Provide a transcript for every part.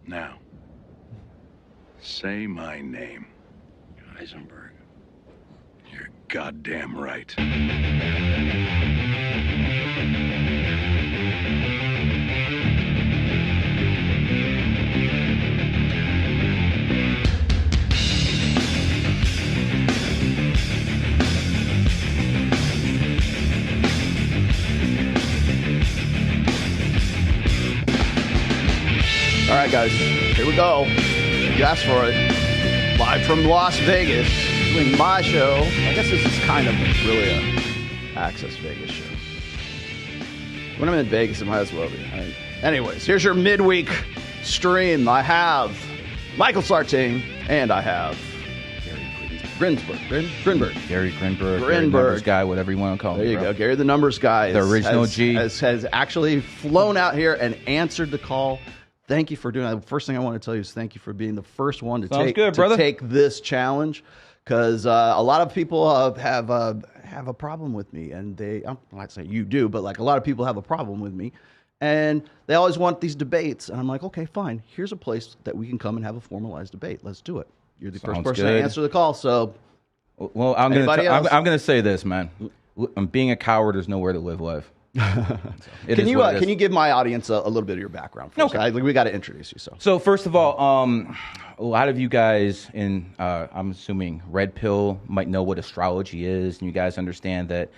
Now, say my name. Heisenberg. You're goddamn right. All right, guys, here we go. You asked for it. Live from Las Vegas, doing my show. I guess this is kind of really a Access Vegas show. When I'm in Vegas, it might as well be. Right? Anyways, here's your midweek stream. I have Michael Sartain, and I have Gary Grinberg. Gary Grinberg, numbers guy, whatever you want to call him. There you go, Gary, the numbers guy. The original G. Has actually flown out here and answered the call. Thank you for doing that. The first thing I want to tell you is thank you for being the first one to take this challenge, because a lot of people have a problem with me, and I'm not saying you do, but like a lot of people have a problem with me, and they always want these debates, and I'm like, okay, fine. Here's a place that we can come and have a formalized debate. Let's do it. You're the first person to answer the call, so. Well, I'm gonna say this, man. Being a coward is nowhere to live life. Can you give my audience a little bit of your background first? Okay. We got to introduce you. So first of all, a lot of you guys in I'm assuming Red Pill might know what astrology is, and you guys understand that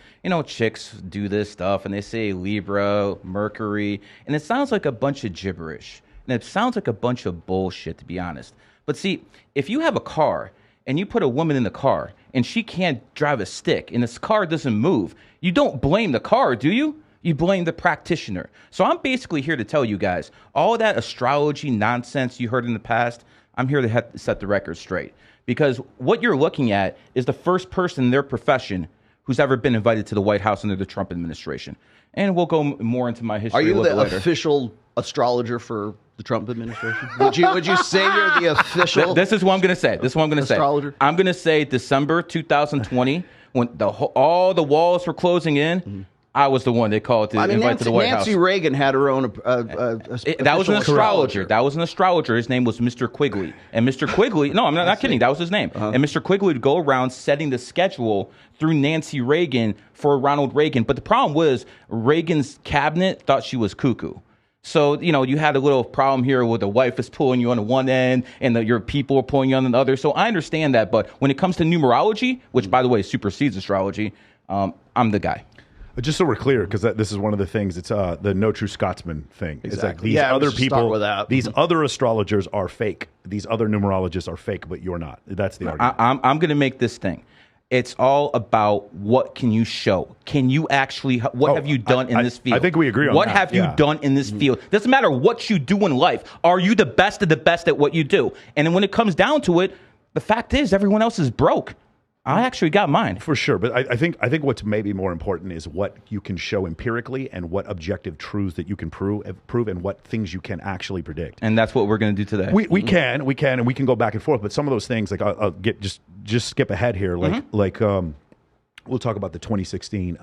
chicks do this stuff and they say Libra, Mercury, and it sounds like a bunch of gibberish, and it sounds like a bunch of bullshit, to be honest. But see, if you have a car and you put a woman in the car and she can't drive a stick and this car doesn't move, you don't blame the car, do you? You blame the practitioner. So I'm basically here to tell you guys, all that astrology nonsense you heard in the past, I'm here to set the record straight. Because what you're looking at is the first person in their profession who's ever been invited to the White House under the Trump administration. And we'll go more into my history. Are you the later. Official astrologer for the Trump administration? Would you say you're the official? This is what I'm going to say. Astrologer? I'm going to say December 2020, when all the walls were closing in. Mm-hmm. I was the one they called to invite to the White House. Nancy Reagan had her own. That was an astrologer. That was an astrologer. His name was Mr. Quigley. And Mr. Quigley, no, I'm not kidding. That was his name. And Mr. Quigley would go around setting the schedule through Nancy Reagan for Ronald Reagan. But the problem was Reagan's cabinet thought she was cuckoo. So, you had a little problem here where the wife is pulling you on the one end and your people are pulling you on the other. So I understand that. But when it comes to numerology, which, by the way, supersedes astrology, I'm the guy. Just so we're clear, because this is one of the things, it's the no true Scotsman thing. Exactly. It's like these other people, these other astrologers are fake. These other numerologists are fake, but you're not. That's the argument. I'm going to make this thing. It's all about what can you show. Can you actually, what have you done in this field? I think we agree on that. What have you done in this field? Doesn't matter what you do in life. Are you the best of the best at what you do? And then when it comes down to it, the fact is everyone else is broke. I actually got mine. For sure. But I think what's maybe more important is what you can show empirically and what objective truths that you can prove and what things you can actually predict. And that's what we're going to do today. We can, and we can go back and forth. But some of those things, like I'll get just skip ahead here. We'll talk about the 2016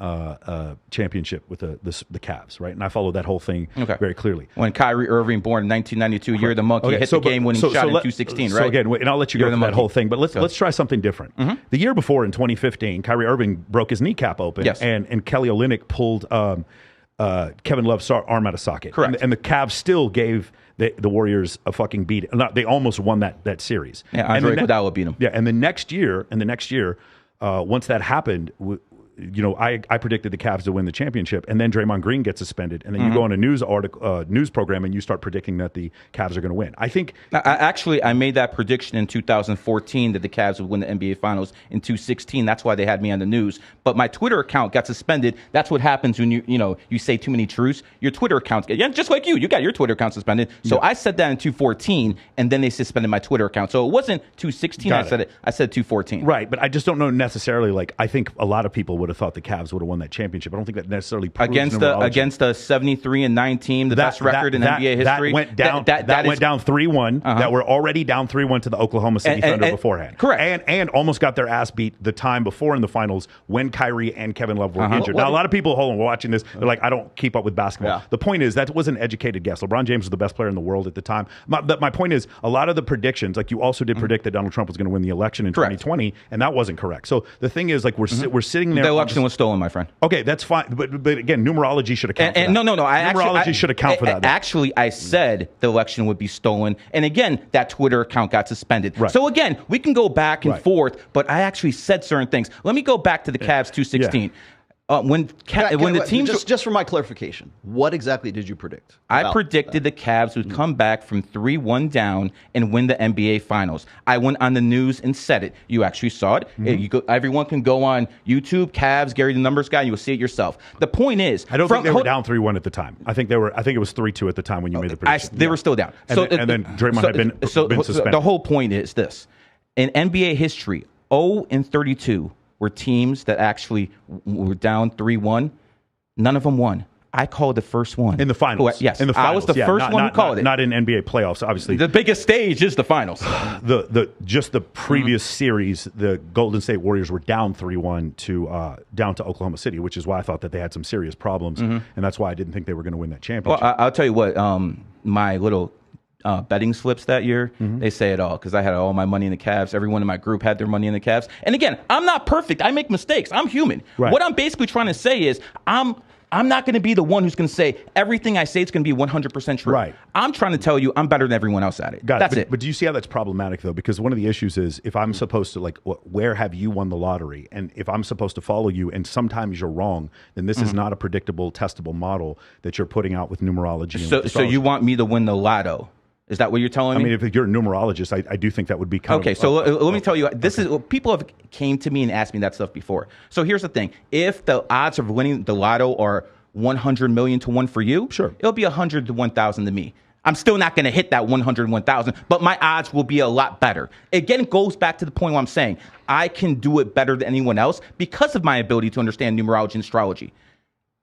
championship with the Cavs, right? And I followed that whole thing very clearly. When Kyrie Irving, born in 1992, You're the Monkey, hit the game-winning shot in 2016, right? So again, and I'll let you go through that whole thing, but let's try something different. The year before, in 2015, Kyrie Irving broke his kneecap open, and Kelly Olynyk pulled Kevin Love's arm out of socket. Correct. And the Cavs still gave the Warriors a fucking beat. They almost won that series. Yeah, Andre Iguodala beat them. Yeah, and the next year, once that happened, I predicted the Cavs to win the championship, and then Draymond Green gets suspended, and then you go on a news program, and you start predicting that the Cavs are going to win. I think I made that prediction in 2014 that the Cavs would win the NBA Finals. In 2016, that's why they had me on the news. But my Twitter account got suspended. That's what happens when you say too many truths. Your Twitter account, just like you got your Twitter account suspended. So I said that in 2014, and then they suspended my Twitter account. So it wasn't 2016. I said 2014. Right, but I just don't know necessarily. Like I think a lot of people would would have thought the Cavs would have won that championship. I don't think that necessarily proves against a 73-9 team, the best record in NBA history. That went down. That went down 3-1. That were already down 3-1 to the Oklahoma City Thunder beforehand. Correct. And almost got their ass beat the time before in the finals when Kyrie and Kevin Love were injured. Now a lot of people, hold on, we're watching this. They're like, I don't keep up with basketball. The point is that was an educated guess. LeBron James was the best player in the world at the time. My point is a lot of the predictions, like you also did predict that Donald Trump was going to win the election in 2020, and that wasn't correct. So the thing is, like we're sitting there. The election was stolen, my friend. Okay, that's fine, but again, numerology should account for that. No. Numerology should account for that. Actually, I said the election would be stolen, and again, that Twitter account got suspended. Right. So again, we can go back and forth, but I actually said certain things. Let me go back to the Cavs 216. When the teams just for my clarification, what exactly did you predict? I predicted the Cavs would come back from 3-1 down and win the NBA Finals. I went on the news and said it. You actually saw it. Everyone can go on YouTube, Cavs, Gary the Numbers Guy, and you will see it yourself. The point is, I don't think they were down 3-1 at the time. I think it was 3-2 at the time when you made the prediction. They were still down. And then Draymond had been suspended. The whole point is this: in NBA history, 0-32. Were teams that actually were down 3-1. None of them won. I called the first one. In the finals. Yes. In the finals. I was the first one who called it. Not in NBA playoffs, obviously. The biggest stage is the finals. Just the previous series, the Golden State Warriors were down 3-1 down to Oklahoma City, which is why I thought that they had some serious problems. And that's why I didn't think they were going to win that championship. Well, I'll tell you what, my little betting slips that year, they say it all, because I had all my money in the Cavs. Everyone in my group had their money in the Cavs. And again, I'm not perfect. I make mistakes. I'm human. Right. What I'm basically trying to say is I'm not going to be the one who's going to say everything I say is going to be 100% true. Right. I'm trying to tell you I'm better than everyone else at it. That's it. But do you see how that's problematic, though? Because one of the issues is if I'm supposed to, like, where have you won the lottery? And if I'm supposed to follow you and sometimes you're wrong, then this is not a predictable, testable model that you're putting out with numerology. So you want me to win the lotto? Is that what you're telling me? I mean, if you're a numerologist, I do think that would be kind of... Okay, so let me tell you, people have came to me and asked me that stuff before. So here's the thing. If the odds of winning the lotto are 100 million to 1 for you, sure, it'll be 100 to 1,000 to me. I'm still not going to hit that 100, 1,000, but my odds will be a lot better. Again, it goes back to the point where I'm saying I can do it better than anyone else because of my ability to understand numerology and astrology.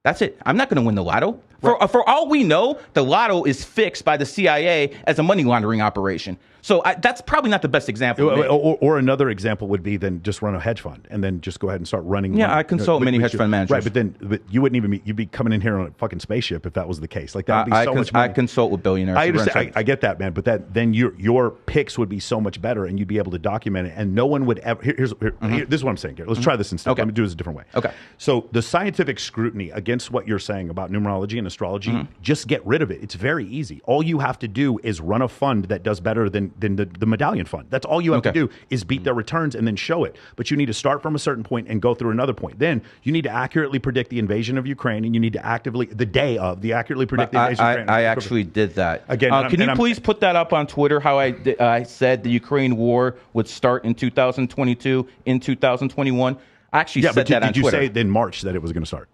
That's it. I'm not going to win the lotto. For all we know, the lotto is fixed by the CIA as a money laundering operation. So that's probably not the best example. Or another example would be then just run a hedge fund and then just go ahead and start running. Yeah, I consult many hedge fund managers. Right, but you wouldn't even you'd be coming in here on a fucking spaceship if that was the case. Like that would be so much money. I consult with billionaires. I understand. I get that, man. But then your picks would be so much better, and you'd be able to document it, and no one would ever. This is what I'm saying here. Let's try this instead. Okay. Let me do this a different way. Okay. So the scientific scrutiny against what you're saying about numerology and astrology, just get rid of it. It's very easy. All you have to do is run a fund that does better than the medallion fund. That's all you have to do is beat their returns and then show it. But you need to start from a certain point and go through another point. Then you need to accurately predict the invasion of Ukraine, and you need to accurately predict the invasion of Ukraine. I actually did that. Again, can you please put that up on Twitter, how I said the Ukraine war would start in 2022, in 2021? I actually said that on Twitter. Did you say in March that it was going to start?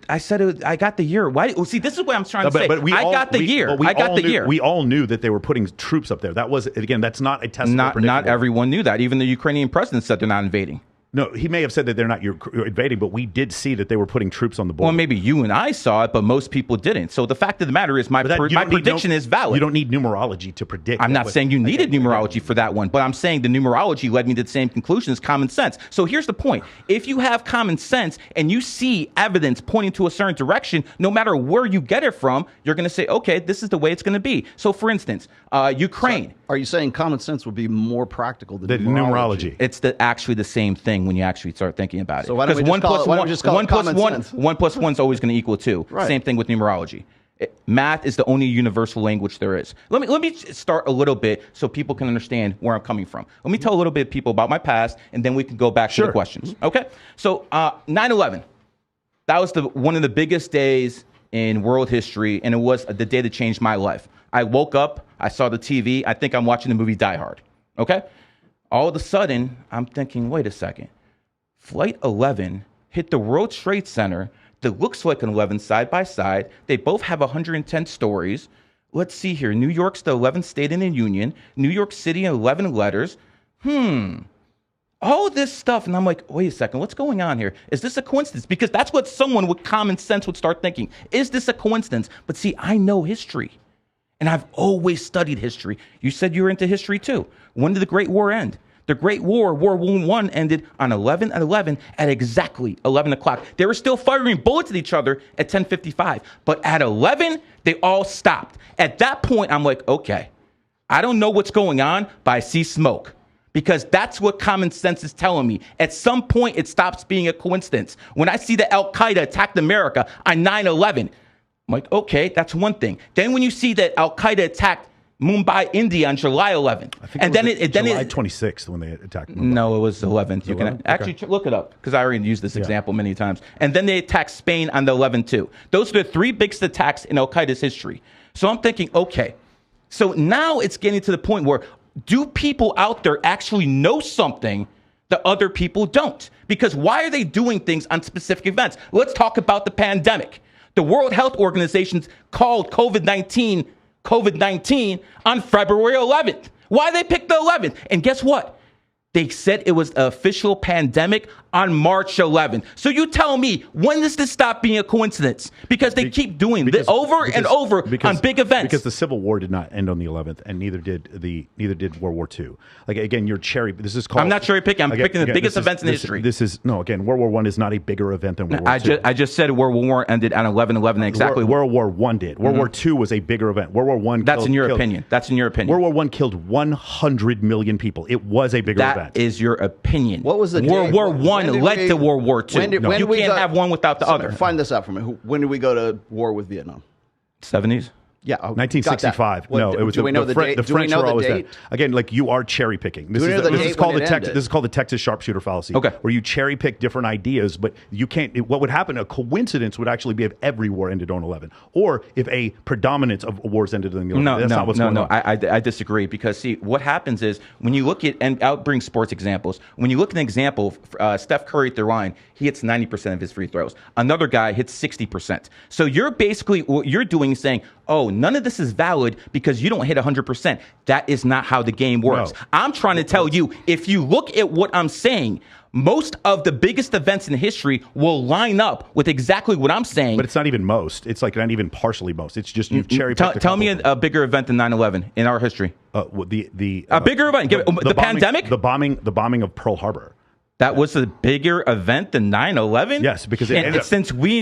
I said I got the year. Why? Well, see, this is what I'm trying to say. I got the year. We all knew that they were putting troops up there. That was, again, that's not a test. Not everyone knew that. Even the Ukrainian president said they're not invading. No, he may have said that they're not invading, but we did see that they were putting troops on the border. Well, maybe you and I saw it, but most people didn't. So the fact of the matter is my prediction is valid. You don't need numerology to predict. I'm not saying you needed numerology for that one, but I'm saying the numerology led me to the same conclusion as common sense. So here's the point. If you have common sense and you see evidence pointing to a certain direction, no matter where you get it from, you're going to say, okay, this is the way it's going to be. So for instance, Ukraine. So are you saying common sense would be more practical than numerology? It's actually the same thing when you actually start thinking about it. So why don't we just call it common sense? 1 + 1 is always going to equal 2. Right. Same thing with numerology. Math is the only universal language there is. Let me start a little bit so people can understand where I'm coming from. Let me tell a little bit of people about my past, and then we can go back to the questions. Okay? So 9/11, that was one of the biggest days in world history, and it was the day that changed my life. I woke up, I saw the TV, I think I'm watching the movie Die Hard. Okay? All of a sudden, I'm thinking, wait a second. Flight 11 hit the World Trade Center that looks like an 11 side by side. They both have 110 stories. Let's see here. New York's the 11th state in the union. New York City, 11 letters. all this stuff. And I'm like, wait a second, what's going on here? Is this a coincidence? Because that's what someone with common sense would start thinking. Is this a coincidence? But see, I know history. And I've always studied history. You said you were into history too. When did the Great War end? The Great War, World War I, ended on 11/11 at exactly 11 o'clock. They were still firing bullets at each other at 10:55. But at 11, they all stopped. At that point, I'm like, okay, I don't know what's going on, but I see smoke. Because that's what common sense is telling me. At some point, it stops being a coincidence. When I see that Al-Qaeda attacked America on 9/11, I'm like, okay, that's one thing. Then when you see that Al-Qaeda attacked Mumbai, India on July 11th. I think July 26th when they attacked Mumbai. No, it was 11th. You can actually look it up because I already used this example many times. And then they attacked Spain on the 11th too. Those are the three biggest attacks in Al-Qaeda's history. So I'm thinking, okay, so now it's getting to the point where do people out there actually know something that other people don't? Because why are they doing things on specific events? Let's talk about the pandemic. The World Health Organization called COVID-19 on February 11th. Why they picked the 11th? And guess what? They said it was an official pandemic on March 11th. So you tell me, when does this stop being a coincidence? Because they keep doing this over and over on big events. Because the Civil War did not end on the 11th, and neither did World War II. Like again, you're this is called. I'm not cherry picking. I'm picking the biggest events in history. Again, World War I is not a bigger event than World War II. I just said World War I ended on 11/11. Exactly. World War I did. World War II was a bigger event. World War I. That's in your opinion. That's in your opinion. World War I killed 100 million people. It was a bigger event. That is your opinion. What was the World War I led to World War II. You can't have one without the other. Find this out for me. When did we go to war with Vietnam? 70s. Yeah, 1965. No, it was do we know the date? The French were always dead. Again, like you are cherry picking. This is called the Texas sharpshooter fallacy. Okay, where you cherry pick different ideas, but you can't. What would happen? A coincidence would actually be if every war ended on 11, or if a predominance of wars ended on the 11. That's not what's going on. I disagree because see what happens is when you look at and I'll bring sports examples. When you look at an example, Steph Curry at the line, he hits 90% of his free throws. Another guy hits 60%. So you're basically what you're doing is saying, oh, none of this is valid because you don't hit 100%. That is not how the game works. No. I'm trying to tell you, if you look at what I'm saying, most of the biggest events in history will line up with exactly what I'm saying. But it's not even most. It's like not even partially most. It's just you've cherry picked. Tell me a bigger event than 9/11 in our history. A bigger event. The pandemic? The bombing of Pearl Harbor. That was a bigger event than 9/11? Yes, because since me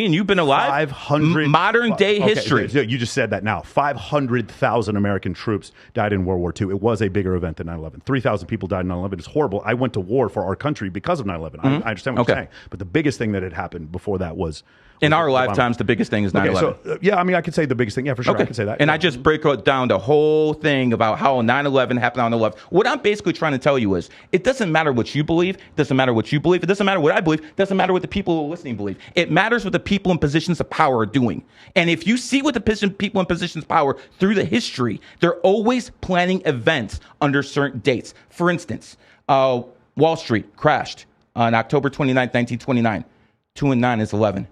and you've been alive, 500 modern day history. You just said that now. 500,000 American troops died in World War II. It was a bigger event than 9/11. 3,000 people died in 9/11. It's horrible. I went to war for our country because of 9/11. I understand what you're saying. But the biggest thing that had happened before that was in our lifetimes, the biggest thing is 9/11. So, I mean, I could say the biggest thing. Yeah, for sure, I could say that. And I just break down the whole thing about how 9/11 happened on the left. What I'm basically trying to tell you is, it doesn't matter what you believe. It doesn't matter what you believe. It doesn't matter what I believe. It doesn't matter what the people who are listening believe. It matters what the people in positions of power are doing. And if you see what the people in positions of power through the history, they're always planning events under certain dates. For instance, Wall Street crashed on October 29th, 1929. 2 and 9 is 11.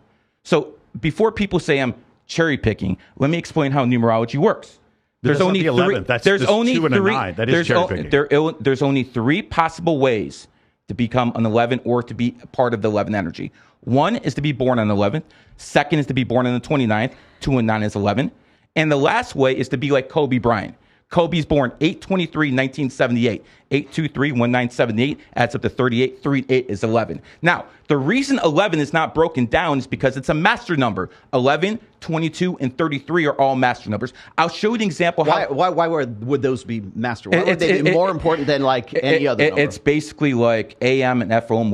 So before people say I'm cherry picking, let me explain how numerology works. There's only three. There's only 2 and a 9. That is cherry picking. There's only 3 possible ways to become an 11 or to be part of the 11 energy. One is to be born on the 11th. Second is to be born on the 29th. 2 and 9 is 11. And the last way is to be like Kobe Bryant. Kobe's born 8/23/1978. 8/23/1978 adds up to 38. 38 is 11. Now, the reason 11 is not broken down is because it's a master number. 11, 22, and 33 are all master numbers. I'll show you an example. Why would those be master? Why would they be more important than like any other number? It's basically like AM and FM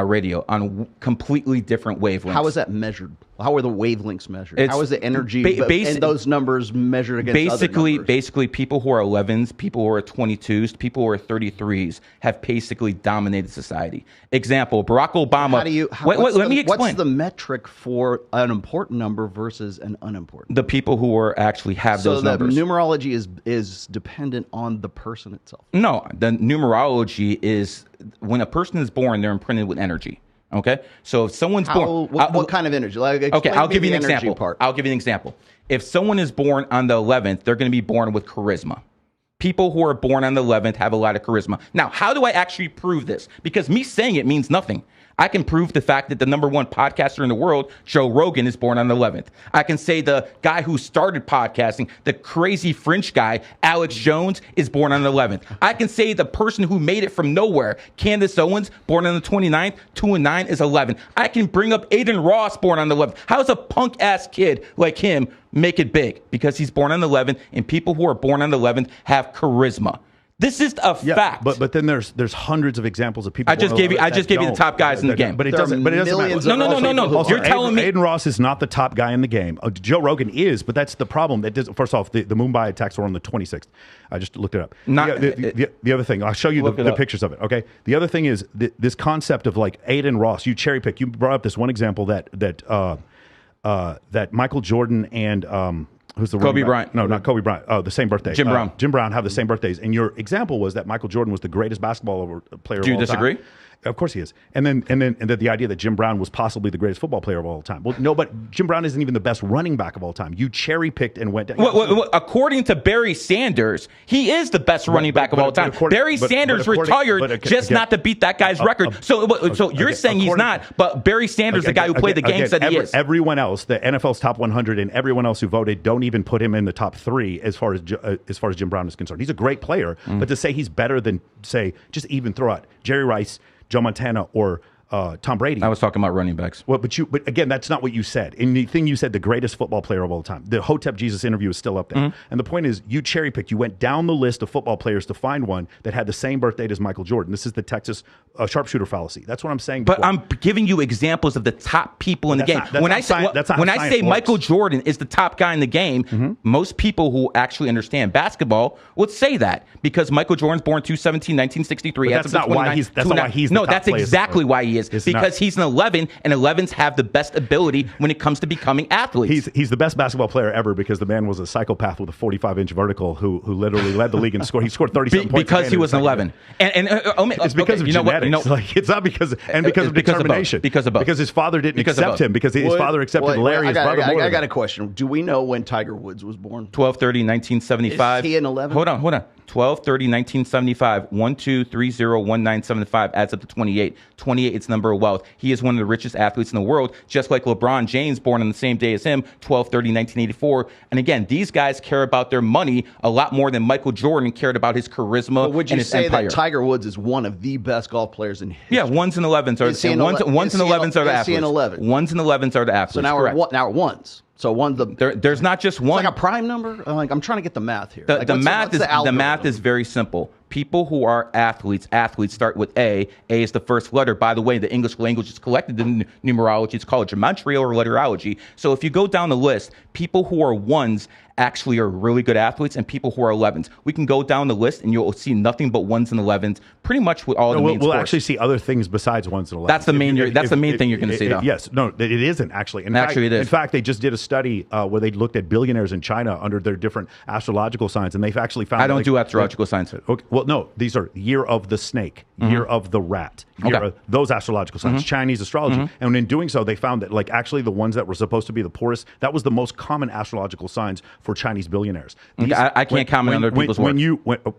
radio on completely different wavelengths. How is that measured? How are the wavelengths measured? How is the energy and those numbers measured against other numbers? Basically, people who are 11s, people who are 22s, people who are 33s have basically dominated society. Example, Barack Obama. Let me explain. What's the metric for an important number versus an unimportant? The people who are actually have those numbers. So the numerology is dependent on the person itself? No, the numerology is when a person is born, they're imprinted with energy. Okay, so if someone's born, what kind of energy? Okay, I'll give you an example. I'll give you an example. If someone is born on the 11th, they're going to be born with charisma. People who are born on the 11th have a lot of charisma. Now, how do I actually prove this? Because me saying it means nothing. I can prove the fact that the #1 podcaster in the world, Joe Rogan, is born on the 11th. I can say the guy who started podcasting, the crazy French guy, Alex Jones, is born on the 11th. I can say the person who made it from nowhere, Candace Owens, born on the 29th, 2 and 9 is 11. I can bring up Aiden Ross, born on the 11th. How's a punk-ass kid like him make it big? Because he's born on the 11th, and people who are born on the 11th have charisma. This is a fact. But then there's hundreds of examples of people. I just gave you the top guys in the game. But it doesn't matter. No. You're telling me Aiden Ross is not the top guy in the game. Joe Rogan is, but that's the problem. First off, the Mumbai attacks were on the 26th. I just looked it up. The other thing, I'll show you the pictures of it. Okay. The other thing is this concept of like Aiden Ross. You cherry pick. You brought up this one example that Michael Jordan and who's the Kobe Bryant? No, not Kobe Bryant. Oh, the same birthday. Jim Brown. Jim Brown have the same birthdays. And your example was that Michael Jordan was the greatest basketball player of all time. Do you disagree? Of course he is. And then the idea that Jim Brown was possibly the greatest football player of all time. Well, no, but Jim Brown isn't even the best running back of all time. You cherry picked and went down. Well, according to Barry Sanders, he is the best running back of all time. Barry Sanders retired just not to beat that guy's record. So you're saying he's not, but Barry Sanders, the guy who played the game, said he is. Everyone else, the NFL's top 100 and everyone else who voted, don't even put him in the top 3 as far as Jim Brown is concerned. He's a great player, but to say he's better than, say, just even throw out Jerry Rice, Joe Montana, or Tom Brady. I was talking about running backs. Well, but again, that's not what you said. In the thing you said, the greatest football player of all time. The Hotep Jesus interview is still up there. And the point is, you cherry picked. You went down the list of football players to find one that had the same birth date as Michael Jordan. This is the Texas sharpshooter fallacy. That's what I'm saying. But I'm giving you examples of the top people in the game. When I say Michael Jordan is the top guy in the game, most people who actually understand basketball would say that because Michael Jordan's born 2/17, 1963. That's not why he's the No, top that's exactly why he is. Because he's an 11, and 11s have the best ability when it comes to becoming athletes. He's the best basketball player ever because the man was a psychopath with a 45-inch vertical who literally led the league and scored. He scored 37 points because he was an 11. It's because of genetics. It's not because of determination. Because of both. Because his father didn't accept him. Because his father accepted Larry, his brother. I got a question. Do we know when Tiger Woods was born? 12/30/1975. Is he an 11? Hold on. 12/30/1975. 12301975 adds up to 28. 28 is number of wealth. He is one of the richest athletes in the world, just like LeBron James, born on the same day as him, 12/30/1984. And again, these guys care about their money a lot more than Michael Jordan cared about his charisma and his empire. Would you say that Tiger Woods is one of the best golf players in history? Yeah, 1s and 11s are the athletes. 1s and 11s are the athletes. So now we're ones. So there's not just one. It's like a prime number. I'm trying to get the math here. The math is very simple. People who are athletes start with A. A is the first letter. By the way, the English language is collected in numerology. It's called gematria or letterology. So if you go down the list, people who are 1s actually are really good athletes, and people who are 11s. We can go down the list, and you'll see nothing but 1s and 11s, pretty much with all the main sports. We'll actually see other things besides 1s and 11s. That's the main thing you're going to see, though. Yes. No, it isn't, actually. It is. In fact, they just did a study where they looked at billionaires in China under their different astrological signs, and they've actually found... I don't do astrological signs. Okay, well, no, these are year of the snake, year of the rat, those astrological signs, Chinese astrology. And in doing so, they found that actually the ones that were supposed to be the poorest, that was the most common astrological signs for Chinese billionaires. I can't comment on other people's work.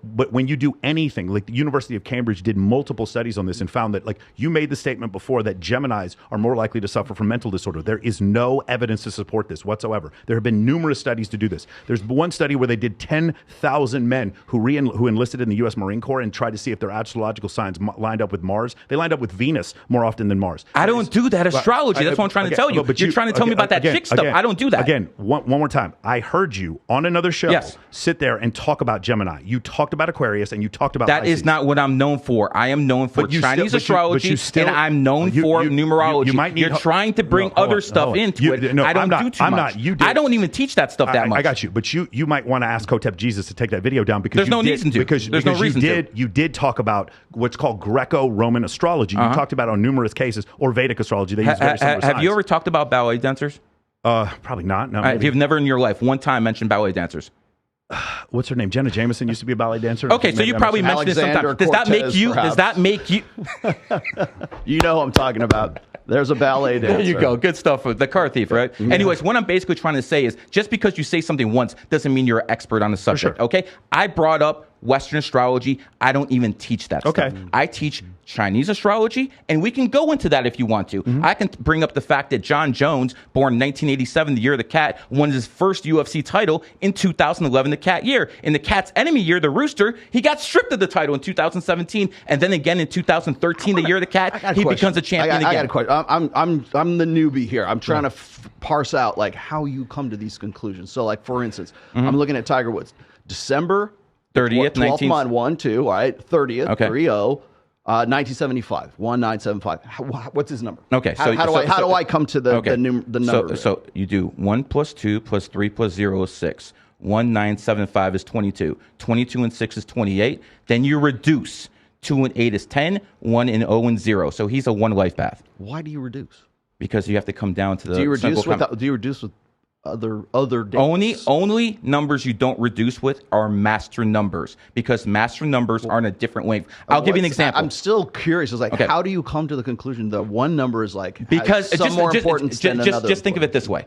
But when you do anything, like the University of Cambridge did multiple studies on this and found that, you made the statement before that Geminis are more likely to suffer from mental disorder. There is no evidence to support this whatsoever. There have been numerous studies to do this. There's one study where they did 10,000 men who enlisted in the U.S. Marine Corps and tried to see if their astrological signs lined up with Mars. They lined up with Venus more often than Mars. I don't do that astrology. That's what I'm trying to tell you. But you're trying to tell me about that chick stuff. I don't do that. Again, one more time. I heard you on another show sit there and talk about Gemini. You talked about Aquarius and you talked about That Pisces. is not what I'm known for. I am known for Chinese astrology, and I'm known for numerology. You're trying to bring other stuff into it. I don't do too much. I don't even teach that stuff that much. I got you. But you might want to ask Hotep Jesus to take that video down because there's no reason to. Because you did talk about what's called Greco-Roman astrology. You talked about on numerous cases, or Vedic astrology. They use very similar signs. Have you ever talked about ballet dancers? Probably not. No. If you've never in your life one time mentioned ballet dancers. What's her name? Jenna Jameson used to be a ballet dancer. Okay, so you probably mentioned it sometime. Does that make you? You know who I'm talking about. There's a ballet dancer. There you go. Good stuff. The car thief, right? Yeah. Anyways, what I'm basically trying to say is just because you say something once doesn't mean you're an expert on the subject, okay? I brought up Western astrology. I don't even teach that stuff. I teach Chinese astrology, and we can go into that if you want to. I can bring up the fact that John Jones, born in 1987, the year of the cat, won his first UFC title in 2011, the cat year. In the cat's enemy year, the rooster, he got stripped of the title in 2017, and then again in 2013, the year of the cat, he becomes a champion again. I got a question. I'm the newbie here. I'm trying to parse out like how you come to these conclusions. So, like for instance, I'm looking at Tiger Woods, December 30th, 12th month, 1-2, all right, 30th, 3-0. 1975, 1975. What's his number? Okay, how do I come to the number? So you do 1 + 2 + 3 + 0 is 6. 1975 is 22. 22 and 6 is 28. Then you reduce. 2 and 8 is 10. 1 and 0 and 0. So he's a one life path. Why do you reduce? Because you have to come down to the. Do you reduce with other dates? Only numbers you don't reduce with are master numbers, because master numbers are in a different wave. I'll give you an example. I'm still curious. It's like, how do you come to the conclusion that one number is like because has some more importance than another? Just think of it this way: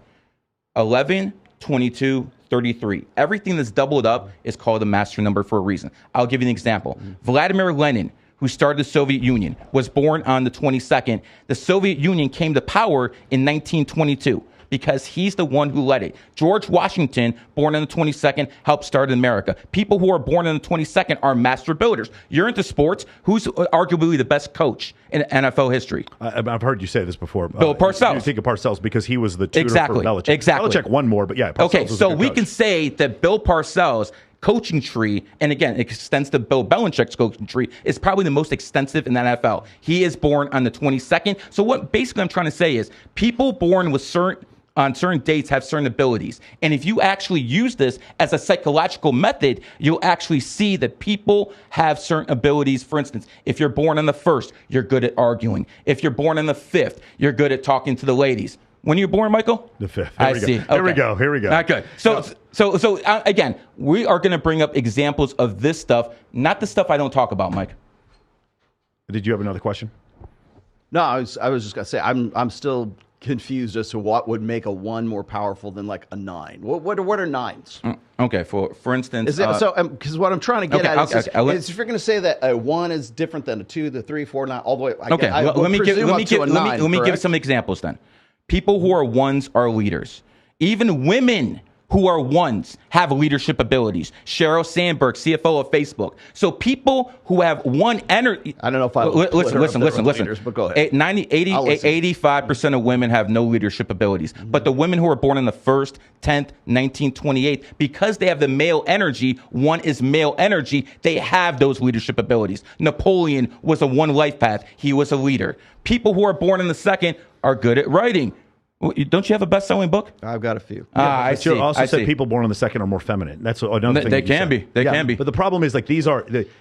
11, 22, 33. Everything that's doubled up is called a master number for a reason. I'll give you an example. Vladimir Lenin, who started the Soviet Union, was born on the 22nd. The Soviet Union came to power in 1922. Because he's the one who led it. George Washington, born on the 22nd, helped start America. People who are born on the 22nd are master builders. You're into sports. Who's arguably the best coach in NFL history? I've heard you say this before. Bill Parcells. You think of Parcells because he was the tutor for Belichick. Exactly. Belichick won more, but yeah. Parcells okay, was so a good we coach. can say that Bill Parcells' coaching tree, and again, it extends to Bill Belichick's coaching tree, is probably the most extensive in the NFL. He is born on the 22nd. So what basically I'm trying to say is people born with on certain dates have certain abilities. And if you actually use this as a psychological method, you'll actually see that people have certain abilities. For instance, if you're born on the 1st, you're good at arguing. If you're born on the 5th, you're good at talking to the ladies. When you're born, Michael? The 5th. I see. Okay. Here we go. All right, good. So again, we are going to bring up examples of this stuff, not the stuff I don't talk about, Mike. Did you have another question? No, I was just going to say, I'm still confused as to what would make a 1 more powerful than like a 9. What are 9s? Okay, for instance, because what I'm trying to get at is if you're going to say that a 1 is different than a 2, the 3, 4, 9, all the way. Let me give some examples then. People who are 1s are leaders. Even women who are 1s have leadership abilities. Sheryl Sandberg, CFO of Facebook. So people who have 1 energy. I don't know if I listen. Leaders, but go ahead. 85% of women have no leadership abilities. But the women who are born on the 1st, 10th, 19th, 28th, because they have the male energy, 1 is male energy, they have those leadership abilities. Napoleon was a 1 life path. He was a leader. People who are born on the 2nd are good at writing. Don't you have a best-selling book? I've got a few. I see. You also said people born on the 2nd are more feminine. That's another thing. They can be. They can be. But the problem is, like,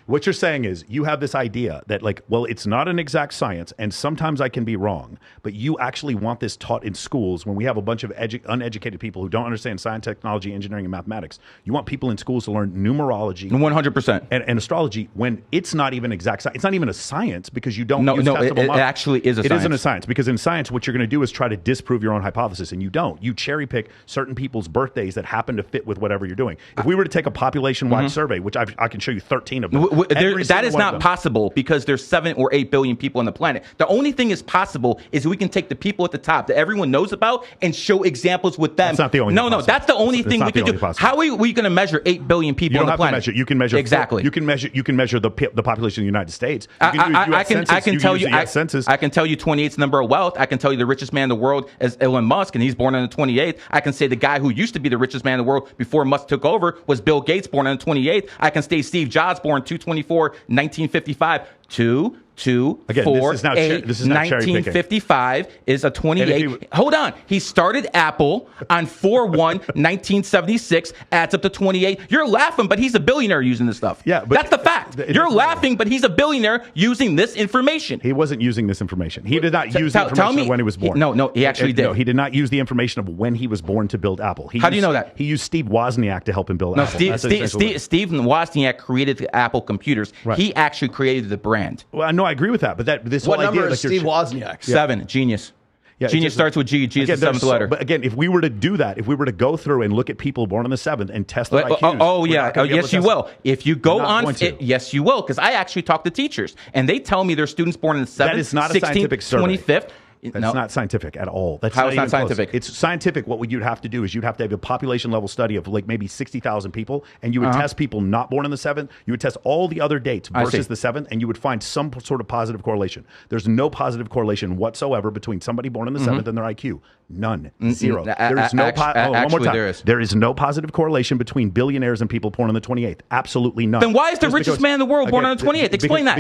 what you're saying is you have this idea that, like, well, it's not an exact science, and sometimes I can be wrong, but you actually want this taught in schools when we have a bunch of uneducated people who don't understand science, technology, engineering, and mathematics. You want people in schools to learn numerology. 100%. And astrology when it's not even exact science. It's not even a science because you don't use testable it models. actually is a science. It isn't a science because in science, what you're going to do is try to disprove your own hypothesis, and you don't. You cherry pick certain people's birthdays that happen to fit with whatever you're doing. If we were to take a population-wide survey, which I can show you 13 of them, that is not possible because there's 7 or 8 billion people on the planet. The only thing is possible is we can take the people at the top that everyone knows about and show examples with them. That's not the only. No, that's the only thing we can do. How are we going to measure 8 billion people on the planet? You can measure exactly. You can measure the population of the United States. I can tell you 28's number of wealth. I can tell you the richest man in the world is Elon Musk, and he's born on the 28th. I can say the guy who used to be the richest man in the world before Musk took over was Bill Gates, born on the 28th. I can say Steve Jobs, born 2/24/1955. 1955 is a 28. Hold on. He started Apple on 4/1/1976, adds up to 28. You're laughing, but he's a billionaire using this stuff. Yeah, but that's the fact. You're laughing, but he's a billionaire using this information. He wasn't using this information. He did not use the information of when he was born. No, he actually did. No, he did not use the information of when he was born to build Apple. How do you know that? He used Steve Wozniak to help him build Apple. Steve Wozniak created the Apple computers. Right. He actually created the brand. Well, no, I agree with that. But this what whole number idea, is Steve Wozniak? 7, genius. Yeah, Genius starts with G. G is the seventh letter. But again, if we were to do that, if we were to go through and look at people born on the 7th and test their IQs, yes, you will. If you go on, yes, you will, because I actually talk to teachers, and they tell me their students born in the 7th, that is not 16th, a scientific survey. 25th. That's not scientific at all. That's How it's not scientific? It's scientific. What you'd have to do is you'd have to have a population level study of like maybe 60,000 people, and you would test people not born on the 7th. You would test all the other dates versus the 7th, and you would find some sort of positive correlation. There's no positive correlation whatsoever between somebody born on the 7th and their IQ. None. Zero. There is no one more time. There is no positive correlation between billionaires and people born on the 28th. Absolutely none. Then why is the richest man in the world born on the 28th? Explain that.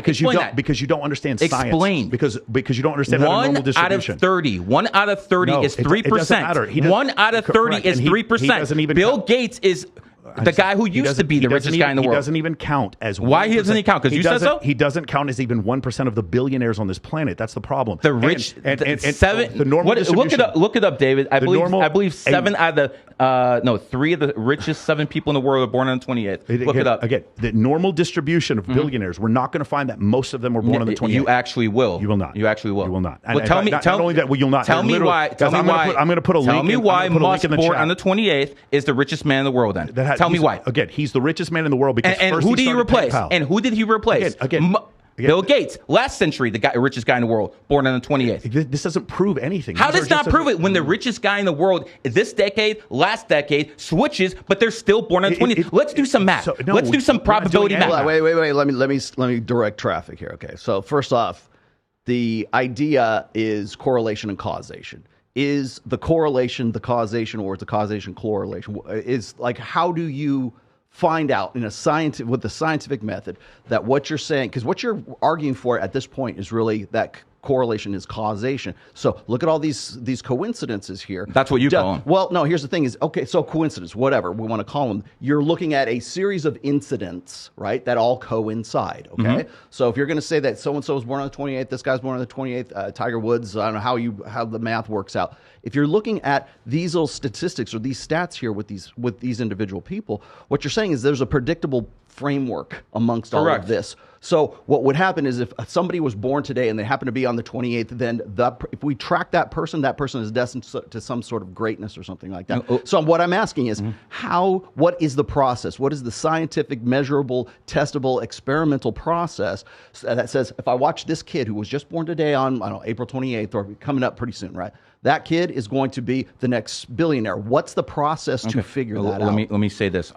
Because you don't understand science. Explain. Because you don't understand how normal distribution. 1 out of 30 is 3%. It doesn't matter. 1 out of 30 is 3%. Bill Gates is the guy who used to be the richest guy in the world. He doesn't even count as 1%. Why doesn't he count? Because you said so? He doesn't count as even 1% of the billionaires on this planet. That's the problem. The rich, the normal distribution. Look it up, David. I believe 7 out of the 3 of the richest 7 people in the world are born on the 28th. Look it up. Again, the normal distribution of billionaires, we're not going to find that most of them were born on the 28th. You actually will. You will not. You actually will. You will not. Well, tell me. Not only that, you'll not. Tell me why. I'm going to put a link. Tell me why Musk born on the 28th is the richest man in the world. Then tell me why. Again, he's the richest man in the world because and who did he replace? And who did he replace? Again, Bill Gates, last century, the richest guy in the world, born on the 28th. This doesn't prove anything. How does not prove it when the richest guy in the world this decade, last decade, switches, but they're still born on the 28th? Let's do some math. Let's do some probability math. Wait. Let me direct traffic here. Okay. So first off, the idea is correlation and causation. Is the correlation the causation, or is the causation correlation? Is like, how do you find out in a with the scientific method that what you're saying, because what you're arguing for at this point is really that correlation is causation. So look at all these coincidences here. That's what you call them. Well, no, here's the thing is, okay, so coincidence, whatever we want to call them, you're looking at a series of incidents, right, that all coincide, okay? So if you're going to say that so-and-so was born on the 28th, this guy's born on the 28th, Tiger Woods, I don't know how the math works out. If you're looking at these little statistics or these stats here with these individual people, what you're saying is there's a predictable framework amongst all of this. So what would happen is if somebody was born today and they happen to be on the 28th, then if we track that person is destined to some sort of greatness or something like that. So what I'm asking is what is the process? What is the scientific, measurable, testable, experimental process that says, if I watch this kid who was just born today on, I don't know, April 28th or coming up pretty soon, right? That kid is going to be the next billionaire. What's the process to figure that out? Let me say this.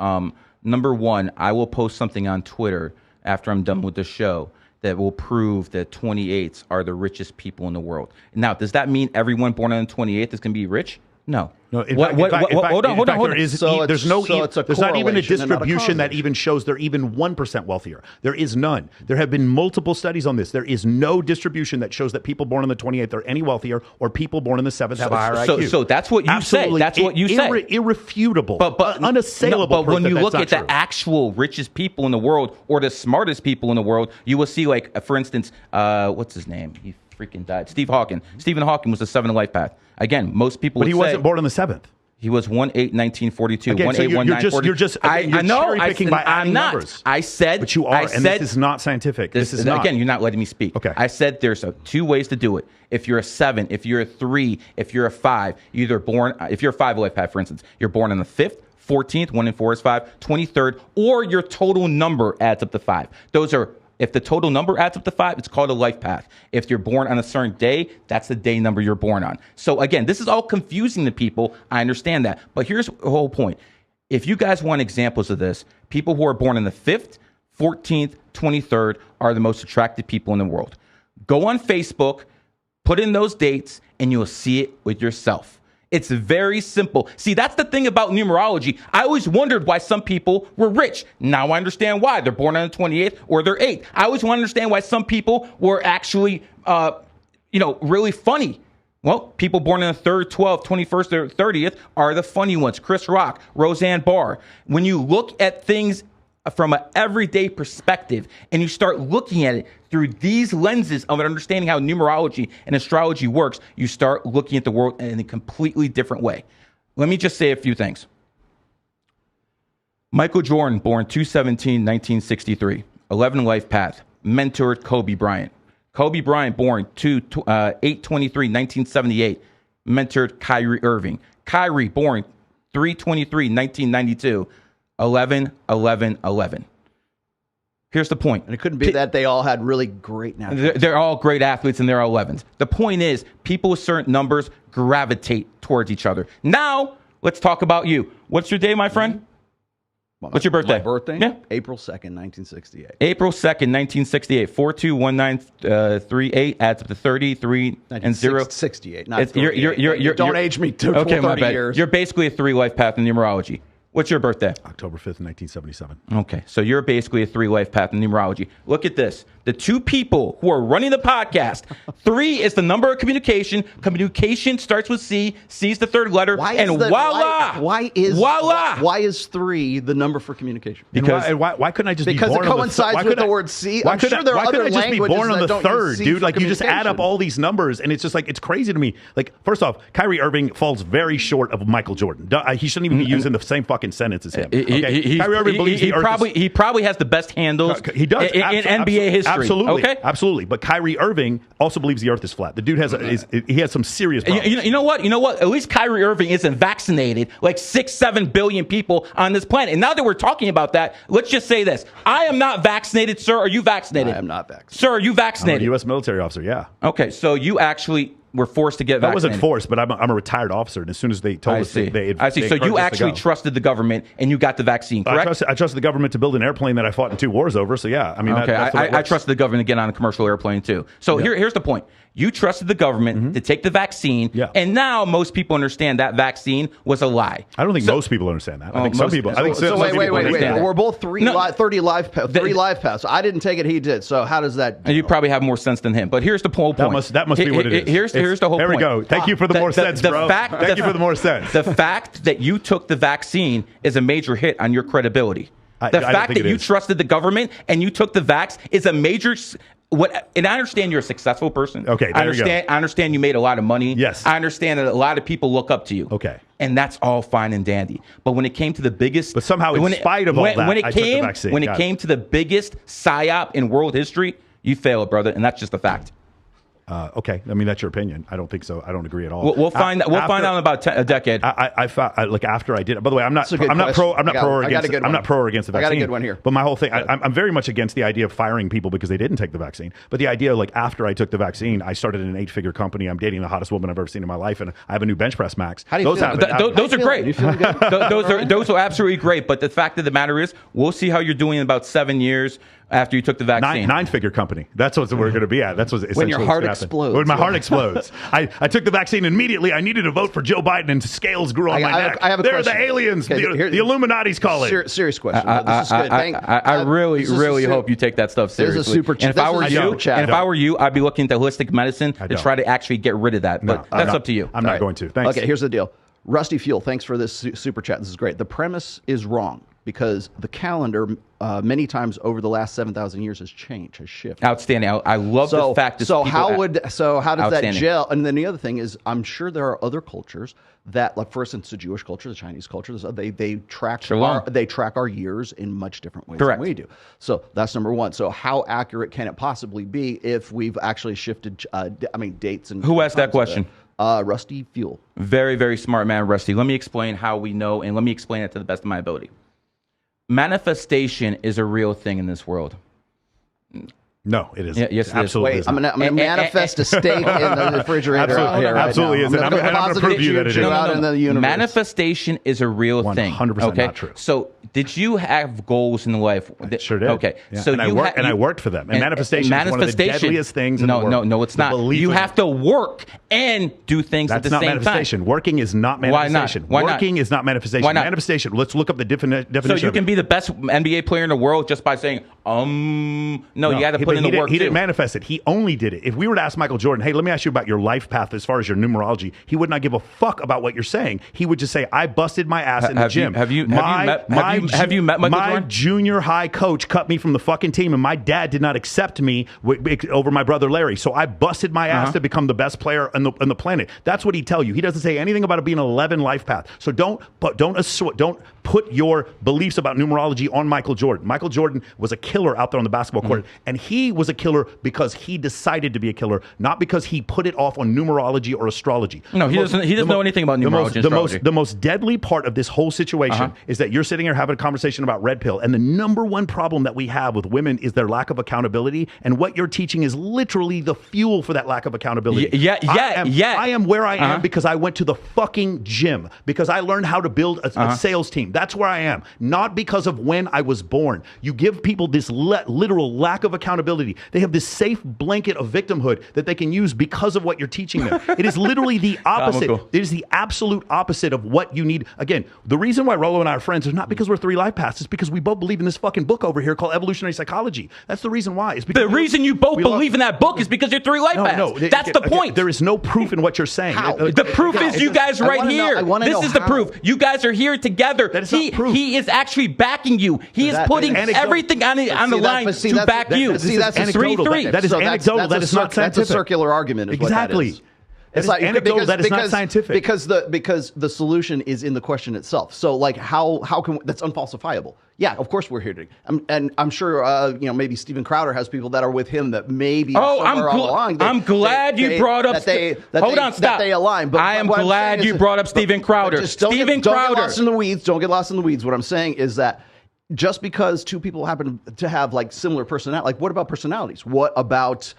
Number one, I will post something on Twitter after I'm done with the show that will prove that 28s are the richest people in the world. Now, does that mean everyone born on the 28th is going to be rich? No. No, hold on. There's not even a distribution that even shows they're even 1% wealthier. There is none. There have been multiple studies on this. There is no distribution that shows that people born on the 28th are any wealthier or people born on the 7th have a higher IQ. So that's what you say. That's what you say. Irrefutable, but unassailable. But when you look at the actual richest people in the world or the smartest people in the world, you will see, like, for instance, what's his name? He freaking died. Stephen Hawking was the 7th life path. Again, most people would say. But he wasn't born on the 7th. He was 1/8/1942. Again, 1/8/1942. You're just cherry picking by adding numbers. I said, but you are, and this is not scientific. This is not. Again, you're not letting me speak. Okay. I said there's 2 ways to do it. If you're a 7, if you're a 3, if you're a 5, if you're a 5 life path, for instance, you're born on the 5th, 14th, 1 and 4 is 5, 23rd, or your total number adds up to 5. Those are. If the total number adds up to 5, it's called a life path. If you're born on a certain day, that's the day number you're born on. So again, this is all confusing to people. I understand that. But here's the whole point. If you guys want examples of this, people who are born on the 5th, 14th, 23rd are the most attractive people in the world. Go on Facebook, put in those dates, and you'll see it with yourself. It's very simple. See, that's the thing about numerology. I always wondered why some people were rich. Now I understand why. They're born on the 28th or they're 8th. I always want to understand why some people were actually, really funny. Well, people born on the 3rd, 12th, 21st, or 30th are the funny ones. Chris Rock, Roseanne Barr. When you look at things from an everyday perspective and you start looking at it through these lenses of understanding how numerology and astrology works, you start looking at the world in a completely different way. Let me just say a few things. Michael Jordan, born 2/17/1963, 11 life path, mentored Kobe Bryant. Kobe Bryant, born 8/23/1978, mentored Kyrie Irving. Kyrie, born 3/23/1992, 11-11-11. Here's the point. And it couldn't be that they all had really great natural. They're all great athletes and they're all 11s. The point is, people with certain numbers gravitate towards each other. Now, let's talk about you. What's your day, my friend? What's your birthday? My birthday? Yeah. April 2nd, 1968. April 2nd, 1968. 421938 adds up to 33 and 0. 68. Not Don't age me too. Okay, my 30 bad. years. You're basically a 3-life path in numerology. What's your birthday? October 5th, 1977. Okay, so you're basically a 3-life path in numerology. Look at this. The two people who are running the podcast, 3 is the number of communication. Communication starts with C. C is the third letter. And voila! Why is 3 the number for communication? Because why couldn't I just be born it coincides with the word C? I'm sure there are other languages that don't use C. Why couldn't I just be born on the 3rd, dude? Like, you just add up all these numbers, and it's just like, it's crazy to me. Like, first off, Kyrie Irving falls very short of Michael Jordan. He shouldn't even be using the same fucking sentence as him. Okay? Kyrie Irving believes he probably has the best handles he does, in NBA history. Absolutely. Okay? Absolutely. But Kyrie Irving also believes the earth is flat. The dude has he has some serious problems. You know what? At least Kyrie Irving isn't vaccinated like 6-7 billion people on this planet. And now that we're talking about that, let's just say this. I am not vaccinated, sir. Are you vaccinated? I am not vaccinated. Sir, are you vaccinated? I'm a U.S. military officer, yeah. Okay, so you actually were forced to get vaccinated. That wasn't forced, but I'm a retired officer, and as soon as they told us, I see. So you actually trusted the government, and you got the vaccine, correct? I trusted the government to build an airplane that I fought in 2 wars over. So yeah, I mean, okay. I trusted the government to get on a commercial airplane too. So here's the point. You trusted the government to take the vaccine, and now most people understand that vaccine was a lie. I don't think most people understand that. I think some people. Wait. We're both 30 live paths. I didn't take it. He did. So how does that? You probably have more sense than him. But here's the whole point. That must be what it is. Here's the whole point. There we go. Thank you for the more sense, bro. Thank you for the more sense. The fact that you took the vaccine is a major hit on your credibility. The fact that you trusted the government and you took the vax is a major. And I understand you're a successful person. Okay, I understand you made a lot of money. Yes. I understand that a lot of people look up to you. Okay. And that's all fine and dandy. But when it came to the biggest... But somehow, in spite of all that, I took the vaccine. When it came to the biggest psyop in world history, you failed, brother. And that's just a fact. Okay, I mean, that's your opinion. I don't think so. I don't agree at all. We'll find out in about a decade. I found, like, after I did it. By the way, I'm not pro or against the vaccine. I got a good one here. But my whole thing, I'm very much against the idea of firing people because they didn't take the vaccine. But the idea, like, after I took the vaccine, I started an 8-figure company. I'm dating the hottest woman I've ever seen in my life, and I have a new bench press max. How do you feel? Those are great. You feel good? Those are absolutely great. But the fact of the matter is, we'll see how you're doing in about 7 years after you took the vaccine. 9-figure company. That's what we're going to be at. That's what's essentially when your heart explodes. When my heart explodes. I took the vaccine immediately. I needed to vote for Joe Biden, and scales grew on my neck. I have a question. They're the aliens. Okay, the Illuminati's calling. Serious question. This is good. I really hope you take that stuff seriously. This is a super chat. And if I were you, I'd be looking into holistic medicine to try to actually get rid of that. But that's up to you. I'm not going to. Thanks. Okay, here's the deal. Rusty Fuel, thanks for this super chat. This is great. The premise is wrong because the calendar many times over the last 7,000 years has changed, has shifted. Outstanding. I love the fact that how does that gel? And then the other thing is, I'm sure there are other cultures that, like, for instance, the Jewish culture, the Chinese culture, they track our years in much different ways than we do. So that's number one. So how accurate can it possibly be if we've actually shifted? Dates and who asked that question? Rusty Fuel. Very, very smart man, Rusty. Let me explain how we know, and let me explain it to the best of my ability. Manifestation is a real thing in this world. No, it isn't. Yeah, yes, it absolutely is. I'm going to manifest a steak in the refrigerator out here. Absolutely isn't. I'm going to prove you that it is. Manifestation is a real thing. 100% not true. So, did you have goals in life? I sure did. Okay. Yeah. So I worked for them. And manifestation is one of the deadliest things in the world. No, it's not. You have to work and do things at the same time. That's not manifestation. Working is not manifestation. Why not? Working is not manifestation. Why not? Manifestation. Let's look up the definition. So you can be the best NBA player in the world just by saying, no, you got to put in the work too. He didn't manifest it. He only did it. If we were to ask Michael Jordan, hey, let me ask you about your life path as far as your numerology, he would not give a fuck about what you're saying. He would just say, I busted my ass in the gym. Have you met Michael Jordan? My junior high coach cut me from the fucking team, and my dad did not accept me over my brother Larry. So I busted my ass to become the best player on the planet. That's what he'd tell you. He doesn't say anything about it being an 11 life path. So don't put your beliefs about numerology on Michael Jordan. Michael Jordan was a killer out there on the basketball court. And he was a killer because he decided to be a killer, not because he put it off on numerology or astrology. No, he doesn't know anything about numerology and astrology. The most deadly part of this whole situation is that you're sitting here having a conversation about red pill, and the number one problem that we have with women is their lack of accountability, and what you're teaching is literally the fuel for that lack of accountability. I am where I am because I went to the fucking gym, because I learned how to build a sales team. That's where I am, not because of when I was born. You give people this literal lack of accountability. They have this safe blanket of victimhood that they can use because of what you're teaching them. It is literally the opposite. It is the absolute opposite of what you need. Again, the reason why Rollo and I are friends is not because we're 3 life paths. It's because we both believe in this fucking book over here called Evolutionary Psychology. That's the reason why. It's because the reason you both believe in that book is because you're 3 life paths. No, that's the point. There is no proof in what you're saying. The proof is you guys right here. This is the proof. You guys are here together. That is not proof. He is actually backing you. He is putting everything on the line to back you. See, that's 3-3. That is anecdotal. That is not scientific. That's a circular argument. Exactly. It's like anecdotal. That is not scientific. Because the solution is in the question itself. So like how can that's unfalsifiable? Yeah, of course we're here to, and I'm sure maybe Steven Crowder has people that are with him that maybe somewhere along. I'm glad you brought up. Hold on, stop. That they align. But I am glad you brought up Steven Crowder. Don't get lost in the weeds. Don't get lost in the weeds. What I'm saying is that just because two people happen to have like similar personality, like what about personalities? What about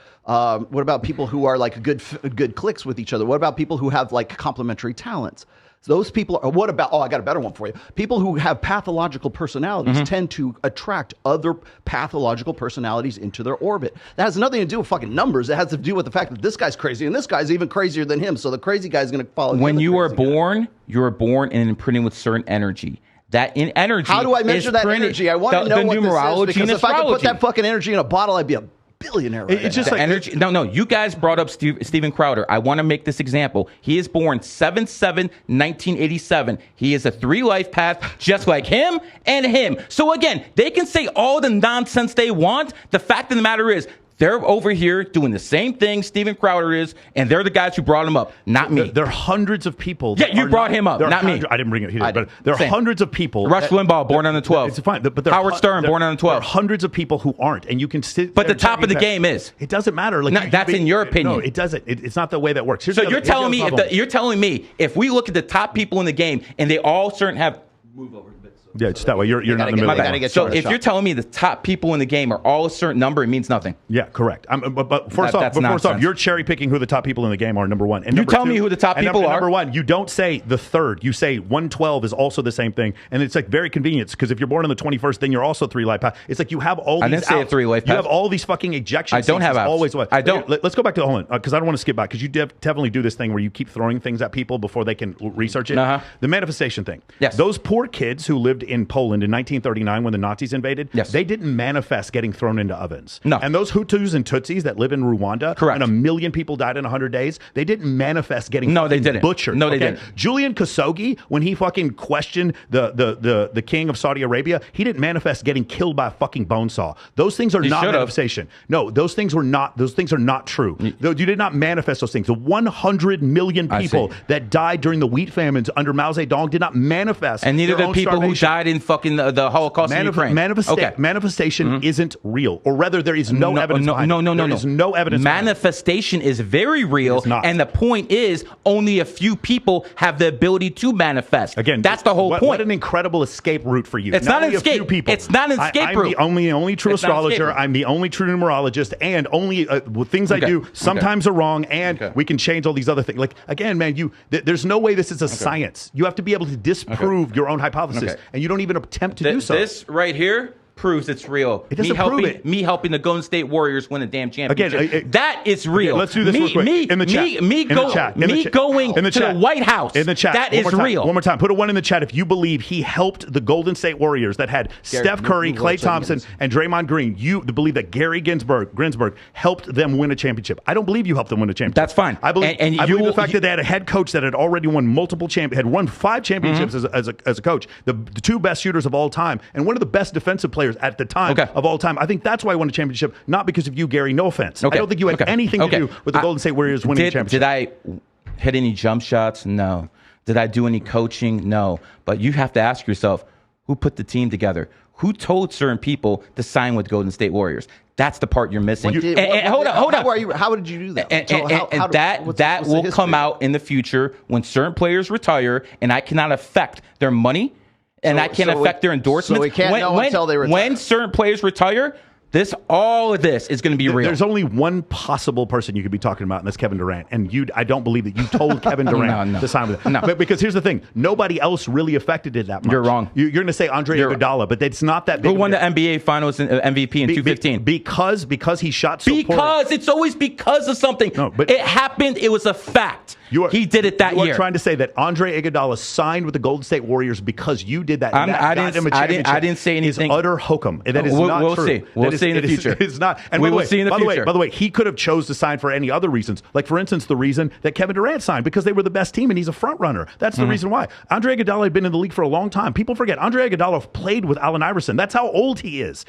people who are like good clicks with each other? What about people who have like complementary talents? Those people are, what about, I got a better one for you. People who have pathological personalities tend to attract other pathological personalities into their orbit. That has nothing to do with fucking numbers. It has to do with the fact that this guy's crazy and this guy's even crazier than him. So the crazy guy's going to follow. When you are born, you're born and imprinted with certain energy. That in energy. How do I measure that energy? I want to know what numerology this is, because if I could put that fucking energy in a bottle, I'd be a billionaire. It's just like energy. No. You guys brought up Steven Crowder. I want to make this example. He is born 7/7/1987. He is a 3 life path, just like him and him. So again, they can say all the nonsense they want. The fact of the matter is, they're over here doing the same thing Steven Crowder is, and they're the guys who brought him up, not me. There are hundreds of people. Yeah, you brought him up, not me. I didn't bring it here, but there are hundreds of people. Rush Limbaugh, born on the 12th. It's fine, but Howard Stern, born on the 12th. There are hundreds of people who aren't, and you can sit. But the top of the game is. It doesn't matter. Like that's in your opinion. No, it doesn't. It's not the way that works. So you're telling me if we look at the top people in the game and they all have move over. Yeah, it's that way. You're not in the middle of that. So if you're telling me the top people in the game are all a certain number, it means nothing. Yeah, correct. But first off, you're cherry picking who the top people in the game are. Number one, and you tell me who the top people are. Number one, you don't say the third. You say 112 is also the same thing, and it's like very convenient because if you're born on the 21st, then you're also 3 life path. It's like you have all these. I didn't say a 3 life path. You have all these fucking ejection. I don't have outs. Always. I don't. Let's go back to the hold on, because I don't want to skip back because you definitely do this thing where you keep throwing things at people before they can research it. The manifestation thing. Yes. Those poor kids who lived in Poland in 1939 when the Nazis invaded, they didn't manifest getting thrown into ovens. No. And those Hutus and Tutsis that live in Rwanda, correct, and 1 million people died in 100 days, they didn't manifest getting butchered. No, they didn't. Julian Khashoggi, when he fucking questioned the king of Saudi Arabia, he didn't manifest getting killed by a fucking bone saw. Those things are not manifestation. No, those things are not true. You did not manifest those things. The 100 million people that died during the wheat famines under Mao Zedong did not manifest. And neither the people who died in fucking the Holocaust. Manifestation isn't real, or rather, there is no evidence. No. There is no evidence. Manifestation is very real, and the point is, only a few people have the ability to manifest. Again, that's the whole point. What an incredible escape route for you. It's not an escape. It's not an escape route. I'm the only true astrologer. I'm the only true numerologist, and only things I do sometimes are wrong, and we can change all these other things. Like again, man, there's no way this is a science. You have to be able to disprove your own hypothesis, and you don't even attempt to do so. This right here proves it's real. It doesn't prove it. Me helping the Golden State Warriors win a damn championship. Again, that is real. Okay, let's do this real quick. In the chat. Going to the White House. In the chat. That is real. One more time. Put a 1 in the chat if you believe he helped the Golden State Warriors that had Steph Curry, Klay Thompson, and Draymond Green. You believe that Gary Ginsburg helped them win a championship. I don't believe you helped them win a championship. That's fine. I believe the fact that they had a head coach that had already won had won 5 championships as a coach. The 2 best shooters of all time, and one of the best defensive players at the time. Of all time. I think that's why I won a championship, not because of you, Gary. No offense. I don't think you had anything to do with the Golden State Warriors winning the championship. Did I hit any jump shots? No. Did I do any coaching? No. But you have to ask yourself, who put the team together? who told certain people to sign with Golden State Warriors? That's the part you're missing. Hold on. How did you do that? And that will come out in the future when certain players retire, and I cannot affect their money, and I can't affect their endorsements. So we can't know until they retire. When certain players retire, all of this is going to be real. There's only one possible person you could be talking about, and that's Kevin Durant. And I don't believe that you told Kevin Durant to sign with it. No. But because here's the thing, nobody else really affected it that much. You're wrong. You're going to say Andre Iguodala, but it's not that big. Who won the NBA Finals MVP in 2015? Because he shot so poorly. It's always because of something. No, but it happened. It was a fact. He did it that year. You are trying to say that Andre Iguodala signed with the Golden State Warriors because you did that. I didn't say anything. It's utter hokum. That is not true. We'll see in the future. It's not. And we will see in the future. By the way, he could have chose to sign for any other reasons. Like, for instance, the reason that Kevin Durant signed, because they were the best team and he's a front runner. That's the reason why. Andre Iguodala had been in the league for a long time. People forget Andre Iguodala played with Allen Iverson. That's how old he is.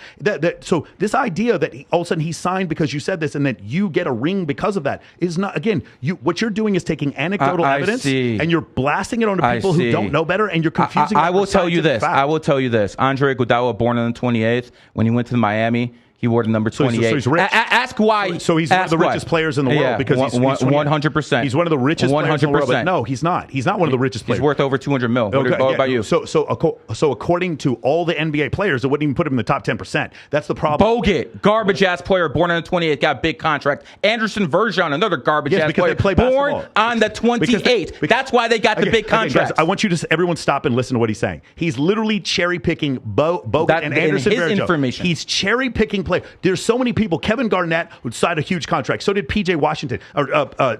So this idea that all of a sudden he signed because you said this and that you get a ring because of that is not. Again, what you're doing is taking anecdotal evidence and you're blasting it onto people who don't know better, and you're confusing. I will tell you this. Andre Iguodala, born on the 28th, when he went to Miami, he wore the number 28. So he's rich. Ask why. So he's one of the richest players in the world because he's 100%. He's one of the richest players in the world. But no, he's not. He's not one of the richest players. He's worth over $200 million. What about you? So according to all the NBA players, it wouldn't even put him in the top 10%. That's the problem. Bogut, garbage ass player, born on the 28th, got a big contract. Anderson Verjon, another garbage ass player, born on the 28th. That's why they got the big contract. I want you to everyone stop and listen to what he's saying. He's literally cherry picking Bogut and Anderson Verjon. He's cherry picking players. There's so many people. Kevin Garnett would sign a huge contract. So did PJ Washington.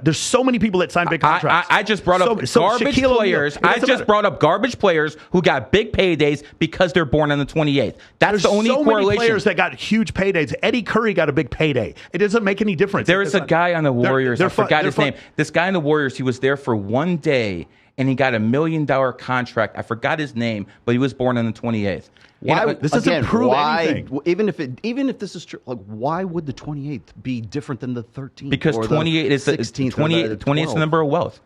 There's so many people that signed big contracts. I just brought up garbage players. I just brought up garbage players who got big paydays because they're born on the 28th. That's the only correlation. Many players that got huge paydays. Eddie Curry got a big payday. It doesn't make any difference. There is a guy on the Warriors. I forgot his name. This guy on the Warriors, he was there for one day, and he got $1 million contract. I forgot his name, but he was born on the 28th. This doesn't prove anything. Even if this is true, like, why would the 28th be different than the 13th? Because 28 is the 16th. 28 is the number of wealth.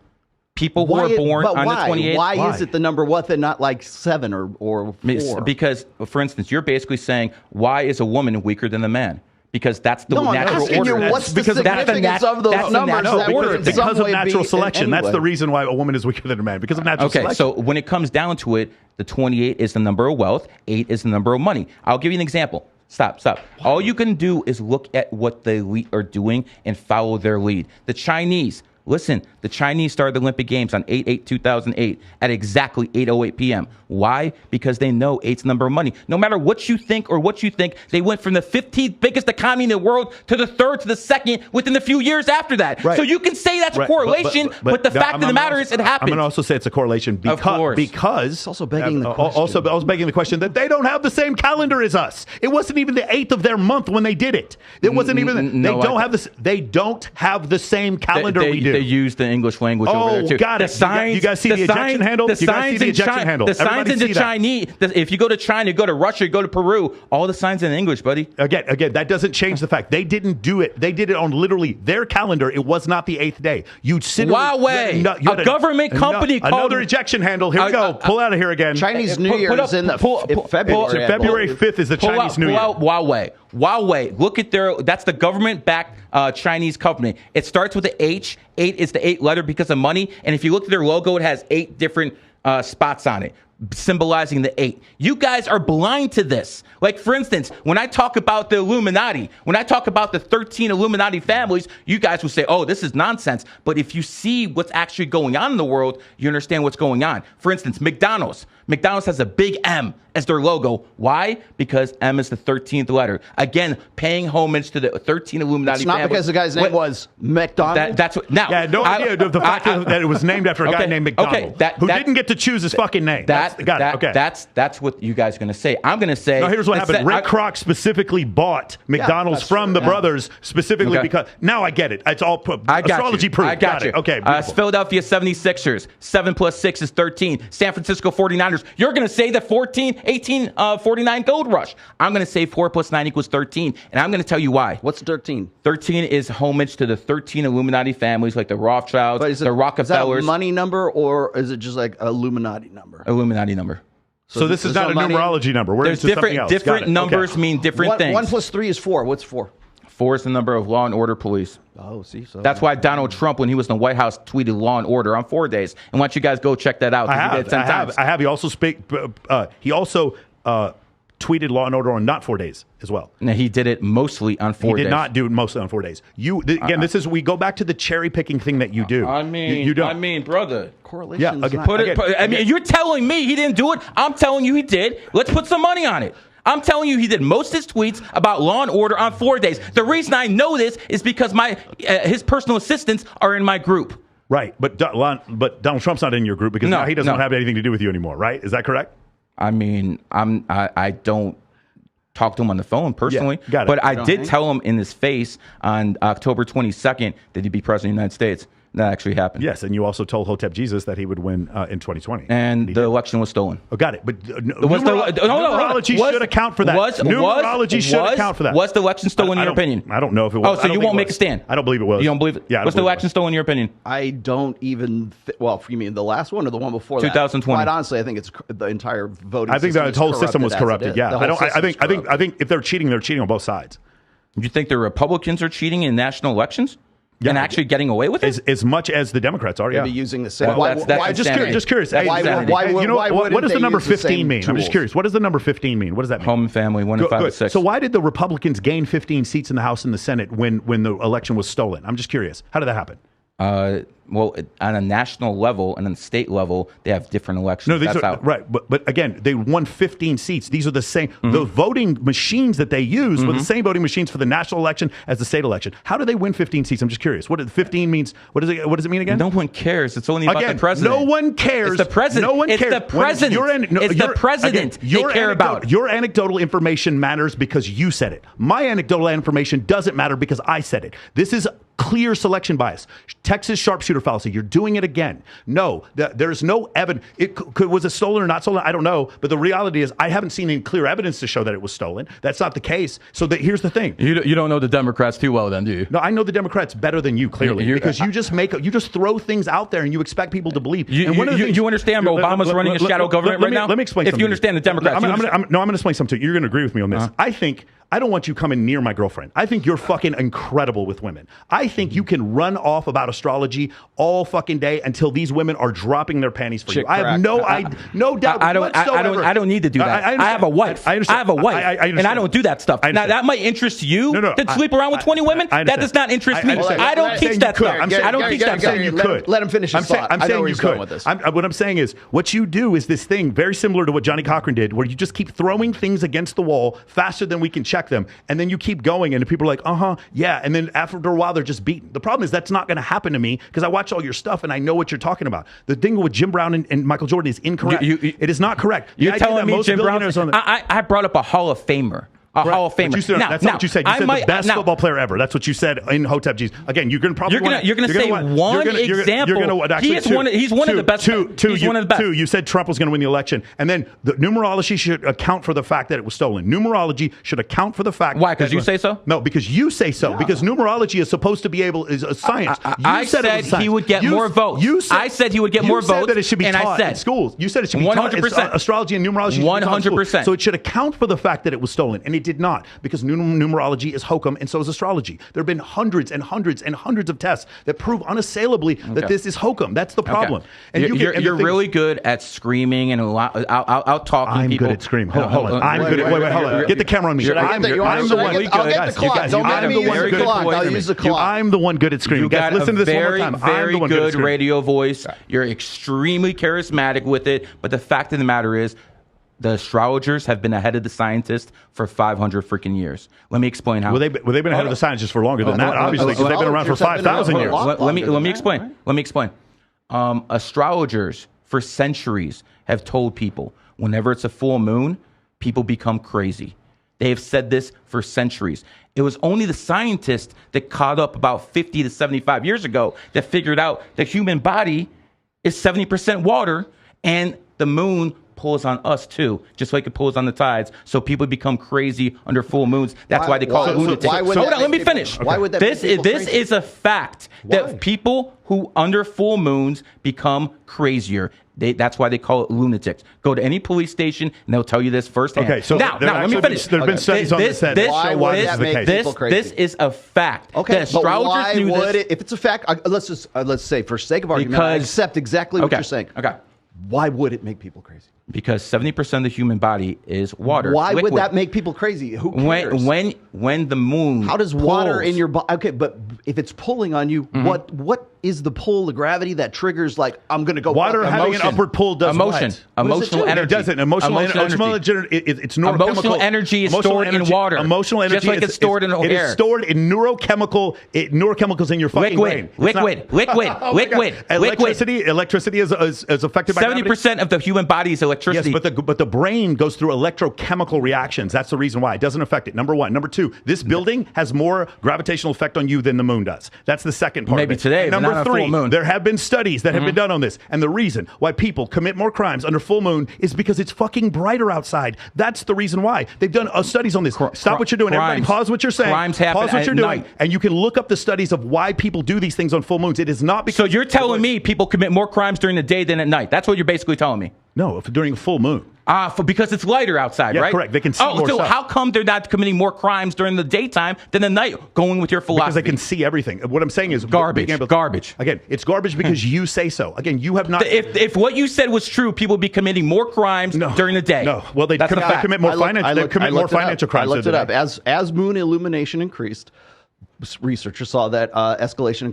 People who are born on the 28th. Why is it the number what and not like 7 or 4? Because, for instance, you're basically saying, why is a woman weaker than a man? Because that's the natural order. What's the significance of those numbers? Because of natural selection. That's the reason why a woman is weaker than a man. Because of natural selection. Okay, so when it comes down to it, the 28 is the number of wealth. 8 is the number of money. I'll give you an example. Stop. All you can do is look at what the elite are doing and follow their lead. The Chinese. Listen, the Chinese started the Olympic Games on 8/8/2008 at exactly 8:08 p.m. Why? Because they know 8's the number of money. No matter what you think, they went from the 15th biggest economy in the world to the 3rd to the 2nd within a few years after that. Right. So you can say that's a correlation, but the fact of the matter is it happened. I'm going to also say it's a correlation because it's also begging the question. Also, I was begging the question that they don't have the same calendar as us. It wasn't even the 8th of their month when they did it. It wasn't even. They don't have the same calendar we do. They use the English language over there too. Got it. You guys see the ejection handle? The signs in Chinese. If you go to China, you go to Russia, you go to Peru, all the signs in English, buddy. Again, that doesn't change the fact they didn't do it. They did it on literally their calendar. It was not the 8th day. You'd sit. Huawei, a government company called another ejection handle. Here we go. Pull out of here again. Chinese New Year is in February. February 5th is the Chinese New Year. Huawei. Look at that's the government-backed Chinese company. It starts with the H. 8 is the 8th letter because of money. And if you look at their logo, it has 8 different spots on it, symbolizing the 8. You guys are blind to this. Like, for instance, when I talk about the Illuminati, when I talk about the 13 Illuminati families, you guys will say, oh, this is nonsense. But if you see what's actually going on in the world, you understand what's going on. For instance, McDonald's. McDonald's has a big M as their logo. Why? Because M is the 13th letter. Again, paying homage to the 13 Illuminati families. It's not because the guy's name was McDonald. That's what. Now, yeah, no idea of the fact that it was named after a guy named McDonald, who didn't get to choose his fucking name. Got it. Okay. That's what you guys are going to say. I'm going to say. No, here's what happened. Rick Kroc specifically bought McDonald's from the brothers specifically because now I get it. It's all astrology proof. I got you. Okay. Philadelphia 76ers. 7 + 6 is 13. San Francisco 49ers. You're going to say the 49 gold rush. I'm going to say 4 + 9 = 13, and I'm going to tell you why. What's 13? 13 is homage to the 13 Illuminati families, like the Rothschilds, the Rockefellers. Is that a money number, or is it just like an Illuminati number? Illuminati number. So this is not a numerology number. We're There's into something else. different numbers mean different things. 1 plus 3 is 4. What's 4? 4 is the number of law and order police. Oh, see, so That's why Donald Trump, when he was in the White House, tweeted law and order on 4 days. And why don't you guys go check that out? I have. He also tweeted law and order on not 4 days as well. No, he did it mostly on 4 days. He did not do it mostly on 4 days. We go back to the cherry picking thing that you do. You don't. I mean, brother. correlation. Yeah, you're telling me he didn't do it. I'm telling you he did. Let's put some money on it. I'm telling you, he did most of his tweets about law and order on 4 days. The reason I know this is because his personal assistants are in my group. Right, but Donald Trump's not in your group because now he doesn't have anything to do with you anymore, right? Is that correct? I mean, I don't talk to him on the phone personally, got it. But I did tell him in his face on October 22nd that he'd be president of the United States. That actually happened. Yes, and you also told Hotep Jesus that he would win in 2020. And the election was stolen. Oh, got it. But numerology should account for that. Numerology should account for that. Was the election stolen in your opinion? I don't know if it was. Oh, so you won't make a stand? I don't believe it was. You don't believe it? Yeah. Was the election stolen in your opinion? I don't even. Well, you mean the last one or the one before 2020? Quite honestly, I think it's the entire voting. I think the whole system was corrupted. Yeah. I think if they're cheating on both sides. Do you think the Republicans are cheating in national elections? Yeah, and actually getting away with it? As much as the Democrats are, yeah. Maybe using the same. Well, just curious. What does the number 15 mean? I'm just curious. What does the number 15 mean? What does that mean? Home and family, 1 and 5 and 6. So why did the Republicans gain 15 seats in the House and the Senate when the election was stolen? I'm just curious. How did that happen? Well, on a national level and on a state level, they have different elections. No, these are right. But again, they won 15 seats. These are the same. The voting machines that they use were the same voting machines for the national election as the state election. How do they win 15 seats? I'm just curious. What 15 means? What does it mean again? No one cares. It's only about the president. No one cares. It's the president. No one cares. It's the president. It's the president they care about. Your anecdotal information matters because you said it. My anecdotal information doesn't matter because I said it. This is clear selection bias. Texas sharpshooter fallacy. You're doing it again. No, there's no evidence. Was it stolen or not stolen? I don't know. But the reality is I haven't seen any clear evidence to show that it was stolen. That's not the case. So here's the thing. You don't know the Democrats too well then, do you? No, I know the Democrats better than you, clearly. Because you just throw things out there and you expect people to believe. You understand Obama's running a shadow government right now? Let me explain something. If you understand the Democrats. I'm going to explain something to you. You're going to agree with me on this. I don't want you coming near my girlfriend. I think you're fucking incredible with women. I think you can run off about astrology all fucking day until these women are dropping their panties for you. I have no doubt. I don't need to do that. I have a wife. I have a wife, and I don't do that stuff. Now that might interest you to sleep around with 20 women. That does not interest me. I don't teach that stuff. I don't teach that stuff. You could let him finish his thought. I'm saying you could. What I'm saying is what you do is this thing very similar to what Johnny Cochran did, where you just keep throwing things against the wall faster than we can check them, and then you keep going, and people are like, yeah, and then after a while they're just beaten. The problem is that's not going to happen to me because I watch all your stuff and I know what you're talking about. The thing with Jim Brown and Michael Jordan is incorrect. It is not correct. You're telling me Jim Brown? I brought up a Hall of Famer. Hall of Famer. That's not what you said. You said the best football player ever. That's what you said in Hotep Jesus. Again, you're going to probably you're going to say one example. He's one of the best. Two. You said Trump was going to win the election, and then the numerology should account for the fact that it was stolen. Numerology should account for the fact. Why? Because you say so? No, because you say so. Because numerology is supposed to be is a science. I said he would get more votes. I said he would get more votes. You said that it should be taught in schools. You said it should be taught. 100%. Astrology and numerology. 100%. So it should account for the fact that it was stolen, and it did not, because numerology is hokum and so is astrology. There have been hundreds and hundreds and hundreds of tests that prove unassailably that this is hokum. That's the problem. And you're really good at screaming and out talking people. I'm good at screaming. Hold on. I'm good at wait, hold on. Get the camera on me. I'm the one. I'll get the clock. Don't make me use the clock. I'll use the clock. I'm the one good at screaming. Guys, listen to this one more time. Very good radio voice. You're extremely charismatic with it. But the fact of the matter is, the astrologers have been ahead of the scientists for 500 freaking years. Let me explain how. Well, they've been ahead of the scientists for longer than that, obviously, because they've been around for 5,000 years. Let me explain. Let me explain. Astrologers for centuries have told people whenever it's a full moon, people become crazy. They have said this for centuries. It was only the scientists that caught up about 50 to 75 years ago that figured out the human body is 70% water, and the moon pulls on us too, just like it pulls on the tides. So people become crazy under full moons. That's why they call it lunatic. Hold on, let me finish. Why would that this is a fact that people who under full moons become crazier. That's why they call it lunatics. Go to any police station and they'll tell you this firsthand. Okay, so now let me finish. There's been studies on this that show why this is the case. This is a fact. Okay, but why would it? If it's a fact, let's say for sake of argument, I accept exactly what you're saying. Okay. Why would it make people crazy? Because 70% of the human body is water. Why liquid. would that make people crazy? Who cares? When the moon how does water in your body? Okay, but if it's pulling on you, what is the pull, the gravity that triggers? Like I'm going to go. Water having an upward pull does emotion. What? Emotional energy. It doesn't. Emotional energy. It's neurochemical. Emotional energy is stored in water. Emotional energy, just like it's stored in air. It is stored in neurochemicals in your fucking brain. Liquid. Electricity is affected by 70% of the human body is electricity. Yes, but the brain goes through electrochemical reactions. That's the reason why it doesn't affect it. Number one. Number two, this building has more gravitational effect on you than the moon does. That's the second part. Maybe of it. Today, and number three, there have been studies that have been done on this, and the reason why people commit more crimes under full moon is because it's fucking brighter outside. That's the reason why. They've done studies on this. Stop what you're doing. Everybody pause what you're saying. Crimes happen pause what you're doing, night. and you can look up the studies of why people do these things on full moons. It is not because. So you're telling me people commit more crimes during the day than at night? That's what you're basically telling me. No, during a full moon. Because it's lighter outside, right? Correct. They can see more so stuff. How come they're not committing more crimes during the daytime than the night? Going with your philosophy. Because they can see everything. What I'm saying is garbage. Garbage. Again, it's garbage because you say so. Again, you have not. If what you said was true, people would be committing more crimes during the day. No. Well, they commit more financial crimes. I looked it up. As moon illumination increased, researchers saw that escalation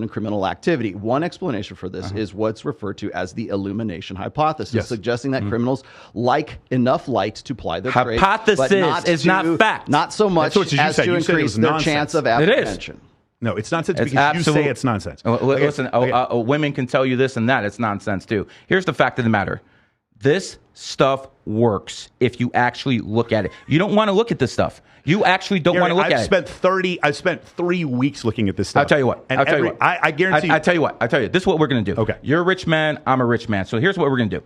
in criminal activity. One explanation for this is what's referred to as the illumination hypothesis, suggesting that criminals like enough light to ply their trade. Hypothesis is not fact. Not so much as to increase their chance of apprehension. No, it's nonsense because you say it's nonsense. Listen, women can tell you this and that. It's nonsense too. Here's the fact of the matter. This stuff works if you actually look at it. You don't want to look at this stuff. You actually don't want to look at it. I've spent 3 weeks looking at this stuff. I'll tell you what. I guarantee you. I tell you what. This is what we're going to do. Okay. You're a rich man. I'm a rich man. So here's what we're going to do.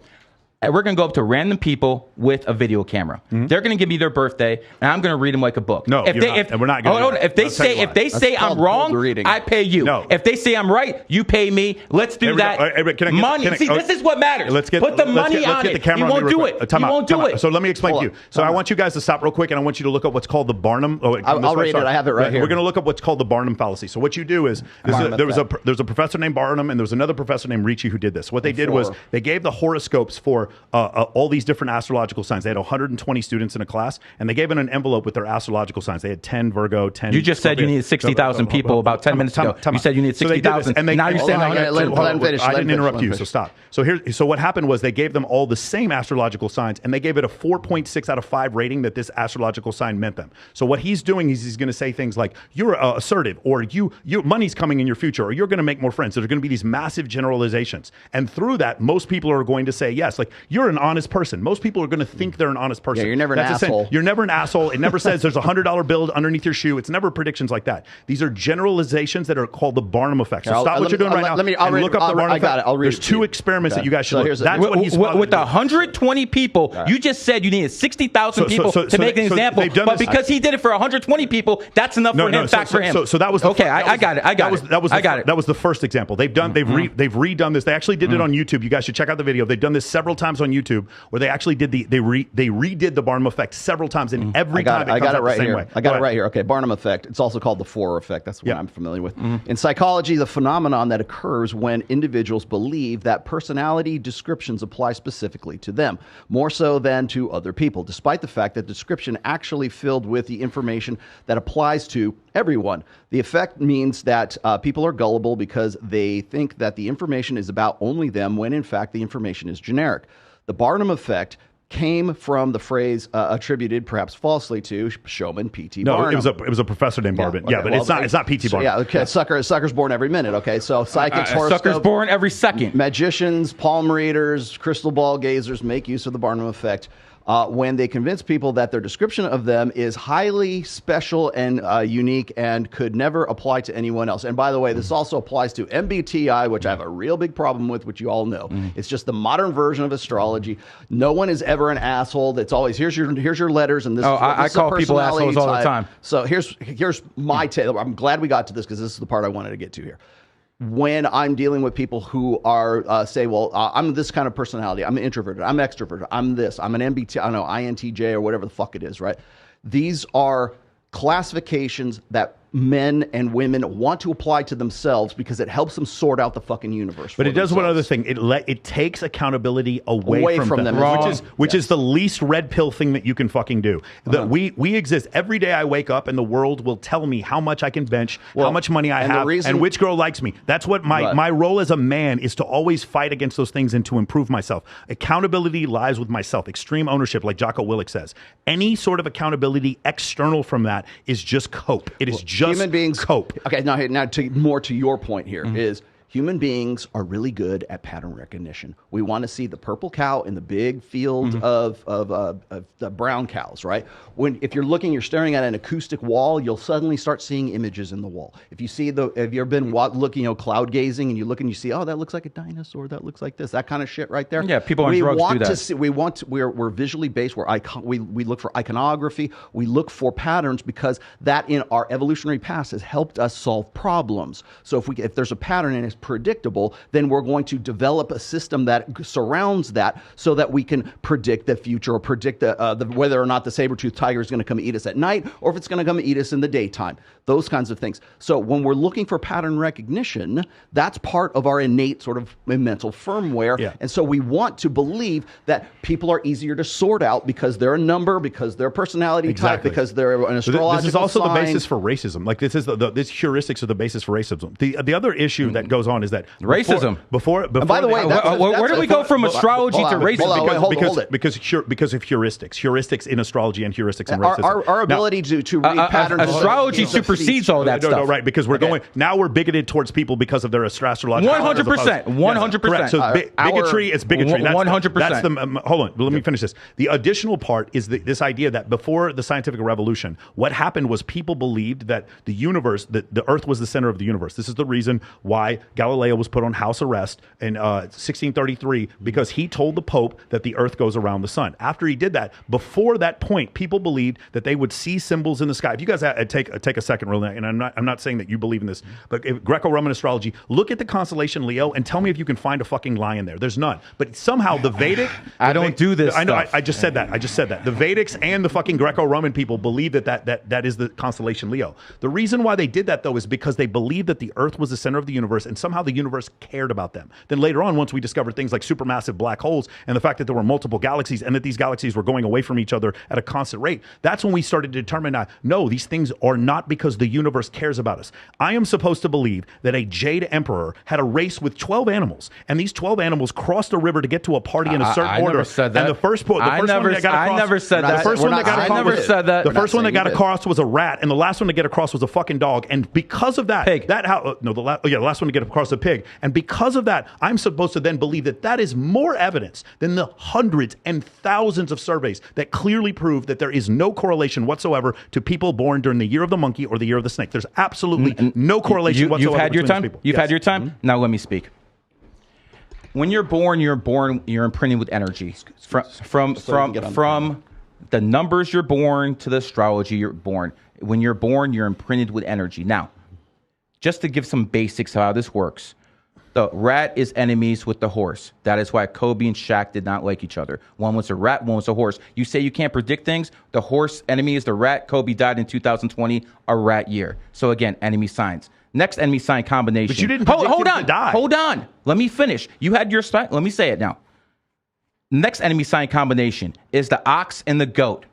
We're going to go up to random people with a video camera. They're going to give me their birthday, and I'm going to read them like a book. No, and we're not going to. If they say I'm wrong, I pay you. No. If they say I'm right, you pay me. Let's do that. Money. This is what matters. Put the money on it. He won't do it. He won't do it. So let me explain to you. So I want you guys to stop real quick, and I want you to look up what's called the Barnum. I'll read it. I have it right here. We're going to look up what's called the Barnum fallacy. So what you do is there's a professor named Barnum, and there was another professor named Ricci who did this. What they did was they gave the horoscopes for all these different astrological signs. They had 120 students in a class, and they gave in an envelope with their astrological signs. They had 10 Virgo, 10. You just said you needed 60,000 people about 10 minutes ago. You said you needed 60,000. And now you're saying I didn't interrupt you, so stop. So what happened was they gave them all the same astrological signs, and they gave it a 4.6 out of 5 rating that this astrological sign meant them. So what he's doing is he's going to say things like you're assertive, or your money's coming in your future, or you're going to make more friends. There's going to be these massive generalizations, and through that, most people are going to say yes, like you're an honest person. Most people are going to think they're an honest person. Yeah, you're never an asshole. You're never an asshole. It never says there's a $100 bill underneath your shoe. It's never predictions like that. These are generalizations that are called the Barnum effect. So stop what you're doing right now and look up the Barnum effect. There's 2 experiments that you guys should look at. That's what he's with 120 people, you just said you needed 60,000 people to make an example. But because he did it for 120 people, that's enough for him. Fact for him. So that was okay. I got it. That was the first example. They've redone this. They actually did it on YouTube. You guys should check out the video. They've done this several times on YouTube, where they actually did they redid the Barnum effect several times, and every time it comes out the same way. I got it right here. Okay, Barnum effect. It's also called the Forer effect. That's what I'm familiar with. In psychology, the phenomenon that occurs when individuals believe that personality descriptions apply specifically to them, more so than to other people, despite the fact that description actually filled with the information that applies to everyone. The effect means that people are gullible because they think that the information is about only them, when in fact the information is generic. The Barnum effect came from the phrase attributed, perhaps falsely, to showman P.T. Barnum. No, it was a professor named Barnum. Okay, but it's not P.T. Barnum. Yeah, okay. Sucker's born every minute. Okay, so psychics, horoscopes, sucker's born every second. Magicians, palm readers, crystal ball gazers make use of the Barnum effect when they convince people that their description of them is highly special and unique and could never apply to anyone else. And by the way, this also applies to MBTI, which I have a real big problem with, which you all know. It's just the modern version of astrology. No one is ever an asshole. It's always here's your letters, and this. I call people assholes all the time. So here's my take. I'm glad we got to this because this is the part I wanted to get to here. when I'm dealing with people who are say, well, I'm this kind of personality. I'm introverted. I'm extroverted. I'm this. I'm an MBT. I don't know, INTJ or whatever the fuck it is, right? These are classifications that men and women want to apply to themselves because it helps them sort out the fucking universe. But it does one other thing. It takes accountability away from them, which is the least red pill thing that you can fucking do. That we exist. Every day I wake up and the world will tell me how much I can bench, how much money I have, and which girl likes me. That's what my role as a man is, to always fight against those things and to improve myself. Accountability lies with myself. Extreme ownership, like Jocko Willink says. Any sort of accountability external from that is just cope. It is just human beings cope. Okay, now more to your point here is human beings are really good at pattern recognition. We want to see the purple cow in the big field of the brown cows, right? If you're staring at an acoustic wall, you'll suddenly start seeing images in the wall. If you see have you ever been looking, cloud gazing, and you look and you see, oh, that looks like a dinosaur, that looks like this, that kind of shit right there. Yeah, people on drugs do that. We're visually based. We look for iconography. We look for patterns because that in our evolutionary past has helped us solve problems. So if there's a pattern and it's predictable, then we're going to develop a system that surrounds that so that we can predict the future or predict whether or not the saber-toothed tiger is going to come eat us at night or if it's going to come eat us in the daytime. Those kinds of things. So when we're looking for pattern recognition, that's part of our innate sort of mental firmware. Yeah. And so we want to believe that people are easier to sort out because they're a number, because they're a personality type, because they're an astrological This is also sign. the basis for racism. Like this heuristics are the basis for racism. The other issue that goes on is that racism. Before and by the way, where do we go from astrology to racism? Because of heuristics in astrology and heuristics in racism. Our ability to read patterns. Astrology supersedes all that stuff. No, right? Because we're bigoted towards people because of their astrological. 100%. 100%. So bigotry is bigotry. 100%. That's hold on. Let me finish this. The additional part is this idea that before the scientific revolution, what happened was people believed that the universe, that the Earth was the center of the universe. This is the reason why Galileo was put on house arrest in 1633, because he told the Pope that the Earth goes around the sun. After he did that, before that point, people believed that they would see symbols in the sky. If you guys take a second, really, and I'm not saying that you believe in this, but Greco-Roman astrology, look at the constellation Leo and tell me if you can find a fucking lion there. There's none. But somehow the Vedic, I don't do this. I know. I just said that. The Vedics and the fucking Greco-Roman people believe that is the constellation Leo. The reason why they did that though is because they believed that the Earth was the center of the universe, and somehow the universe cared about them. Then later on, once we discovered things like supermassive black holes and the fact that there were multiple galaxies and that these galaxies were going away from each other at a constant rate, that's when we started to determine no, these things are not because the universe cares about us. I am supposed to believe that a Jade Emperor had a race with 12 animals, and these 12 animals crossed a river to get to a party in a certain order. Never said that. And the first one that got across was a rat, and the last one to get across was a fucking dog. And because of that, pig. The last one to get across a pig. And because of that, I'm supposed to then believe that is more evidence than the hundreds and thousands of surveys that clearly prove that there is no correlation whatsoever to people born during the year of the monkey or the year of the snake. There's absolutely no correlation whatsoever. You've had your time. You've had your time. Mm-hmm. Now let me speak. When you're born, you're imprinted with energy from the numbers you're born to the astrology you're born. When you're born, you're imprinted with energy. Now, just to give some basics of how this works, the rat is enemies with the horse. That is why Kobe and Shaq did not like each other. One was a rat, one was a horse. You say you can't predict things. The horse enemy is the rat. Kobe died in 2020, a rat year. So again, enemy signs. Next enemy sign combination. But you didn't predict him to die. Hold on. Let me finish. You had your sign. Let me say it now. Next enemy sign combination is the ox and the goat.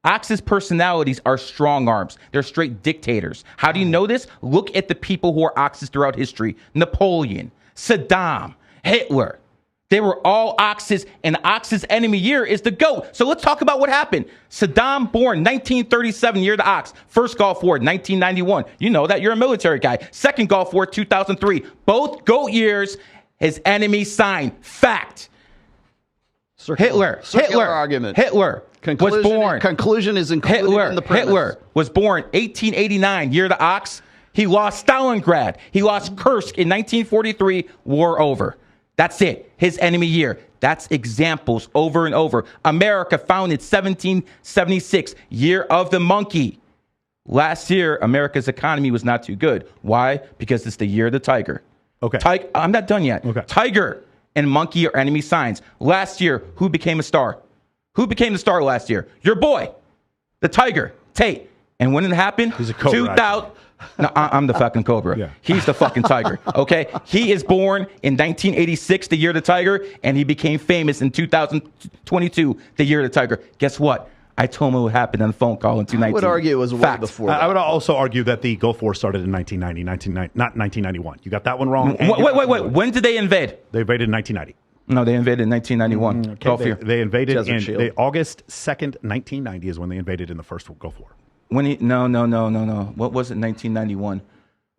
Ox's personalities are strong arms. They're straight dictators. How do you know this? Look at the people who are oxes throughout history. Napoleon, Saddam, Hitler. They were all oxes, and ox's enemy year is the goat. So let's talk about what happened. Saddam, born 1937, year of the ox. First Gulf War, 1991. You know that. You're a military guy. Second Gulf War, 2003. Both goat years, his enemy sign. Fact. Hitler argument. Hitler was born. Conclusion is included in the premise. Hitler was born 1889, year of the ox. He lost Stalingrad. He lost Kursk in 1943. War over. That's it. His enemy year. That's examples over and over. America founded 1776, year of the monkey. Last year, America's economy was not too good. Why? Because it's the year of the tiger. Okay. I'm not done yet. Okay. Tiger and monkey are enemy signs. Last year, who became a star? Who became the star last year? Your boy, the tiger, Tate. And when it happened, he's a cobra. No, I'm the fucking cobra. Yeah. He's the fucking tiger. Okay, he is born in 1986, the year of the tiger, and he became famous in 2022, the year of the tiger. Guess what? I told him what happened on the phone call in 2019. I would argue it was way before that. I would also argue that the Gulf War started in 1990, not 1991. You got that one wrong. Wait. When did they invade? They invaded in 1990. No, they invaded in 1991. Gulf War. They invaded in August 2nd, 1990 is when they invaded in the first Gulf War. No. What was it? 1991.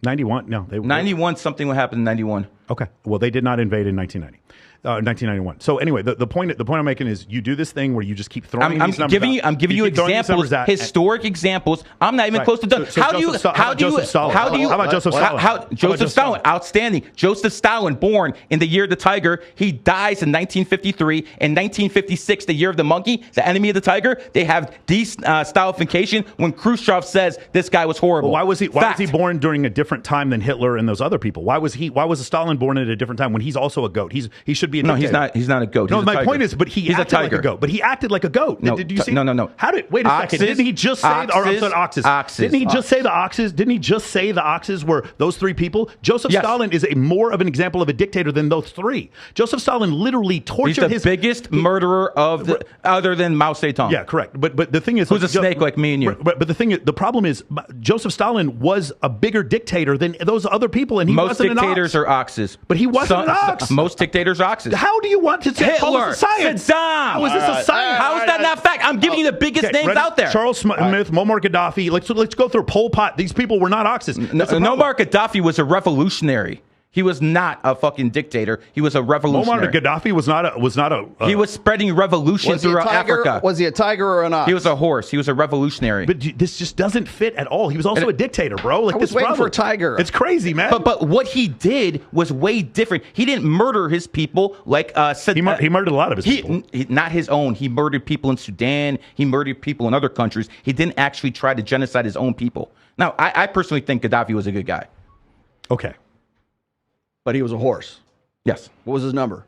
91? No. 91. Something would happen in 91. Okay. Well, they did not invade in 1991. So anyway, the point I'm making is you do this thing where you just keep throwing these numbers out. I'm giving you examples, historic examples. I'm not even close to done. How about Joseph Stalin? Joseph Stalin, outstanding. Joseph Stalin, born in the year of the tiger. He dies in 1953. In 1956, the year of the monkey, the enemy of the tiger. They have de-Stalification when Khrushchev says this guy was horrible. Well, why was he born during a different time than Hitler and those other people? Why was Stalin born at a different time when he's also a goat? He should be a dictator. No, he's not a goat. No, my point is, but he's acted like a goat. But he acted like a goat. No, did you see? No. How did? Wait a second. Didn't he just say oxes? Didn't he just say the oxes? Didn't he just say the oxes were those three people? Joseph Stalin is more of an example of a dictator than those three. Joseph Stalin literally tortured He's the biggest murderer other than Mao Zedong. Yeah, correct. But the thing is, who's a snake like me and you? But the problem is, Joseph Stalin was a bigger dictator than those other people, and he wasn't an ox. Most dictators are oxes. But he wasn't an ox. Most dictators are oxes. How do you want to say Hitler, science? Saddam. How is this a science? How is that not fact? I'm giving you the biggest names out there. Charles Smith, Muammar Gaddafi. Let's go through Pol Pot. These people were not oxes. Muammar Gaddafi was a revolutionary. He was not a fucking dictator. He was a revolutionary. Muammar Gaddafi was not a. He was spreading revolution throughout Africa. Was he a tiger or an ox? He was a horse. He was a revolutionary. But this just doesn't fit at all. He was also a dictator, bro. Like I was waiting for a tiger. It's crazy, man. But what he did was way different. He didn't murder his people like Saddam. He murdered a lot of his people. Not his own. He murdered people in Sudan. He murdered people in other countries. He didn't actually try to genocide his own people. Now, I personally think Gaddafi was a good guy. Okay. But he was a horse. Yes. What was his number?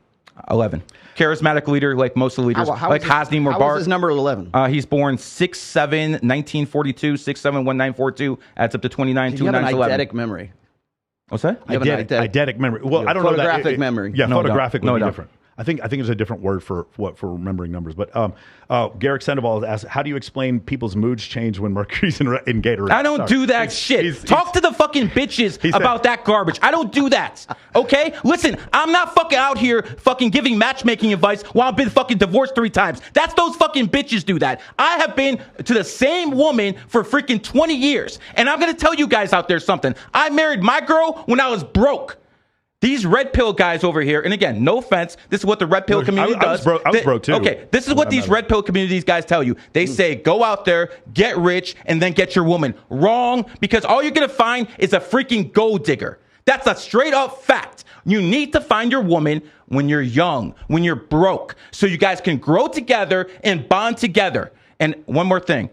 11. Charismatic leader, like most of the leaders, like Hosni Mubarak. How was his number 11? He's born 6/7, 1942, 6/7/1942. Adds up to 29, 2, 9, 11. You have an eideltic memory. What's that? Eidetic memory. Well, I don't know that. Photographic memory. Yeah, photographic would be different. I think there's a different word for remembering numbers. But Garrick Sandoval asked, how do you explain people's moods change when Mercury's in Gatorade? I don't do that shit. Talk to the fucking bitches about that garbage. I don't do that. Okay? Listen, I'm not fucking out here fucking giving matchmaking advice while I've been fucking divorced 3 times. That's those fucking bitches do that. I have been to the same woman for freaking 20 years. And I'm going to tell you guys out there something. I married my girl when I was broke. These red pill guys over here, and again, no offense, this is what the red pill community does. I was broke too. Okay, this is what these red pill communities guys tell you. They say, go out there, get rich, and then get your woman. Wrong, because all you're going to find is a freaking gold digger. That's a straight up fact. You need to find your woman when you're young, when you're broke, so you guys can grow together and bond together. And one more thing.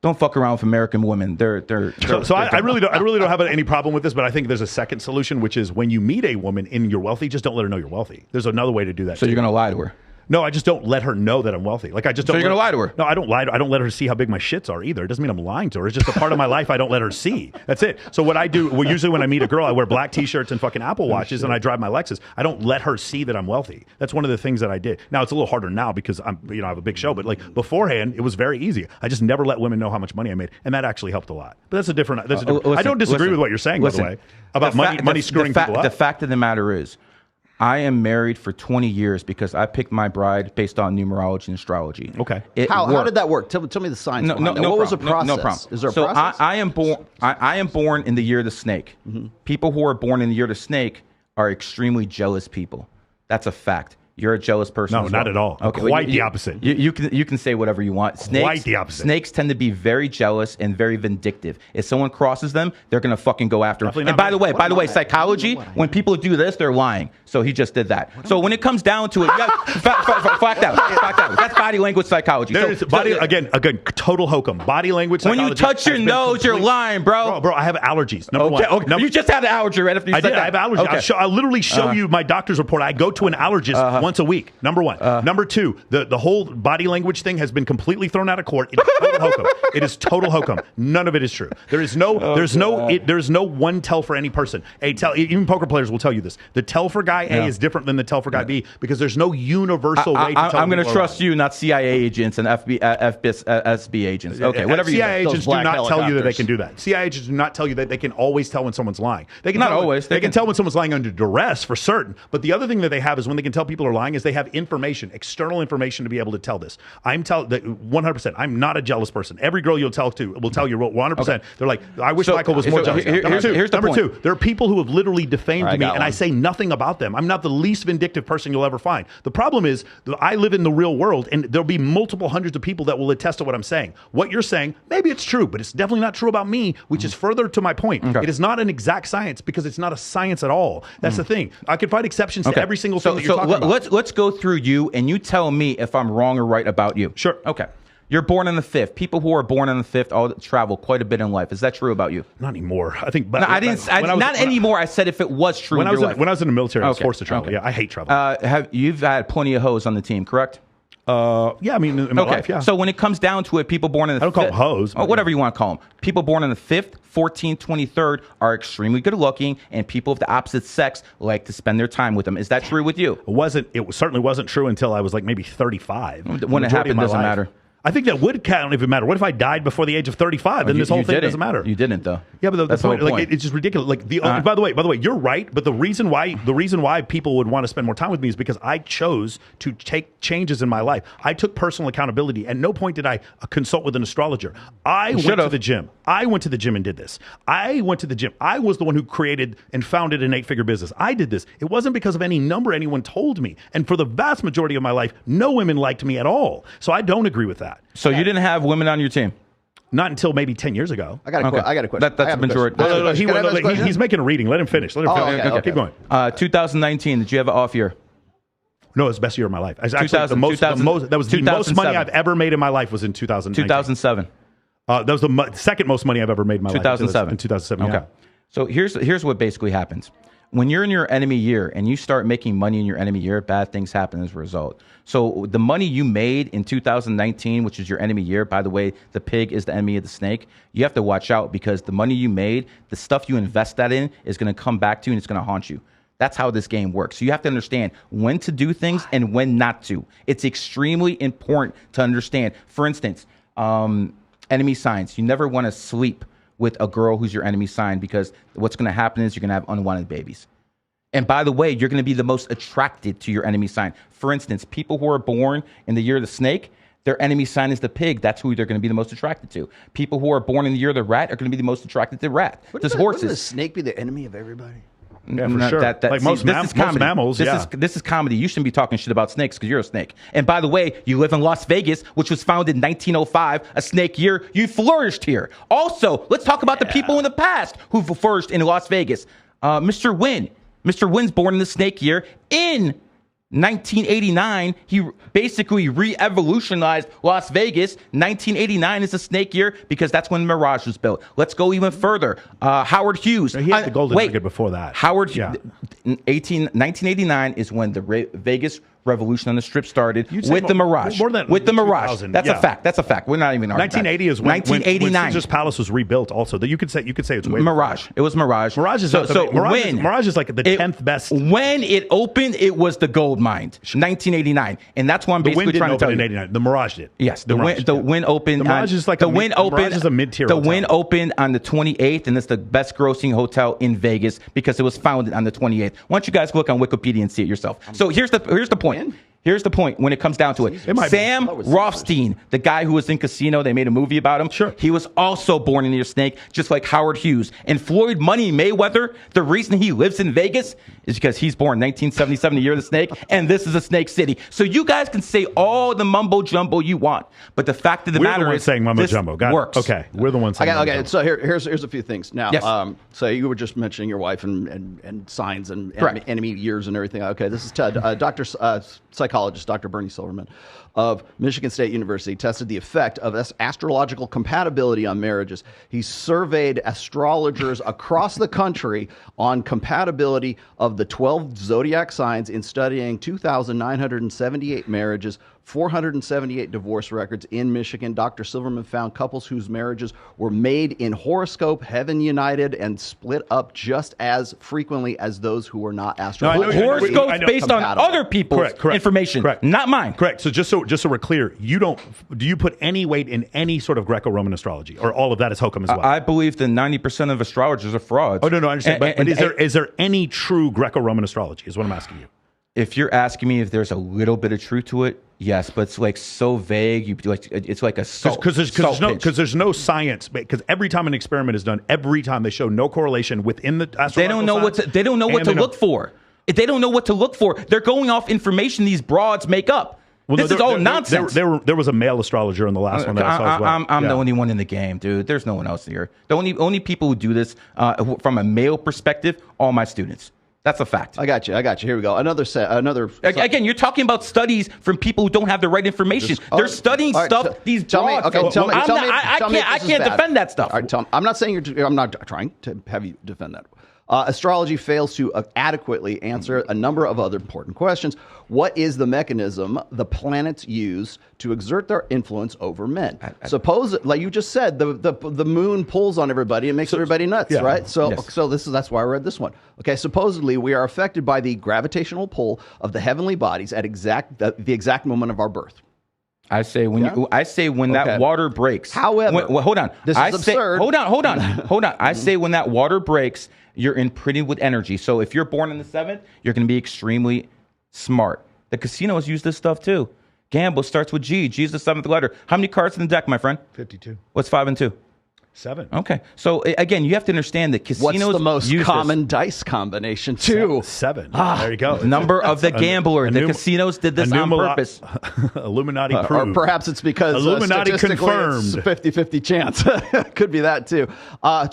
Don't fuck around with American women. I really don't have any problem with this, but I think there's a second solution, which is when you meet a woman and you're wealthy, just don't let her know you're wealthy. There's another way to do that. So you're going to lie to her? No, I just don't let her know that I'm wealthy. Like I just don't. So you're going to lie to her? No, I don't lie. I don't let her see how big my shits are either. It doesn't mean I'm lying to her. It's just a part of my life I don't let her see. That's it. So what I do, usually when I meet a girl, I wear black T-shirts and fucking Apple Watches, and I drive my Lexus. I don't let her see that I'm wealthy. That's one of the things that I did. Now it's a little harder now because I have a big show, but like beforehand, it was very easy. I just never let women know how much money I made, and that actually helped a lot. But that's a different. I don't disagree with what you're saying, by the way, about money screwing people up. The fact of the matter is, I am married for 20 years because I picked my bride based on numerology and astrology. Okay. How did that work? Tell me the science. What was the process? No problem. Is there a process? I am born in the year of the snake. Mm-hmm. People who are born in the year of the snake are extremely jealous people. That's a fact. You're a jealous person. No, not at all. Okay, quite the opposite. You can say whatever you want. Snakes, quite the opposite. Snakes tend to be very jealous and very vindictive. If someone crosses them, they're gonna fucking go after them. And by the way, psychology, when people do this, they're lying. So he just did that. So when it comes down to it, fact out. That's body language psychology. Again, total hokum. Body language psychology. When you touch your nose, you're lying, bro. Bro, I have allergies. Number one. You just had an allergy right after you said that. I have allergies. Okay. I'll literally show you my doctor's report. I go to an allergist once a week. Number one. Number two, the whole body language thing has been completely thrown out of court. It is total hokum. It is total hokum. None of it is true. There's no one tell for any person. Even poker players will tell you this. The tell for guy A is different than the tell for guy B because there's no universal way to tell. I'm going to trust you, not CIA agents and SB agents. Okay, whatever. CIA agents do not tell you that they can do that. CIA agents do not tell you that they can always tell when someone's lying. They can not always. They can tell when someone's lying under duress for certain. But the other thing that they have is when they can tell people are lying is they have information, external information to be able to tell this. 100%. I'm not a jealous person. Every girl you'll tell to will tell you 100%. Okay. They're like, I wish Michael was more jealous. Number two, there are people who have literally defamed me, and I say nothing about them. I'm not the least vindictive person you'll ever find. The problem is that I live in the real world, and there'll be multiple hundreds of people that will attest to what I'm saying. What you're saying, maybe it's true, but it's definitely not true about me, which is further to my point. Okay. It is not an exact science because it's not a science at all. That's the thing. I can find exceptions to every single thing that you're talking about. Let's go through you, and you tell me if I'm wrong or right about you. Sure. Okay. You're born on the 5th. People who are born on the 5th all travel quite a bit in life. Is that true about you? Not anymore. I think. But no, I didn't. Not anymore. I said if it was true when in your life. When I was in the military, I was forced to travel. Okay. Yeah, I hate travel. You've had plenty of hoes on the team, correct? Yeah, I mean, in my life, yeah. So when it comes down to it, people born in the 5th. I don't call them hoes. Whatever you want to call them. People born on the 5th, 14th, 23rd are extremely good looking, and people of the opposite sex like to spend their time with them. Is that true with you? It certainly wasn't true until I was like maybe 35. When it happened, doesn't matter. I think that would count if it mattered. What if I died before the age of 35? Then this whole thing doesn't matter. You didn't, though. Yeah, but that's the point. Like, it's just ridiculous. Like by the way, you're right. But the reason why people would want to spend more time with me is because I chose to take changes in my life. I took personal accountability. At no point did I consult with an astrologer. I went to the gym. I went to the gym and did this. I went to the gym. I was the one who created and founded an 8-figure business. I did this. It wasn't because of any number anyone told me. And for the vast majority of my life, no women liked me at all. So I don't agree with that. So you didn't have women on your team? Not until maybe 10 years ago. I got a question. That's a majority. He's making a reading. Let him finish. Keep going. 2019, did you have an off year? No, it was the best year of my life. That was the most money I've ever made in my life was in 2019. 2007. That was the second most money I've ever made in my life. 2007. In 2007, okay. Yeah. So here's what basically happens. When you're in your enemy year and you start making money in your enemy year, bad things happen as a result. So the money you made in 2019, which is your enemy year, by the way, the pig is the enemy of the snake. You have to watch out because the money you made, the stuff you invest that in is going to come back to you and it's going to haunt you. That's how this game works. So you have to understand when to do things and when not to. It's extremely important to understand. For instance, enemy signs. You never want to sleep with a girl who's your enemy sign because what's going to happen is you're going to have unwanted babies. And by the way, you're going to be the most attracted to your enemy sign. For instance, people who are born in the year of the snake, their enemy sign is the pig. That's who they're going to be the most attracted to. People who are born in the year of the rat are going to be the most attracted to rat. Horses. Wouldn't the snake be the enemy of everybody? Yeah, for sure. Like most mammals, This is comedy. You shouldn't be talking shit about snakes because you're a snake. And by the way, you live in Las Vegas, which was founded in 1905, a snake year. You flourished here. Also, let's talk about the people in the past who flourished in Las Vegas. Mr. Wynn. Mr. Wynn's born in the snake year. In 1989, he basically re-evolutionized Las Vegas. 1989 is a snake year because that's when Mirage was built. Let's go even further. Howard Hughes. He had the golden nugget before that. 1989 is when the Vegas Revolution on the Strip started with the Mirage. With the Mirage. That's a fact. That's a fact. We're not even arguing. 1980 is when Caesar's Palace was rebuilt also. You could say it's way Mirage. It was Mirage. Mirage is Mirage is like the 10th best. When it opened, it was the gold mine. 1989. And that's why I'm basically trying to tell you. The Wynn didn't open in 89. The Mirage did. Yes, the Wynn opened. The Mirage is like a mid-tier hotel. The Wynn opened on the 28th, and it's the best grossing hotel in Vegas because it was founded on the 28th. Why don't you guys look on Wikipedia and see it yourself? So here's the point. Here's the point when it comes down to it. Sam Rothstein, the guy who was in Casino, they made a movie about him. Sure. He was also born in a snake, just like Howard Hughes. And Floyd Money Mayweather, the reason he lives in Vegas is because he's born 1977, the year of the snake, and this is a snake city. So you guys can say all the mumbo jumbo you want, but the fact of the matter is, saying mumbo jumbo. Works. Okay, we're the ones saying mumbo jumbo. So here's a few things. Now, Yes. so you were just mentioning your wife and signs and enemy years and everything. Okay, this is Ted, psychologist Dr. Bernie Silverman of Michigan State University tested the effect of astrological compatibility on marriages. He surveyed astrologers across the country on compatibility of the 12 zodiac signs in studying 2,978 marriages, 478 divorce records in Michigan. Dr. Silverman found couples whose marriages were made in horoscope, heaven united, and split up just as frequently as those who were not astrologically. Horoscopes based on other people's information, not mine. Correct. So just so we're clear, do you put any weight in any sort of Greco-Roman astrology, or all of that is hokum as well? I believe that 90% of astrologers are frauds. Oh no, I understand. But is there any true Greco-Roman astrology? Is what I'm asking you. If you're asking me if there's a little bit of truth to it, yes, but it's like so vague. It's like a because there's no science. Because every time an experiment is done, every time they show no correlation within the astrological they don't know what to look for. They don't know what to look for. They're going off information these broads make up. Well, this is all nonsense. There was a male astrologer in the last one that I saw as well. I'm the only one in the game, dude. There's no one else here. The only people who do this from a male perspective, all my students. That's a fact. I got you. Here we go. Again, you're talking about studies from people who don't have the right information. They're studying stuff. These broads. I can't defend that stuff. All right, I'm not saying I'm not trying to have you defend that. Astrology fails to adequately answer a number of other important questions. What is the mechanism the planets use to exert their influence over men? Suppose, like you just said, the moon pulls on everybody and makes everybody nuts, right? So that's why I read this one. Okay, supposedly we are affected by the gravitational pull of the heavenly bodies at the exact moment of our birth. I say when that water breaks. However, hold on. This is absurd. Hold on. I say when that water breaks, you're imprinted with energy. So if you're born in the 7th, you're going to be extremely smart. The casinos use this stuff too. Gamble starts with G. G is the 7th letter. How many cards in the deck, my friend? 52. What's 5 and 2? 7. Okay. So again, you have to understand that casinos What's the most use common dice combination too? 7. There you go. Number of the gambler. The casinos did this on purpose. Illuminati proved. Or perhaps it's because Illuminati confirmed. It's 50-50 chance. Could be that too.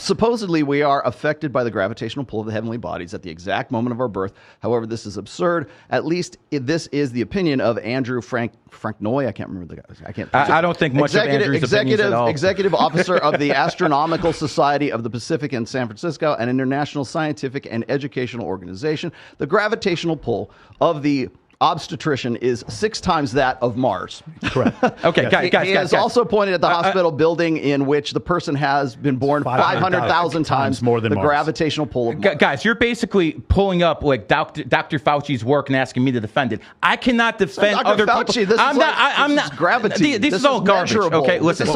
Supposedly, we are affected by the gravitational pull of the heavenly bodies at the exact moment of our birth. However, this is absurd. At least this is the opinion of Andrew Frank Noy. I can't remember the guy. I don't think much of Andrew's opinions at all. Executive officer of the Astronomical Society of the Pacific in San Francisco, an international scientific and educational organization. The gravitational pull of the obstetrician is 6 times that of Mars. Correct. Okay, guys. He has also pointed at the hospital building in which the person has been born 500,000 times more than the Mars. Gravitational pull of Mars. Guys, you're basically pulling up like Dr. Fauci's work and asking me to defend it. I cannot defend other Fauci, people. This is gravity. This is all garbage. Measurable. Okay, listen.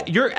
You're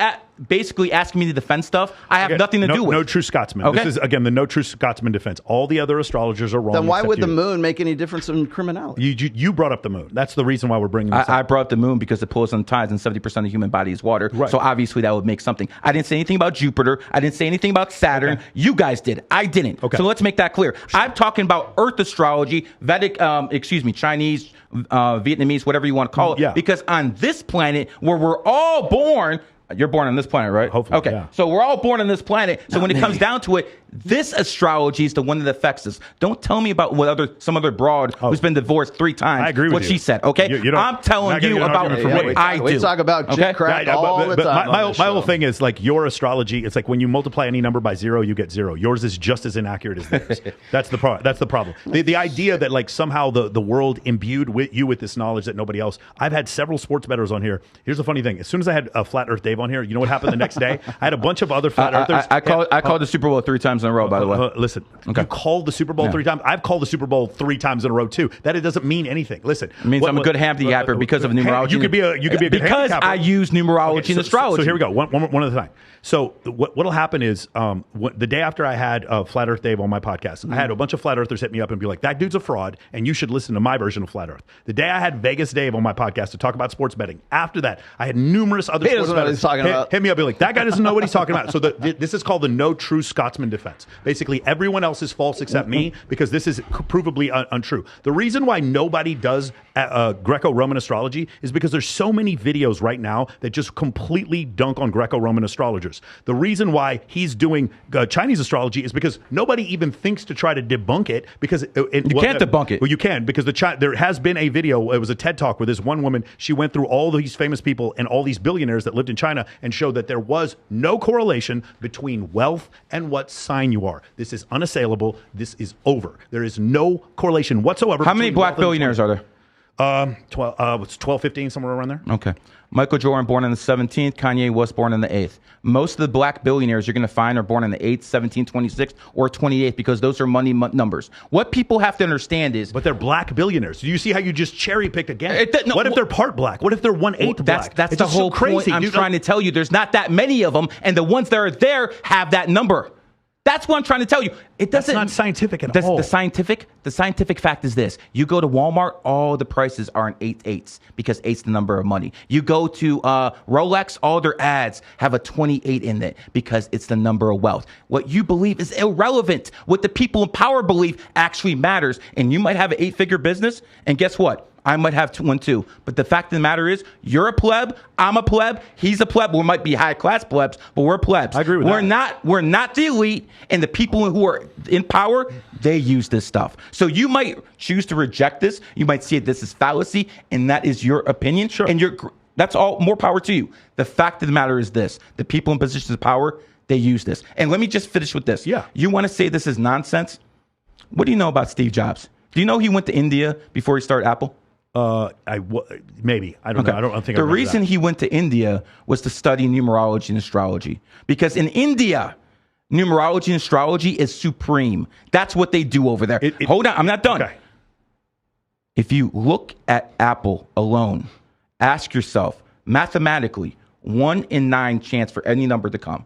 basically asking me to defend stuff I have nothing to do with. No true Scotsman. Okay? This is, again, the no true Scotsman defense. All the other astrologers are wrong. Then why would the moon make any difference in criminality? You brought up the moon. That's the reason why we're bringing this up. I brought up the moon because it pulls on tides and 70% of the human body is water. Right. So obviously that would make something. I didn't say anything about Jupiter. I didn't say anything about Saturn. Okay. You guys did. I didn't. Okay. So let's make that clear. Sure. I'm talking about Earth astrology, Vedic, Chinese, Vietnamese, whatever you want to call it. Yeah. Because on this planet where we're all born, you're born on this planet, right? Hopefully. Okay. Yeah. So we're all born on this planet. So when it comes down to it, this astrology is the one that affects us. Don't tell me about some other broad who's been divorced 3 times. I agree with what you. she said. Okay. I'm telling you about what I do. We talk about crap all the time. My whole thing is like your astrology. It's like when you multiply any number by 0, you get 0. Yours is just as inaccurate as theirs. That's the problem. The idea that like somehow the world imbued with this knowledge that nobody else. I've had several sports bettors on here. Here's the funny thing. As soon as I had Flat Earth Dave on here, you know what happened the next day? I had a bunch of other flat earthers. I called the Super Bowl 3 times in a row, by the way. Listen, you called the Super Bowl 3 times. I've called the Super Bowl 3 times in a row too. That it doesn't mean anything. Listen, it means I'm a good handicapper because of numerology. You could be a good because handicapper. I use numerology and astrology. So here we go. One at a time. So what'll happen is the day after I had Flat Earth Dave on my podcast, I had a bunch of flat earthers hit me up and be like, "That dude's a fraud, and you should listen to my version of Flat Earth." The day I had Vegas Dave on my podcast to talk about sports betting, after that, I had numerous other sports bettors hit me up and be like, "That guy doesn't know what he's talking about." So this is called the no true Scotsman defense. Basically, everyone else is false except me because this is provably untrue. The reason why nobody does Greco-Roman astrology is because there's so many videos right now that just completely dunk on Greco-Roman astrologers. The reason why he's doing Chinese astrology is because nobody even thinks to try to debunk it because you can't debunk it. Well, you can because there has been a video. It was a TED Talk where this one woman, she went through all these famous people and all these billionaires that lived in China and showed that there was no correlation between wealth and what sign you are. This is unassailable. This is over. There is no correlation whatsoever. How many black billionaires are there? 12, 15, somewhere around there. Okay. Michael Jordan born on the 17th. Kanye West born on the 8th. Most of the black billionaires you're going to find are born on the 8th, 17th, 26th, or 28th because those are money numbers. What people have to understand is... But they're black billionaires. Do you see how you just cherry picked again? What if they're part black? What if they're 1/8 black? That's the whole point I'm trying to tell you. There's not that many of them, and the ones that are there have that number. That's what I'm trying to tell you. That's not scientific at all. The scientific fact is this. You go to Walmart, all the prices are in 8/8 because 8's the number of money. You go to Rolex, all their ads have a 28 in it because it's the number of wealth. What you believe is irrelevant. What the people in power believe actually matters. And you might have an 8-figure business, and guess what? I might have one too. But the fact of the matter is, you're a pleb, I'm a pleb, he's a pleb. We might be high-class plebs, but we're plebs. I agree with that. We're not the elite, and the people who are in power, they use this stuff. So you might choose to reject this. You might see this as fallacy, and that is your opinion. Sure. And that's all. More power to you. The fact of the matter is this. The people in positions of power, they use this. And let me just finish with this. Yeah. You want to say this is nonsense? What do you know about Steve Jobs? Do you know he went to India before he started Apple? Maybe. I don't know. I don't think the reason he went to India was to study numerology and astrology. Because in India, numerology and astrology is supreme. That's what they do over there. Hold on, I'm not done. Okay. If you look at Apple alone, ask yourself, mathematically, 1 in 9 chance for any number to come.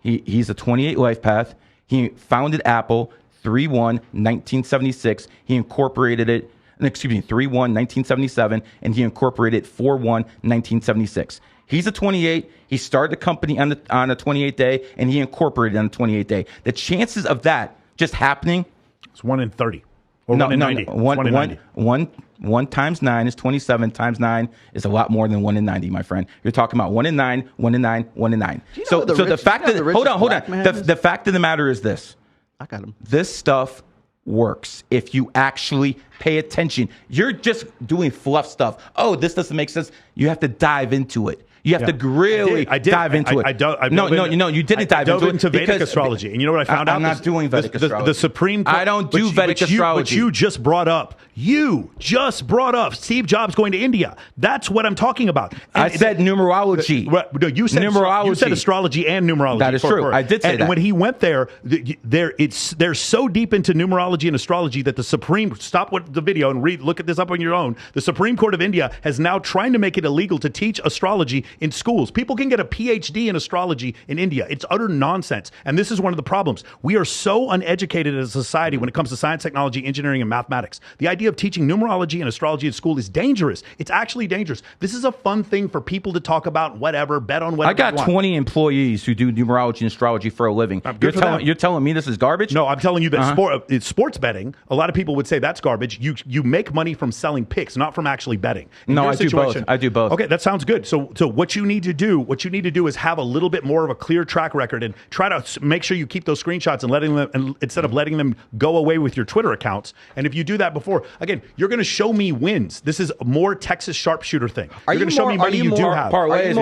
He's a 28 life path. He founded Apple 3/1/1976. He incorporated it. 3/1/1977, and he incorporated 4/1/1976. He's a 28. He started the company on a 28th day, and he incorporated on the 28th day. The chances of that just happening... It's 1 in 30. Or 1 in 90. 1 in 90. 1 times 9 is 27. Times 9 is a lot more than 1 in 90, my friend. You're talking about 1 in 9, 1 in 9, 1 in 9. So the fact that... Hold on. The fact of the matter is this. I got him. This stuff works if you actually pay attention. You're just doing fluff stuff. Oh, this doesn't make sense. You have to dive into it. You have to really dive into it. You didn't dive into Vedic astrology. And you know what I found out? I'm not doing Vedic astrology. The Supreme Court. I don't do Vedic astrology. But you just brought up Steve Jobs going to India. That's what I'm talking about. And I said numerology. No, you said numerology. You said astrology and numerology. That is true. I did say that. And when he went there, they're so deep into numerology and astrology that the Supreme... Stop the video and look at this up on your own. The Supreme Court of India has now trying to make it illegal to teach astrology in schools. People can get a PhD in astrology in India. It's utter nonsense. And this is one of the problems. We are so uneducated as a society when it comes to science, technology, engineering, and mathematics. The idea of teaching numerology and astrology at school is dangerous. It's actually dangerous. This is a fun thing for people to talk about, whatever, bet on whatever. I got 20 employees who do numerology and astrology for a living. You're telling me this is garbage? No, I'm telling you that sports betting, a lot of people would say that's garbage. You make money from selling picks, not from actually betting. No, I do both. I do both. Okay, that sounds good. So what you need to do is have a little bit more of a clear track record and try to make sure you keep those screenshots and instead of letting them go away with your Twitter accounts. And if you do that before, again, you're going to show me wins. This is a more Texas sharpshooter thing. You're going to show me money you do have. Parlays,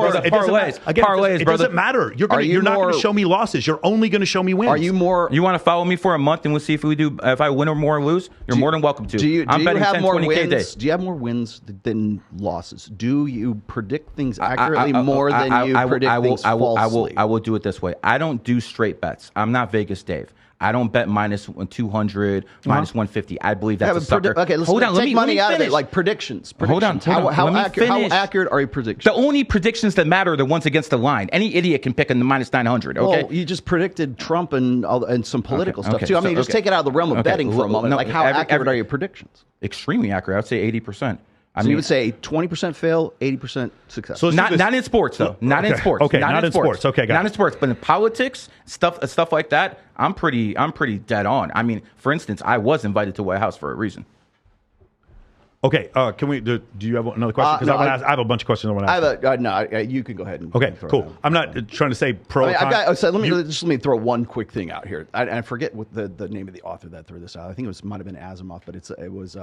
It doesn't matter. You're not going to show me losses. You're only going to show me wins. Are you more? You want to follow me for a month and we'll see if if I win or more or lose? You're more than welcome to. Do you I'm betting have 10, more 20K wins? day. Do you have more wins than losses? Do you predict things accurately more than you predict things falsely? I will do it this way. I don't do straight bets. I'm not Vegas Dave. I don't bet minus 200, minus 150. I believe that's a sucker. Okay, let's take money out of it, like predictions. Hold on. How accurate are your predictions? The only predictions that matter are the ones against the line. Any idiot can pick in the minus 900, okay? Well, you just predicted Trump and some political stuff, too. I mean, just take it out of the realm of betting for a moment. Like, how accurate are your predictions? Extremely accurate. I would say 80%. So you would say 20% fail, 80% success. So not in sports though. Not in sports. Okay, not in sports. Okay, not in sports, but in politics, stuff like that, I'm pretty dead on. I mean, for instance, I was invited to White House for a reason. Okay, can we? Do you have another question? Because I have a bunch of questions I want to ask. You can go ahead. And okay, cool. I'm not trying to say pro. Let me throw one quick thing out here. I forget what the name of the author that threw this out. I think it might have been Asimov, but it was.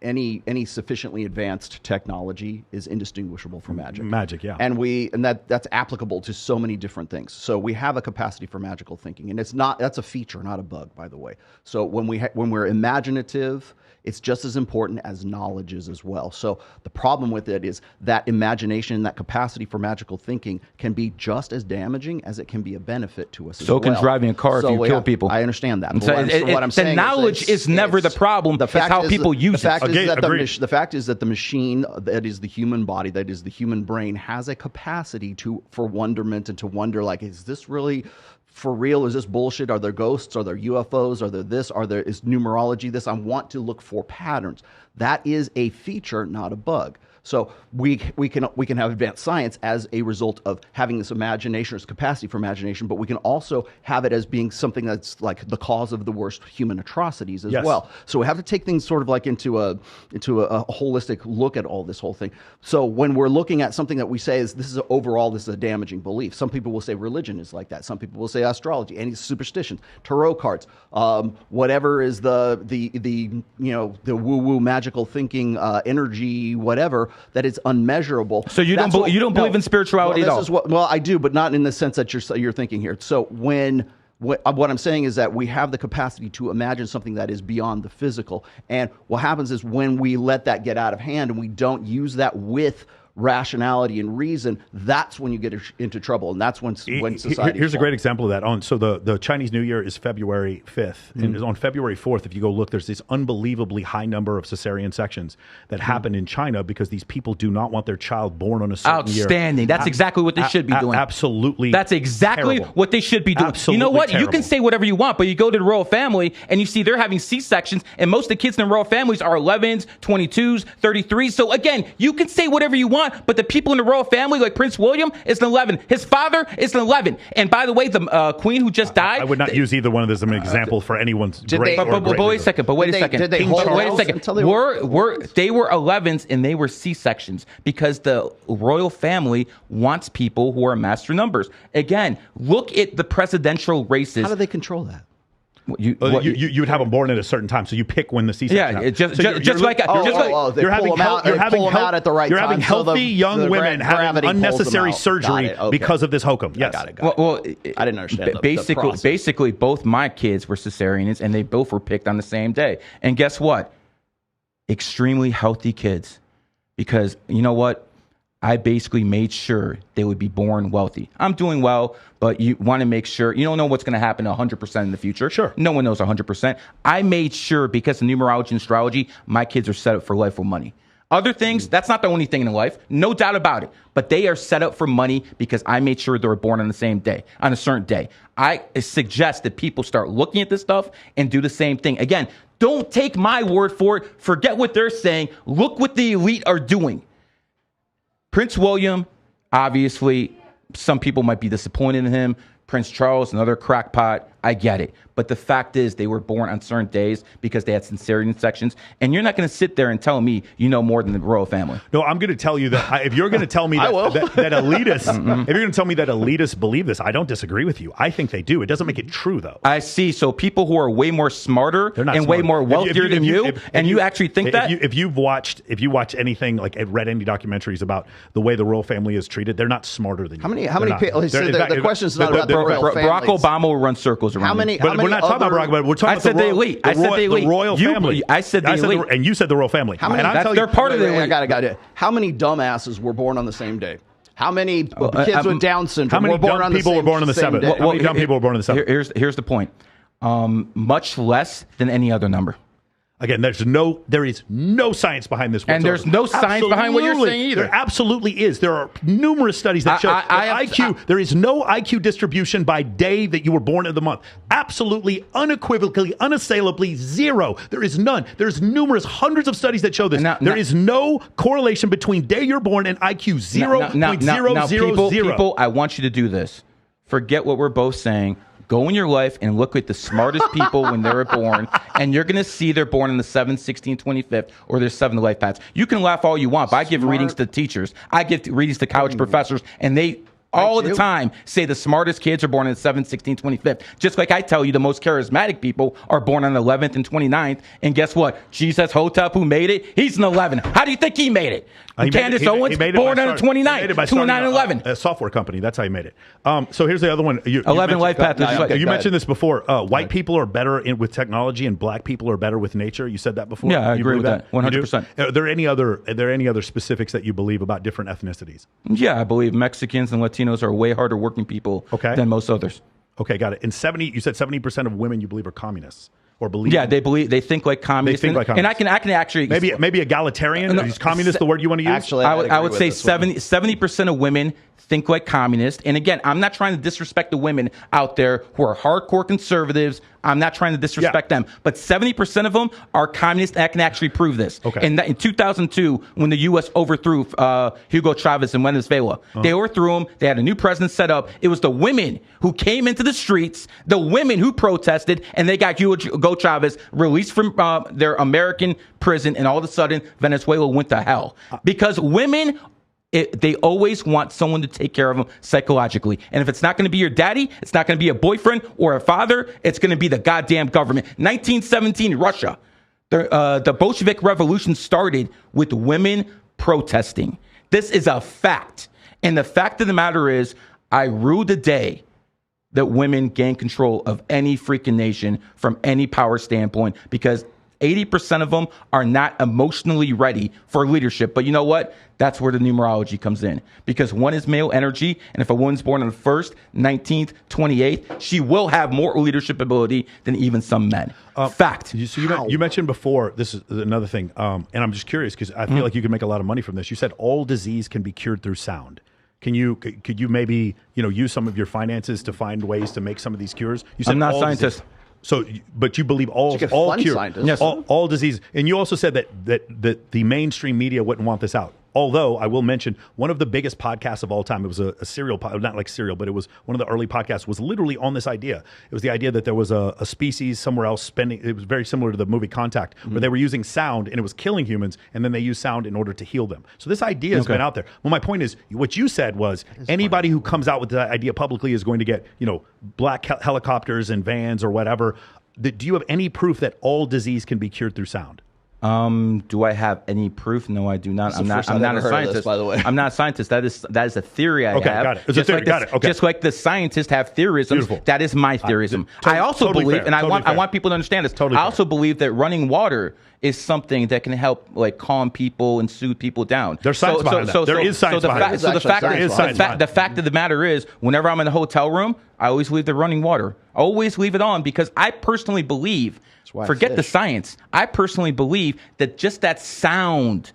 Any sufficiently advanced technology is indistinguishable from magic. Magic, yeah. And that's applicable to so many different things. So we have a capacity for magical thinking, and that's a feature, not a bug, by the way. So when we're imaginative, it's just as important as knowledge is as well. So the problem with it is that imagination, that capacity for magical thinking can be just as damaging as it can be a benefit to us as well. So can driving a car if you kill people. I understand that. What I'm saying knowledge is never the problem. It's how people use it. The fact is that the machine, that is the human body, that is the human brain, has a capacity for wonderment and to wonder, like, is this really for real? Is this bullshit? Are there ghosts? Are there UFOs? Are there this? Is numerology this? I want to look for patterns. That is a feature, not a bug. So we can have advanced science as a result of having this imagination, or this capacity for imagination, but we can also have it as being something that's like the cause of the worst human atrocities as well. So we have to take things sort of like into a holistic look at all this whole thing. So when we're looking at something that we say this is a damaging belief. Some people will say religion is like that. Some people will say astrology, any superstitions, tarot cards, whatever is the woo-woo magical thinking energy, whatever. That it's unmeasurable. So you don't believe in spirituality at all? Well, I do, but not in the sense that you're thinking here. So what I'm saying is that we have the capacity to imagine something that is beyond the physical, and what happens is when we let that get out of hand and we don't use that with rationality and reason, that's when you get into trouble, and that's when society. Here's a great example of that. So the Chinese New Year is February 5th, and on February 4th, if you go look, there's this unbelievably high number of cesarean sections that happen in China because these people do not want their child born on a certain year. Outstanding. That's exactly what they should be doing. Absolutely. That's exactly terrible. what they should be doing. Absolutely you know what? terrible. You can say whatever you want, but you go to the royal family and you see they're having C-sections, and most of the kids in the royal families are 11s, 22s, 33s. So again, you can say whatever you want, but the people in the royal family, like Prince William, is an 11. His father is an 11. And by the way, the queen who just died. I would not use either one of those as an example for anyone's great. But wait a second. Did they hold wait a second. They were 11s and they were C-sections because the royal family wants people who are master numbers. Again, look at the presidential races. How do they control that? You would have them born at a certain time, so you pick when the C-section happens. You're having healthy young women having unnecessary surgery because of this hokum. Yes. I didn't understand. Basically, both my kids were cesareans, and they both were picked on the same day. And guess what? Extremely healthy kids, because you know what? I basically made sure they would be born wealthy. I'm doing well, but you want to make sure. You don't know what's going to happen 100% in the future. Sure. No one knows 100%. I made sure, because of numerology and astrology, my kids are set up for life with money. Other things, that's not the only thing in life. No doubt about it. But they are set up for money because I made sure they were born on the same day, on a certain day. I suggest that people start looking at this stuff and do the same thing. Again, don't take my word for it. Forget what they're saying. Look what the elite are doing. Prince William, obviously, some people might be disappointed in him. Prince Charles, another crackpot. I get it. But the fact is they were born on certain days because they had sincerity sections. And you're not going to sit there and tell me you know more than the royal family. No, I'm going to tell you that if you're going to tell me that elitists, if you're going to tell me that elitists believe this, I don't disagree with you. I think they do. It doesn't make it true, though. I see. So people who are way more smarter and way more wealthier than you, and you actually think that? If you watch anything, like read any documentaries about the way the royal family is treated, they're not smarter than you. How many people? The question is not about the royal family. Barack Obama will run circles around. We're not talking about Barack Obama. We're talking about the elite. I said the elite. The royal family. I said the elite. And you said the royal family. They're part of the elite. I got it. How many dumbasses were born on the same day? How many kids with Down syndrome were born on the same day? How many dumb people were born on the 7th? Here's the point. Much less than any other number. Again, there is no science behind this whatsoever. And there's no science behind what you're saying either. There absolutely is. There are numerous studies that show there is no IQ distribution by day that you were born in the month. Absolutely, unequivocally, unassailably, zero. There is none. There's numerous hundreds of studies that show this. There is no correlation between day you're born and IQ. 0.000. People, I want you to do this. Forget what we're both saying. Go in your life and look at the smartest people when they were born, and you're going to see they're born in the 7th, 16th, 25th, or their 7th life paths. You can laugh all you want, but I give readings to teachers. I give readings to college professors, and they all the time say the smartest kids are born on the 7th, 16th, 25th. Just like I tell you, the most charismatic people are born on the 11th and 29th. And guess what? Jesus Hotep, who made it, he's an 11. How do you think he made it? Candace Owens, born on the 29th, 2911. A software company. That's how he made it. So here's the other one. 11 life path. You mentioned this before. White people are better with technology, and black people are better with nature. You said that before. Yeah, I agree with that. 100%. Are there any other specifics that you believe about different ethnicities? Yeah, I believe Mexicans and Latinos are way harder working people than most others. Okay, got it. And you said 70% of women you believe are communists. Or believe they think like communists. And I can actually maybe egalitarian. Is communist the word you want to use? Actually, I would say 70% of women think like communists. And again, I'm not trying to disrespect the women out there who are hardcore conservatives. I'm not trying to disrespect them, but 70% of them are communists. I can actually prove this. Okay. In 2002, when the U.S. overthrew Hugo Chavez in Venezuela, they overthrew him. They had a new president set up. It was the women who came into the streets, the women who protested, and they got Hugo Chavez released from their American prison, and all of a sudden, Venezuela went to hell. Because women... they always want someone to take care of them psychologically. And if it's not going to be your daddy, it's not going to be a boyfriend or a father, it's going to be the goddamn government. 1917, Russia. The Bolshevik Revolution started with women protesting. This is a fact. And the fact of the matter is, I rue the day that women gain control of any freaking nation from any power standpoint, because 80% of them are not emotionally ready for leadership. But you know what? That's where the numerology comes in. Because one is male energy, and if a woman's born on the 1st, 19th, 28th, she will have more leadership ability than even some men. Fact. You mentioned before, this is another thing, and I'm just curious because I feel like you can make a lot of money from this. You said all disease can be cured through sound. Could you maybe use some of your finances to find ways to make some of these cures? You said I'm not a scientist. So, but you believe all cure, yes. all disease, and you also said that the mainstream media wouldn't want this out. Although I will mention one of the biggest podcasts of all time. It was a serial, not like serial, but it was one of the early podcasts. Was literally on this idea. It was the idea that there was a species somewhere else spending. It was very similar to the movie Contact, where they were using sound and it was killing humans, and then they used sound in order to heal them. So this idea has been out there. Well, my point is, what you said was anybody who comes out with that idea publicly is going to get black helicopters and vans or whatever. Do you have any proof that all disease can be cured through sound? Do I have any proof? No, I do not. I'm not a scientist. By the way, I'm not a scientist. That is a theory I have. Got it. It's a theory. Got it. Okay. Just like the scientists have theorisms. Beautiful. That is my theorism. I also believe, fair. and I want people to understand this. I also believe that running water is something that can help calm people and soothe people down. There's science behind that. There is science behind it. So the fact of the matter is, whenever I'm in a hotel room, I always leave the running water. I always leave it on because I personally believe, forget the science, I personally believe that just that sound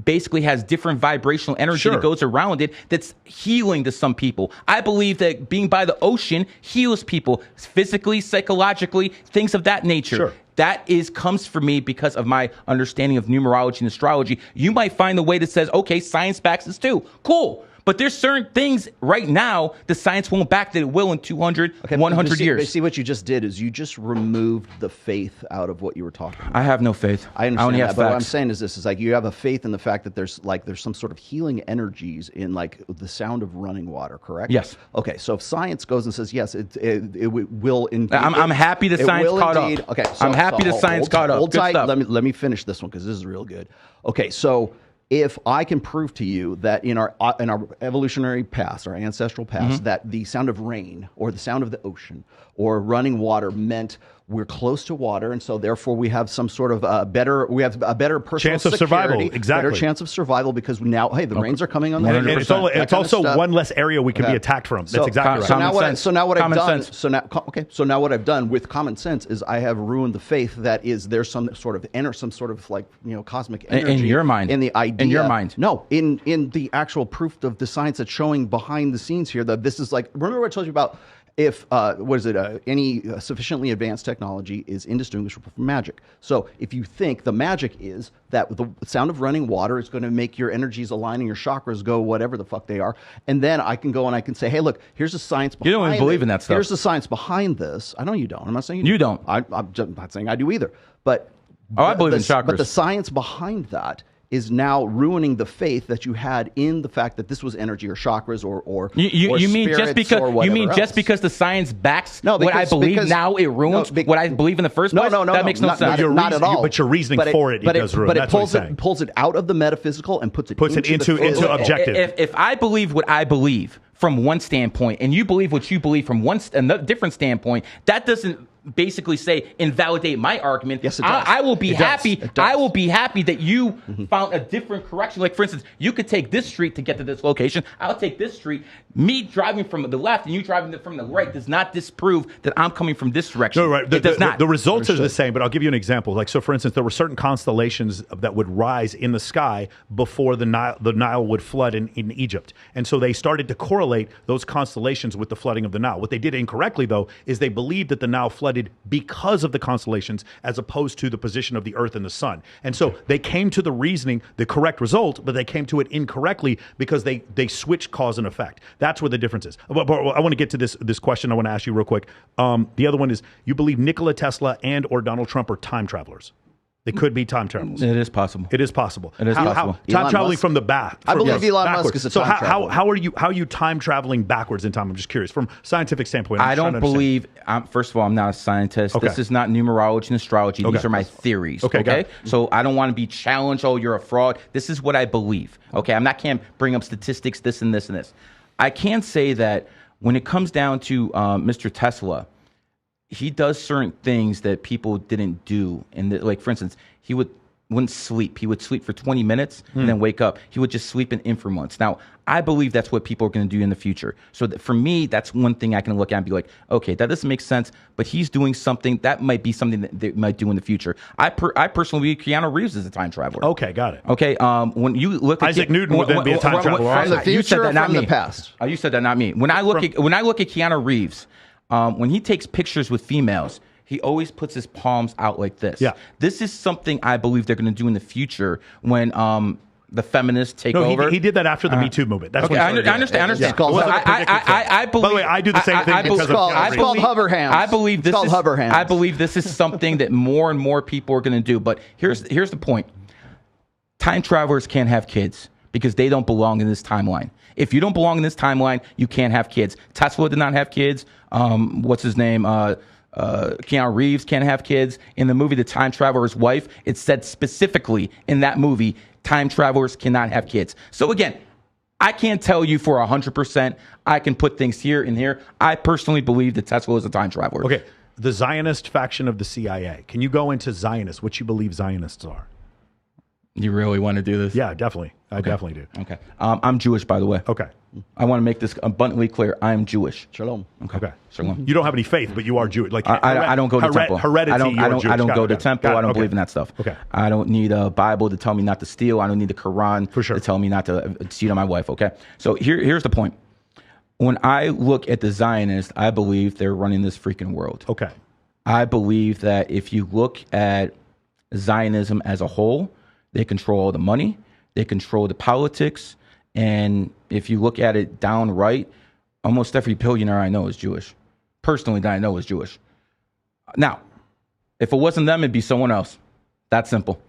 basically has different vibrational energy that goes around it that's healing to some people. I believe that being by the ocean heals people physically, psychologically, things of that nature. Sure. That comes for me because of my understanding of numerology and astrology. You might find the way that says, okay, science backs this too. Cool. But there's certain things right now the science won't back that it will in 200, 100 years. See, what you just did is you just removed the faith out of what you were talking about. I have no faith. I understand only that, have but facts. what I'm saying is this: is like you have a faith in the fact that there's some sort of healing energies in like the sound of running water, correct? Yes. Okay, so if science goes and says yes, it will indeed. I'm happy the science caught up. Okay, I'm happy the science caught up. Hold Good tight. stuff. Let me finish this one because this is real good. Okay, so if I can prove to you that in our evolutionary past, our ancestral past, that the sound of rain or the sound of the ocean or running water meant we're close to water, and so therefore we have some sort of better personal chance of security, survival. Exactly, better chance of survival because now, hey, the rains are coming on the and it's also one less area we can be attacked from. That's exactly right. So now what I've done with common sense is I have ruined the faith that there's some sort of like cosmic energy in your mind, in the idea. In your mind, no, in the actual proof of the science that's showing behind the scenes here that this is like. Remember what I told you about. If any sufficiently advanced technology is indistinguishable from magic. So if you think the magic is that the sound of running water is going to make your energies align and your chakras go whatever the fuck they are, and then I can go and I can say, hey, look, here's the science behind You don't even believe in that stuff. Here's the science behind this. I know you don't. I'm not saying you don't. I'm not saying I do either. But I believe in chakras. But the science behind that is now ruining the faith that you had in the fact that this was energy or chakras or you mean just because just because the science backs what I believe now it ruins what I believe in the first place? That makes no sense. Not at all. But your reasoning for it does ruin. But it pulls it out of the metaphysical and puts it into objective. If I believe what I believe from one standpoint and you believe what you believe from a different standpoint, that doesn't basically say invalidate my argument. Yes, it does. I will be happy. I will be happy that you found a different correction. Like for instance, you could take this street to get to this location. I'll take this street. Me driving from the left and you driving from the right does not disprove that I'm coming from this direction. No, right. It does not. The results are the same, but I'll give you an example. Like so, for instance, there were certain constellations that would rise in the sky before the Nile would flood in Egypt, and so they started to correlate those constellations with the flooding of the Nile. What they did incorrectly, though, is they believed that the Nile flooded because of the constellations as opposed to the position of the earth and the sun. And so they came to the reasoning, the correct result, but they came to it incorrectly because they switched cause and effect. That's where the difference is. But I want to get to this question I want to ask you real quick. The other one is, you believe Nikola Tesla and or Donald Trump are time travelers? They could be time travelers. It is possible. It is possible. It is possible. Time traveling from the back. I believe Elon Musk is a time traveler. How are you time traveling backwards in time? I'm just curious from a scientific standpoint. I don't believe. First of all, I'm not a scientist. Okay. This is not numerology and astrology. Okay. These are my theories. Okay. So I don't want to be challenged. Oh, you're a fraud. This is what I believe. Okay. Can't bring up statistics. This and this and this. I can say that when it comes down to Mr. Tesla, he does certain things that people didn't do. And like for instance, he wouldn't sleep. He would sleep for 20 minutes and then wake up. He would just sleep in inframonths. Now, I believe that's what people are going to do in the future. So for me, that's one thing I can look at and be like, okay, that doesn't make sense, but he's doing something that might be something that they might do in the future. I personally believe Keanu Reeves is a time traveler. Okay, got it. Okay, when you look at Isaac Newton would then be a time traveler. From the future or from the past? You said that, not me. When I look at Keanu Reeves, when he takes pictures with females, he always puts his palms out like this. Yeah. This is something I believe they're going to do in the future when the feminists take over. He did that after the Me Too movement. That's okay. I understand. It's called I believe. By the way, I do the same thing. It's called hover hands. I believe this is hover hands. I believe this is something that more and more people are going to do. But here's the point: time travelers can't have kids because they don't belong in this timeline. If you don't belong in this timeline, you can't have kids. Tesla did not have kids. What's his name? Keanu Reeves can't have kids. In the movie The Time Traveler's Wife, it said specifically in that movie, time travelers cannot have kids. So again, I can't tell you for 100%. I can put things here and here. I personally believe that Tesla is a time traveler. Okay, the Zionist faction of the CIA. Can you go into Zionists, what you believe Zionists are? You really want to do this? Yeah, definitely. I definitely do. Okay. I'm Jewish, by the way. Okay. I want to make this abundantly clear. I am Jewish. Shalom. Okay. Shalom. You don't have any faith, but you are Jewish. Like I don't go to temple. Heredity. I don't go to temple. I don't believe in that stuff. Okay. I don't need a Bible to tell me not to steal. I don't need the Quran to tell me not to cheat on my wife. Okay. So here's the point. When I look at the Zionists, I believe they're running this freaking world. Okay. I believe that if you look at Zionism as a whole, they control all the money, they control the politics, and if you look at it downright, almost every billionaire I know is Jewish. Personally, that I know is Jewish. Now, if it wasn't them, it'd be someone else. That simple.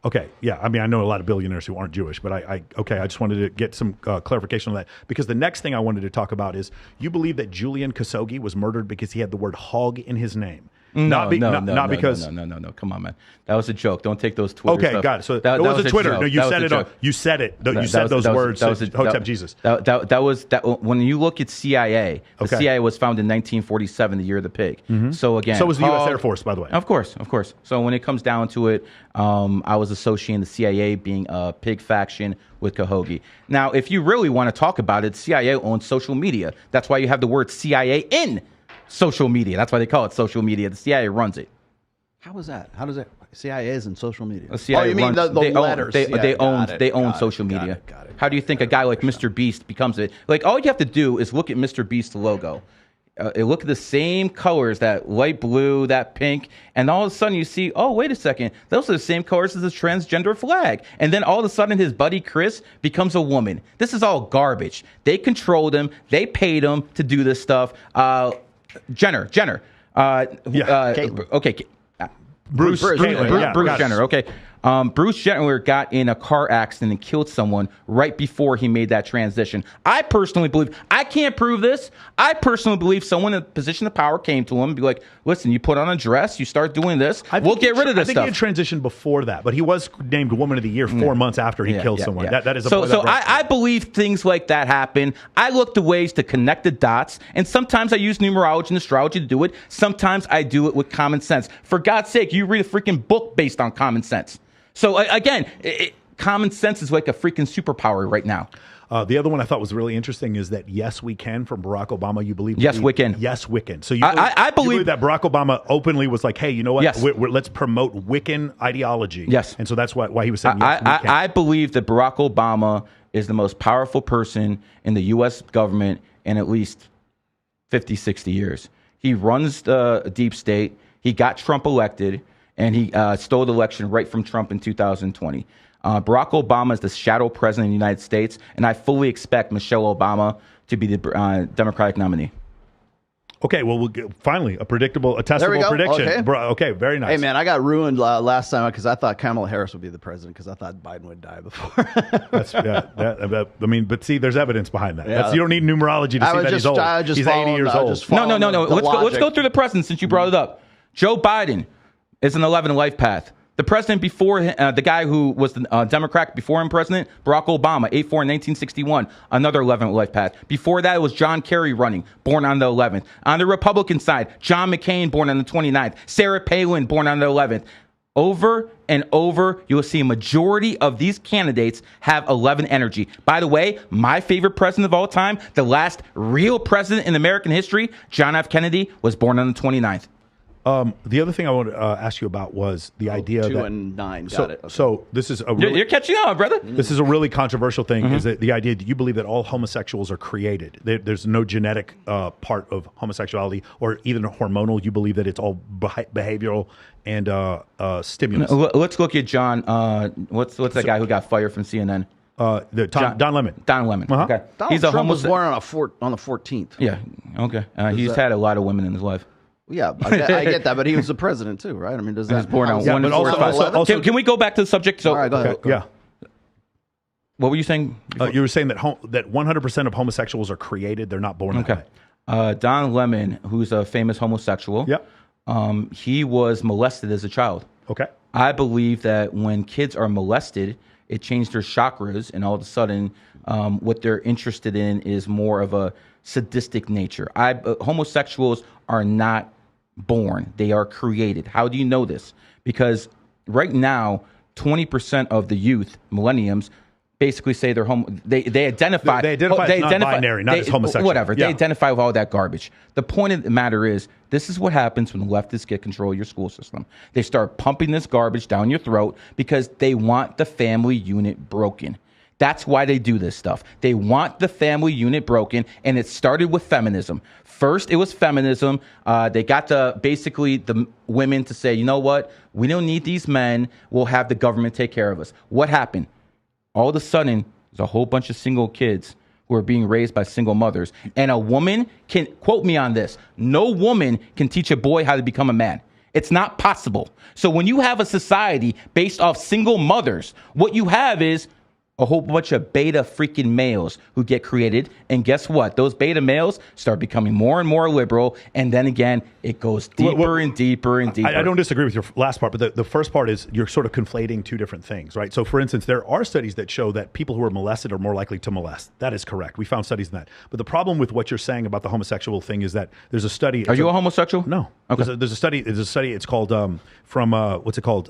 Okay, yeah. I mean, I know a lot of billionaires who aren't Jewish, but I just wanted to get some clarification on that, because the next thing I wanted to talk about is you believe that Julian Khashoggi was murdered because he had the word hog in his name. No. Come on, man. That was a joke. Don't take those Twitter stuff. Got it. So that was a Twitter. No, you said it. You said it. You said those words. Hotep Jesus. That was when you look at CIA. The CIA was founded in 1947, the year of the pig. So again, so was the U.S. Air Force, by the way. Of course. So when it comes down to it, I was associating the CIA being a pig faction with Khashoggi. Now, if you really want to talk about it, CIA owns social media. That's why you have the word CIA in social media. That's why they call it social media. The CIA runs it. How is that? How does it? CIA is in social media. The CIA you mean the letters? They own social media. Got it. How do you think a guy like Mr. Beast becomes it? Like, all you have to do is look at Mr. Beast's logo. Look at the same colors, that light blue, that pink, and all of a sudden you see, oh, wait a second, those are the same colors as the transgender flag. And then all of a sudden his buddy Chris becomes a woman. This is all garbage. They controlled him. They paid him to do this stuff. Jenner. Okay. Bruce Jenner. Okay. Bruce Jenner got in a car accident and killed someone right before he made that transition. I personally believe, I can't prove this, I personally believe someone in a position of power came to him and be like, listen, you put on a dress, you start doing this, we'll get rid of this stuff. I think he had transitioned before that, but he was named Woman of the Year 4 months after he killed someone. That is a So I believe things like that happen. I look to ways to connect the dots, and sometimes I use numerology and astrology to do it. Sometimes I do it with common sense. For God's sake, you read a freaking book based on common sense. So again, common sense is like a freaking superpower right now. The other one I thought was really interesting is that Yes We Can from Barack Obama. You believe? Yes, Wiccan. Yes, Wiccan. So I believe that Barack Obama openly was like, hey, you know what? Yes. Let's promote Wiccan ideology. Yes. And so that's why he was saying yes, we can. I believe that Barack Obama is the most powerful person in the U.S. government in at least 50, 60 years. He runs the deep state. He got Trump elected. And he stole the election right from Trump in 2020. Barack Obama is the shadow president of the United States, and I fully expect Michelle Obama to be the Democratic nominee. Okay, well, finally, a testable prediction. Okay, very nice. Hey, man, I got ruined last time because I thought Kamala Harris would be the president because I thought Biden would die before. But see, there's evidence behind that. You don't need numerology to see that he's old. He's 80 years old. No. Let's go through the president since you brought it up. Joe Biden is an 11 life path. The president before the guy who was the Democrat before him president, Barack Obama, 8-4 in 1961, another 11th life path. Before that, it was John Kerry running, born on the 11th. On the Republican side, John McCain, born on the 29th. Sarah Palin, born on the 11th. Over and over, you'll see a majority of these candidates have 11 energy. By the way, my favorite president of all time, the last real president in American history, John F. Kennedy, was born on the 29th. The other thing I wanted to ask you about was the idea 2 that... and 9, got it. Okay. So this is a really... You're catching on, brother. This is a really controversial thing, is that the idea that you believe that all homosexuals are created. There's no genetic part of homosexuality or even hormonal. You believe that it's all behavioral and stimulus. Let's look at John. What's that guy who got fired from CNN? Don Lemon. Don Lemon. Okay. Donald Trump was born on the 14th. Yeah. Okay. He's had a lot of women in his life. Yeah, I get that, but he was the president too, right? I mean, does that... He was born on 1 and 45. Can we go back to the subject? So, all right, go ahead. Yeah. What were you saying? You were saying that 100% of homosexuals are created; they're not born that way. Don Lemon, who's a famous homosexual, he was molested as a child. Okay. I believe that when kids are molested, it changed their chakras, and all of a sudden, what they're interested in is more of a sadistic nature. Homosexuals are not born; they are created. How do you know this? Because right now, 20% of the youth, millenniums, basically say they're they identify. They identify as non-binary, not as homosexual. Whatever. They identify with all that garbage. The point of the matter is, this is what happens when the leftists get control of your school system. They start pumping this garbage down your throat because they want the family unit broken. That's why they do this stuff. They want the family unit broken, and it started with feminism. First, it was feminism. They got basically the women to say, you know what? We don't need these men. We'll have the government take care of us. What happened? All of a sudden, There's a whole bunch of single kids who are being raised by single mothers. And a woman can, quote me on this, no woman can teach a boy how to become a man. It's not possible. So when you have a society based off single mothers, what you have is a whole bunch of beta freaking males who get created. And guess what? Those beta males start becoming more and more liberal. And then again, it goes deeper and deeper and deeper. I don't disagree with your last part, but the first part is you're sort of conflating two different things, right? So for instance, there are studies that show that people who are molested are more likely to molest. That is correct. We found studies in that. But the problem with what you're saying about the homosexual thing is that there's a study. Are you a homosexual? No. Okay. There's a study. It's called what's it called?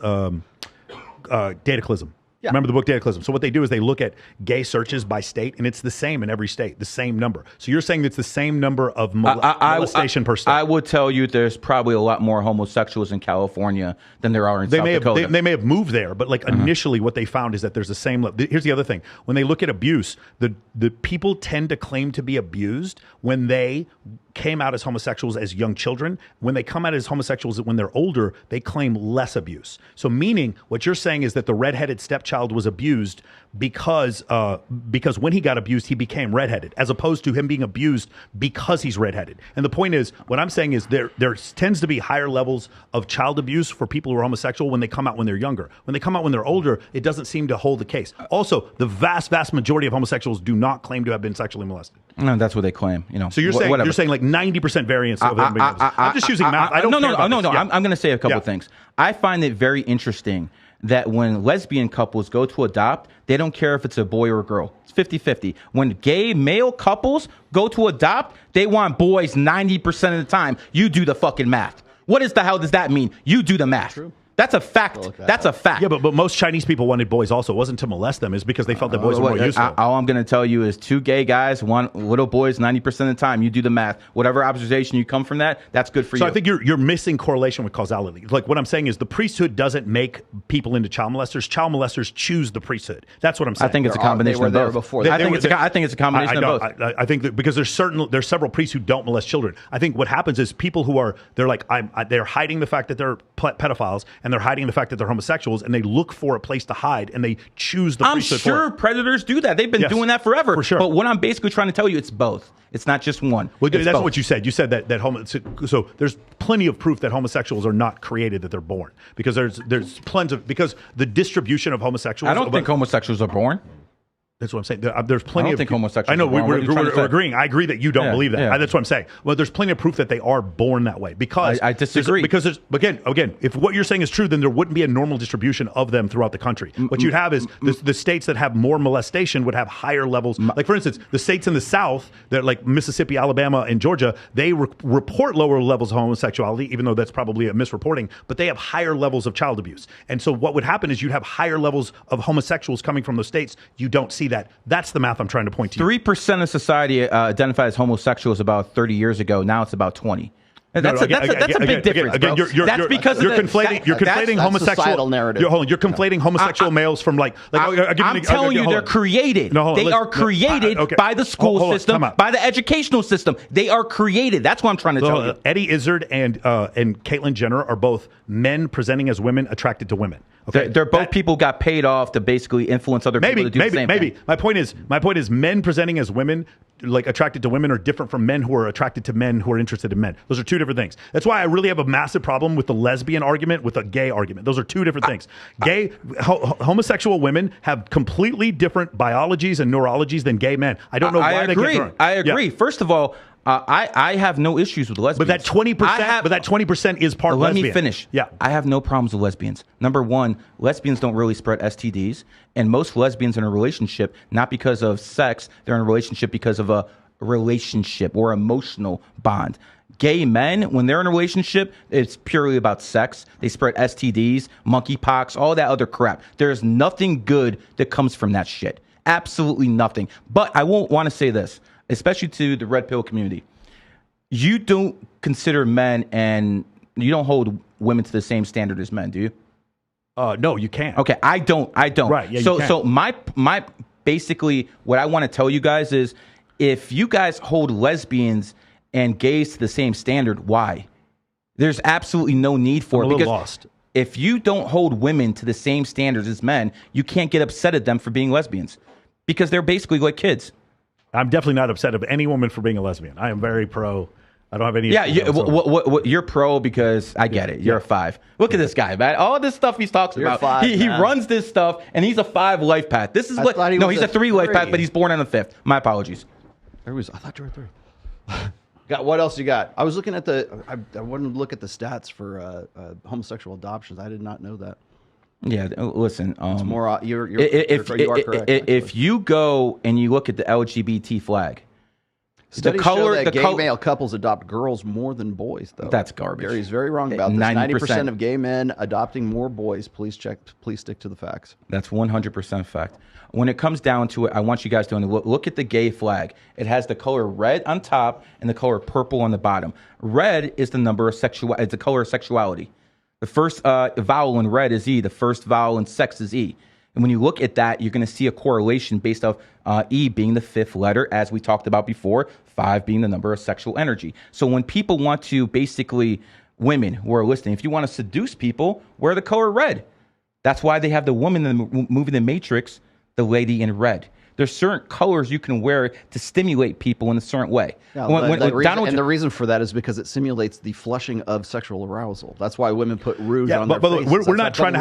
Dataclysm. Yeah. Remember the book Dataclysm? So what they do is they look at gay searches by state, and it's the same in every state, the same number. So you're saying it's the same number of molestation per state? I would tell you there's probably a lot more homosexuals in California than there are in South Dakota. They may have moved there, but like initially what they found is that there's the same level. Here's the other thing. When they look at abuse, the people tend to claim to be abused when they came out as homosexuals as young children. When they come out as homosexuals when they're older, they claim less abuse. So meaning what you're saying is that the redheaded stepchild was abused because when he got abused, he became redheaded, as opposed to him being abused because he's redheaded. And the point is, what I'm saying is there tends to be higher levels of child abuse for people who are homosexual when they come out when they're younger. When they come out when they're older, it doesn't seem to hold the case. Also, the vast majority of homosexuals do not claim to have been sexually molested. No, that's what they claim. So you're saying like 90% variance of them. I'm just using math. I don't care about this. I'm going to say a couple things. I find it very interesting that when lesbian couples go to adopt, they don't care if it's a boy or a girl. It's 50-50. When gay male couples go to adopt, they want boys 90% of the time. You do the fucking math. What the hell does that mean? You do the math. True. That's a fact. That's a fact. Yeah, but most Chinese people wanted boys also. It wasn't to molest them. It's because they felt that boys were more useful. All I'm going to tell you is two gay guys want little boys 90% of the time. You do the math. Whatever observation you come from that's good for you. So I think you're missing correlation with causality. Like what I'm saying is the priesthood doesn't make people into child molesters. Child molesters choose the priesthood. That's what I'm saying. I think it's a combination of both. I think it's a combination of both. I think that because there's several priests who don't molest children. I think what happens is people who they're hiding the fact that they're pedophiles, and they're hiding the fact that they're homosexuals, and they look for a place to hide, and they choose the priesthood. I'm sure predators do that. They've been doing that forever. For sure. But what I'm basically trying to tell you, it's both. It's not just one. Well, that's both. what you said. You said so there's plenty of proof that homosexuals are not created, that they're born, because there's plenty of, because the distribution of homosexuals. I don't think homosexuals are born. That's what I'm saying. There's plenty I don't of think homosexuals. I know are born. we're agreeing. I agree that you don't believe that. Yeah. That's what I'm saying. Well, there's plenty of proof that they are born that way. Because I disagree. Because there's again, if what you're saying is true, then there wouldn't be a normal distribution of them throughout the country. What you'd have is the states that have more molestation would have higher levels. Like for instance, the states in the South, that like Mississippi, Alabama, and Georgia, they report lower levels of homosexuality, even though that's probably a misreporting. But they have higher levels of child abuse. And so what would happen is you'd have higher levels of homosexuals coming from those states. You don't see that. That's the math I'm trying to point to. 3% of society identified as homosexuals about 30 years ago. Now it's about 20. That's a big difference, bro. That's because you're conflating homosexual narrative. You're conflating homosexual males from I'm telling you, they're created. They are created by the school system, by the educational system. They are created. That's what I'm trying to tell you. Eddie Izzard and Caitlyn Jenner are both men presenting as women attracted to women. Okay, they're both people got paid off to basically influence other people to do the same thing. My point is men presenting as women, like attracted to women, are different from men who are attracted to men who are interested in men. Those are two different things. That's why I really have a massive problem with the lesbian argument with a gay argument. Those are two different things. Homosexual women have completely different biologies and neurologies than gay men. I don't know why they can't. I agree. Yeah. First of all, I have no issues with lesbians. But that 20% is part lesbian. Let me finish. Yeah. I have no problems with lesbians. Number one, lesbians don't really spread STDs. And most lesbians in a relationship, not because of sex, they're in a relationship because of a relationship or emotional bond. Gay men, when they're in a relationship, it's purely about sex. They spread STDs, monkeypox, all that other crap. There's nothing good that comes from that shit. Absolutely nothing. But I won't want to say this, especially to the red pill community. You don't consider men and you don't hold women to the same standard as men, do you? No, you can't. Okay, I don't. Right, yeah, you can. So my basically what I want to tell you guys is, if you guys hold lesbians and gays to the same standard, why? There's absolutely no need for it. I'm a little lost. If you don't hold women to the same standards as men, you can't get upset at them for being lesbians. because they're basically like kids. I'm definitely not upset of any woman for being a lesbian. I am very pro. I don't have any. Yeah, you're pro because I get it. You're a 5. Look at this guy, man. All this stuff he's talking about. 5, he runs this stuff, and he's a 5 life path. This is what. No, he's a 3 life path, but he's born on the 5th. My apologies. I thought you were 3. Got what else you got? I was looking at I wanted to look at the stats for homosexual adoptions. I did not know that. Yeah, listen. It's more. You are correct. If you go and you look at the LGBT flag. Studies show that gay male couples adopt girls more than boys, though. That's garbage. Gary's very wrong about this. 90% of gay men adopting more boys. Please stick to the facts. That's 100% fact. When it comes down to it, I want you guys to look at the gay flag. It has the color red on top and the color purple on the bottom. Red is the number of it's the color of sexuality. The first vowel in red is E. The first vowel in sex is E. And when you look at that, you're going to see a correlation based off E being the 5th letter, as we talked about before, 5 being the number of sexual energy. So when people want to basically, women who are listening, if you want to seduce people, wear the color red. That's why they have the woman in the movie The Matrix, the lady in red. There's certain colors you can wear to stimulate people in a certain way. Yeah, the reason for that is because it simulates the flushing of sexual arousal. That's why women put rouge on their faces. We're not trying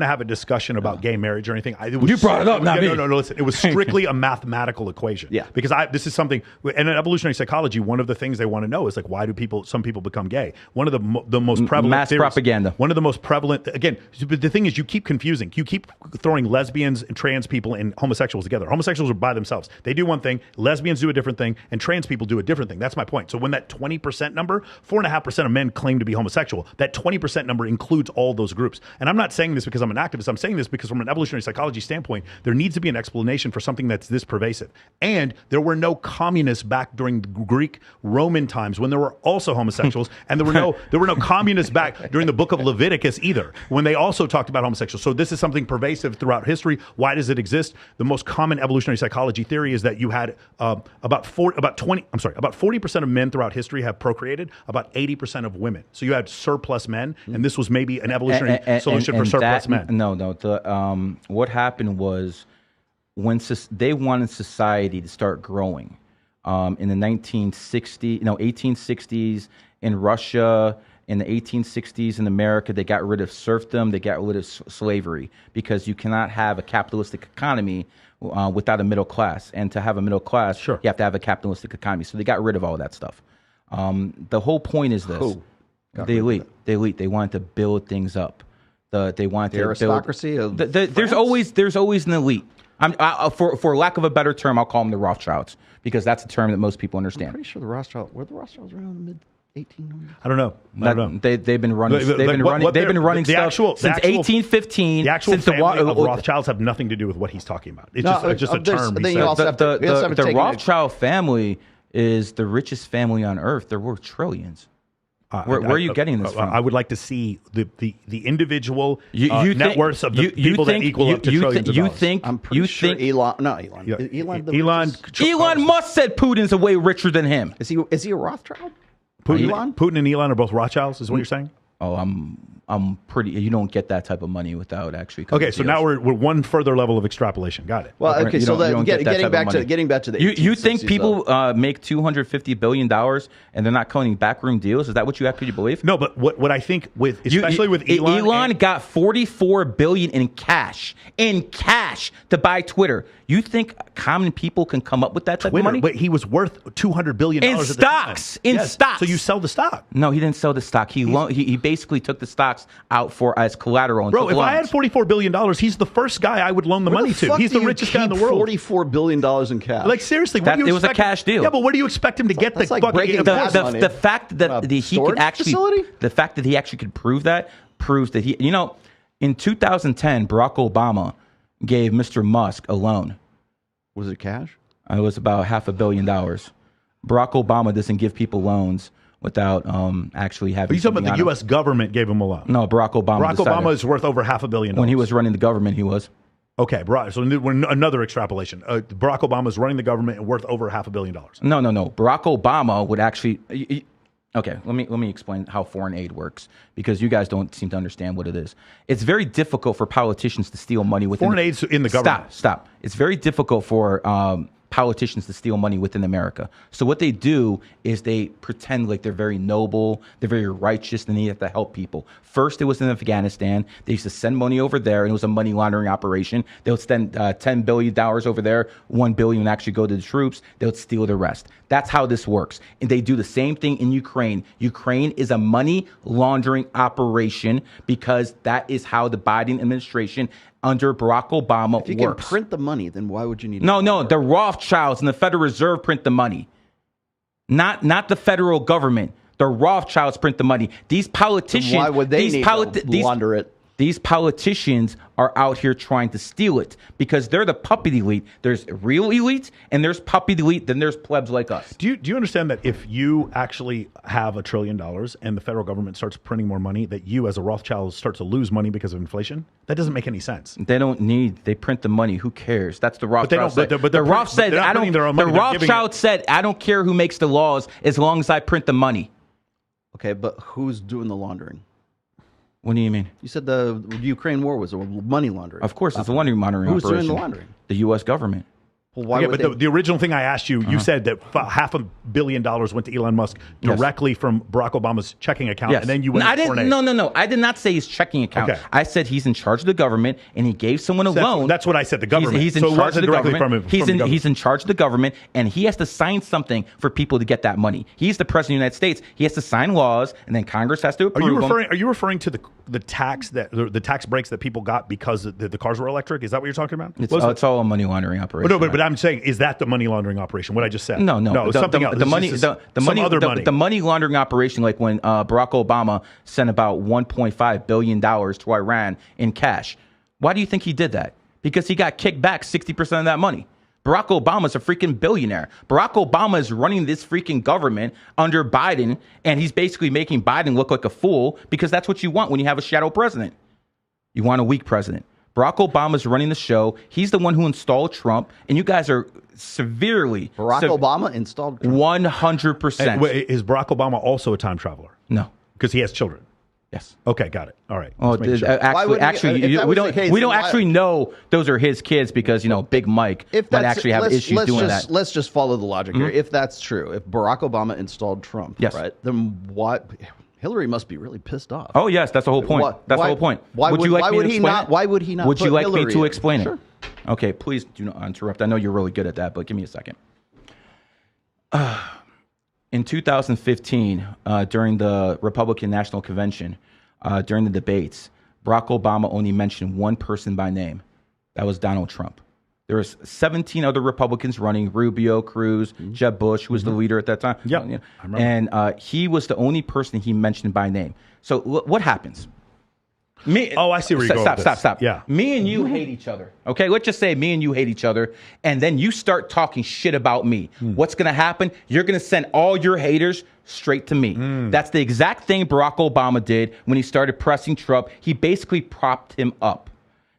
to have a discussion about gay marriage or anything. You brought it up, not me. No, listen. It was strictly a mathematical equation. Yeah. Because this is something, and in evolutionary psychology, one of the things they want to know is like, why do some people become gay? One of the most prevalent mass theories, propaganda. One of the most prevalent. Again, the thing is, you keep confusing. You keep throwing lesbians and trans people and homosexuals together. Homosexuals are by themselves. They do one thing, lesbians do a different thing, and trans people do a different thing. That's my point. So when that 20% number, 4.5% of men claim to be homosexual, that 20% number includes all those groups. And I'm not saying this because I'm an activist. I'm saying this because from an evolutionary psychology standpoint, there needs to be an explanation for something that's this pervasive. And there were no communists back during the Greek Roman times when there were also homosexuals, and there were no communists back during the book of Leviticus either, when they also talked about homosexuals. So this is something pervasive throughout history. Why does it exist? The most common evolutionary psychology theory is that you had about 40% of men throughout history have procreated, about 80% of women. So you had surplus men, and this was maybe an evolutionary solution for surplus men. No. What happened was when they wanted society to start growing in the 1860s in Russia. In the 1860s in America, they got rid of serfdom, they got rid of slavery, because you cannot have a capitalistic economy without a middle class. And to have a middle class, sure, you have to have a capitalistic economy. So they got rid of all that stuff. The whole point is this. The elite, they wanted to build things up. They wanted to aristocracy build, there's always an elite. For lack of a better term, I'll call them the Rothschilds, because that's a term that most people understand. I'm pretty sure the Rothschilds around in the mid 1800s. I don't know. They've been running. They've been running stuff since 1815. The actual family of Rothschilds have nothing to do with what he's talking about. It's just a term. The Rothschild family is the richest family on earth. They're worth trillions. Where are you getting this from? I would like to see the individual net worths of the people that equal up to trillions of dollars. I'm pretty sure Elon Musk said Putin's way richer than him. Is he a Rothschild? Putin and Elon are both Rothschilds, is what you're saying? Oh, I'm pretty. You don't get that type of money without actually. Okay, so now we're one further level of extrapolation. Got it. Well, okay. So getting back to the you think people make $250 billion and they're not counting backroom deals? Is that what you actually believe? No, but what I think with especially with Elon, Elon got $44 billion in cash to buy Twitter. You think common people can come up with that type of money? But he was worth $200 billion in stocks. In stocks. So you sell the stock? No, he didn't sell the stock. He basically took the stocks out as collateral. Bro, if I had $44 billion, he's the first guy I would loan the money to. He's the richest guy in the world. $44 billion in cash. Like seriously, it was a cash deal. Yeah, but what do you expect him to get? The fact that he actually could prove that proves that he. In 2010, Barack Obama gave Mr. Musk a loan. Was it cash? It was about $500 million. Barack Obama doesn't give people loans without actually having. Are you talking about the U.S. government gave him a loan? No, Barack Obama. Barack Obama is worth over $500 million. When he was running the government, he was. Okay, so another extrapolation. Barack Obama is running the government and worth over $500 million. No. Barack Obama would actually. Okay, let me explain how foreign aid works, because you guys don't seem to understand what it is. It's very difficult for politicians to steal money within foreign aid's in the government. Stop. It's very difficult for politicians to steal money within America. So what they do is they pretend like they're very noble, they're very righteous, and they have to help people. First, it was in Afghanistan. They used to send money over there, and it was a money laundering operation. They would spend $10 billion over there. $1 billion would actually go to the troops. They would steal the rest. That's how this works. And they do the same thing in Ukraine. Ukraine is a money laundering operation, because that is how the Biden administration under Barack Obama if you works. can print the money, then why would you need? No, the Rothschilds and the Federal Reserve print the money, not the federal government. The Rothschilds print the money. These politicians, then why would they need to launder it? These politicians are out here trying to steal it, because they're the puppet elite. There's real elite and there's puppet elite. Then there's plebs like us. Do you understand that if you actually have $1 trillion and the federal government starts printing more money, that you as a Rothschild start to lose money because of inflation? That doesn't make any sense. They print the money. Who cares? That's the Rothschild. The Rothschild said, I don't care who makes the laws as long as I print the money. Okay, but who's doing the laundering? What do you mean? You said the Ukraine war was a money laundering. Of course, it's a money laundering operation. Who's doing the laundering? The U.S. government. Well, why would the original thing I asked you, you said that $500 million went to Elon Musk directly from Barack Obama's checking account, and then you went to foreign aid. No. I did not say his checking account. Okay. I said he's in charge of the government, and he gave someone a loan. That's what I said, the government. He's in charge of the government. He's in charge of the government, and he has to sign something for people to get that money. He's the president of the United States. He has to sign laws, and then Congress has to approve them. Are you referring to the tax breaks that people got because the cars were electric? Is that what you're talking about? It's all a money laundering operation. But I'm saying, is that the money laundering operation? What I just said? No. Something else. The money laundering operation, like when Barack Obama sent about $1.5 billion to Iran in cash. Why do you think he did that? Because he got kicked back 60% of that money. Barack Obama's a freaking billionaire. Barack Obama is running this freaking government under Biden, and he's basically making Biden look like a fool, because that's what you want when you have a shadow president. You want a weak president. Barack Obama's running the show. He's the one who installed Trump, and you guys are severely... Obama installed Trump? 100%. Is Barack Obama also a time traveler? No. Because he has children? Yes. Okay, got it. All right. We don't actually know those are his kids, because Big Mike might actually have issues doing that. Let's just follow the logic here. If that's true, if Barack Obama installed Trump, right, then why? Hillary must be really pissed off. Oh yes, that's the whole point. That's the whole point. Why would he not? Would you like me to explain Sure. it? Okay, please do not interrupt. I know you're really good at that, but give me a second. In 2015, during the Republican National Convention, during the debates, Barack Obama only mentioned one person by name. That was Donald Trump. There was 17 other Republicans running: Rubio, Cruz, Jeb Bush, who was the leader at that time. Yeah, I remember. And he was the only person he mentioned by name. So what happens? I see where you're going. Stop. Yeah. Me and you hate each other. Okay, let's just say me and you hate each other, and then you start talking shit about me. What's going to happen? You're going to send all your haters straight to me. That's the exact thing Barack Obama did when he started pressing Trump. He basically propped him up.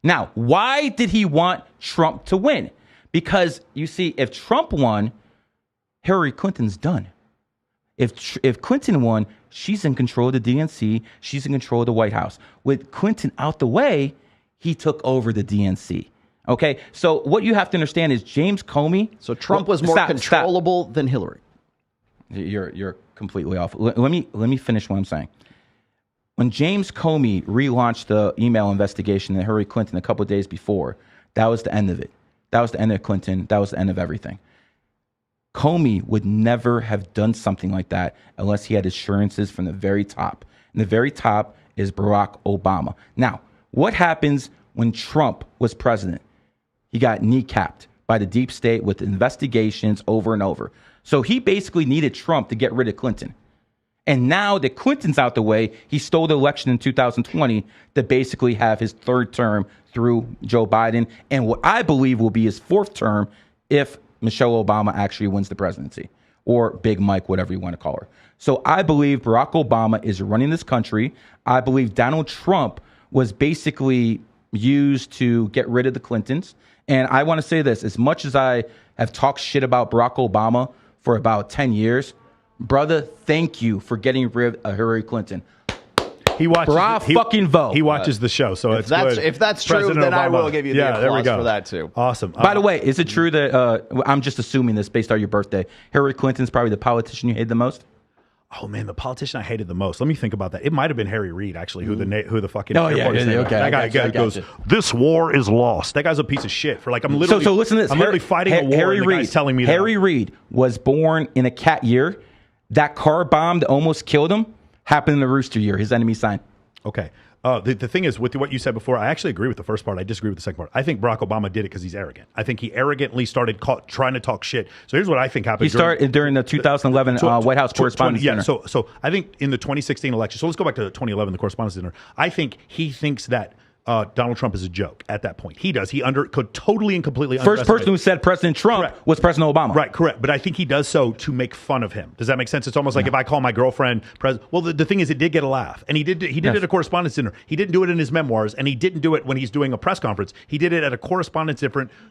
Now, why did he want Trump to win? Because, you see, if Trump won, Hillary Clinton's done. If Clinton won, she's in control of the DNC. She's in control of the White House. With Clinton out the way, he took over the DNC. Okay? So what you have to understand is James Comey... So Trump was more controllable than Hillary. You're completely off. Let me finish what I'm saying. When James Comey relaunched the email investigation of Hillary Clinton a couple of days before, that was the end of it. That was the end of Clinton. That was the end of everything. Comey would never have done something like that unless he had assurances from the very top. And the very top is Barack Obama. Now, what happens when Trump was president? He got kneecapped by the deep state with investigations over and over. So he basically needed Trump to get rid of Clinton. And now that Clinton's out the way, he stole the election in 2020 to basically have his third term through Joe Biden, and what I believe will be his fourth term if Michelle Obama actually wins the presidency, or Big Mike, whatever you want to call her. So I believe Barack Obama is running this country. I believe Donald Trump was basically used to get rid of the Clintons. And I want to say this, as much as I have talked shit about Barack Obama for about 10 years, Brother, thank you for getting rid of Hillary Clinton. He watches. Fucking vote. He watches the show, so it's good. If that's true, President then Obama. I will give you the applause for that too. Awesome. By the way, is it true that I'm just assuming this based on your birthday? Hillary Clinton's probably the politician you hate the most. Oh man, the politician I hated the most. Let me think about that. It might have been Harry Reid, actually, who the fucking okay. That guy goes, "This war is lost." That guy's a piece of shit. For like, I'm literally so listen to this. I'm literally fighting a war. Harry and the guy's Reid telling me Harry Reid was born in a cat year. That car bomb that almost killed him happened in the rooster year. His enemy sign. Okay. The thing is, with what you said before, I actually agree with the first part. I disagree with the second part. I think Barack Obama did it because he's arrogant. I think he arrogantly started trying to talk shit. So here's what I think happened. He started during the 2011 White House Correspondents' Dinner. So I think in the 2016 election, so let's go back to 2011, the Correspondents' Dinner. I think he thinks that Donald Trump is a joke at that point. He does. He could totally and completely First person who said President Trump was President Obama. Right, correct. But I think he does so to make fun of him. Does that make sense? It's almost like if I call my girlfriend well, the thing is, it did get a laugh. And he did it at a Correspondents' Dinner. He didn't do it in his memoirs, and he didn't do it when he's doing a press conference. He did it at a Correspondents'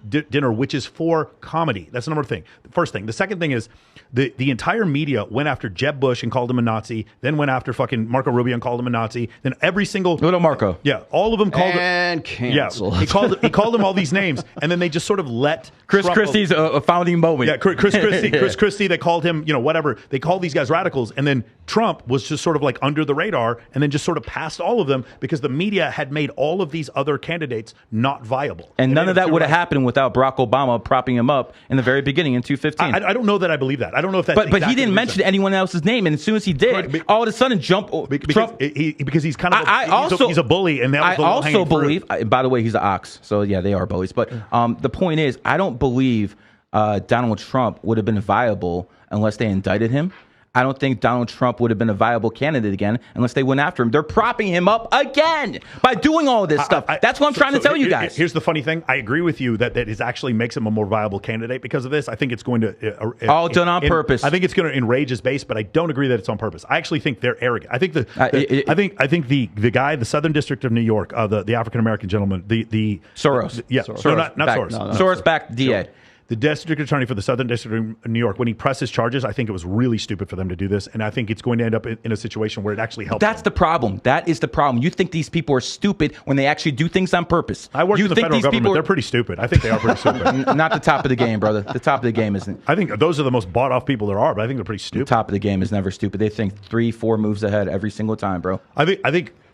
Dinner, which is for comedy. That's the number thing. The first thing. The second thing is the entire media went after Jeb Bush and called him a Nazi, then went after fucking Marco Rubio and called him a Nazi, then every single... Little Marco. Yeah, all of them called him... Canceled. Yeah, he called them all these names, and then they just sort of let Chris Trump Christie's a founding moment. Yeah, Chris Christie. They called him, whatever. They called these guys radicals, and then Trump was just sort of like under the radar, and then just sort of passed all of them because the media had made all of these other candidates not viable. And none of that would have happened without Barack Obama propping him up in the very beginning in 2015. I don't know that I believe that. I don't know if that's but he didn't mention anyone else's name, and as soon as he did, all of a sudden Trump. Because he's kind of he's a bully, and that was the also believe. By the way, he's an ox, so yeah, they are bullies. But the point is, I don't believe Donald Trump would have been viable unless they indicted him. I don't think Donald Trump would have been a viable candidate again unless they went after him. They're propping him up again by doing all of this stuff. That's what I'm trying to tell you guys. Here's the funny thing. I agree with you that it actually makes him a more viable candidate because of this. I think it's going to... all done on purpose. I think it's going to enrage his base, but I don't agree that it's on purpose. I actually think they're arrogant. I think I think the guy, the Southern District of New York, the African-American gentleman, the Soros. Soros. No, not Soros. No, Soros-backed DA. Sure. The district attorney for the Southern District of New York, when he presses charges, I think it was really stupid for them to do this, and I think it's going to end up in a situation where it actually helps. That's the problem. That is the problem. You think these people are stupid when they actually do things on purpose. I work in the federal government. They're pretty stupid. I think they are pretty stupid. Not the top of the game, brother. The top of the game isn't. I think those are the most bought-off people there are, but I think they're pretty stupid. The top of the game is never stupid. They think 3-4 moves ahead every single time, bro.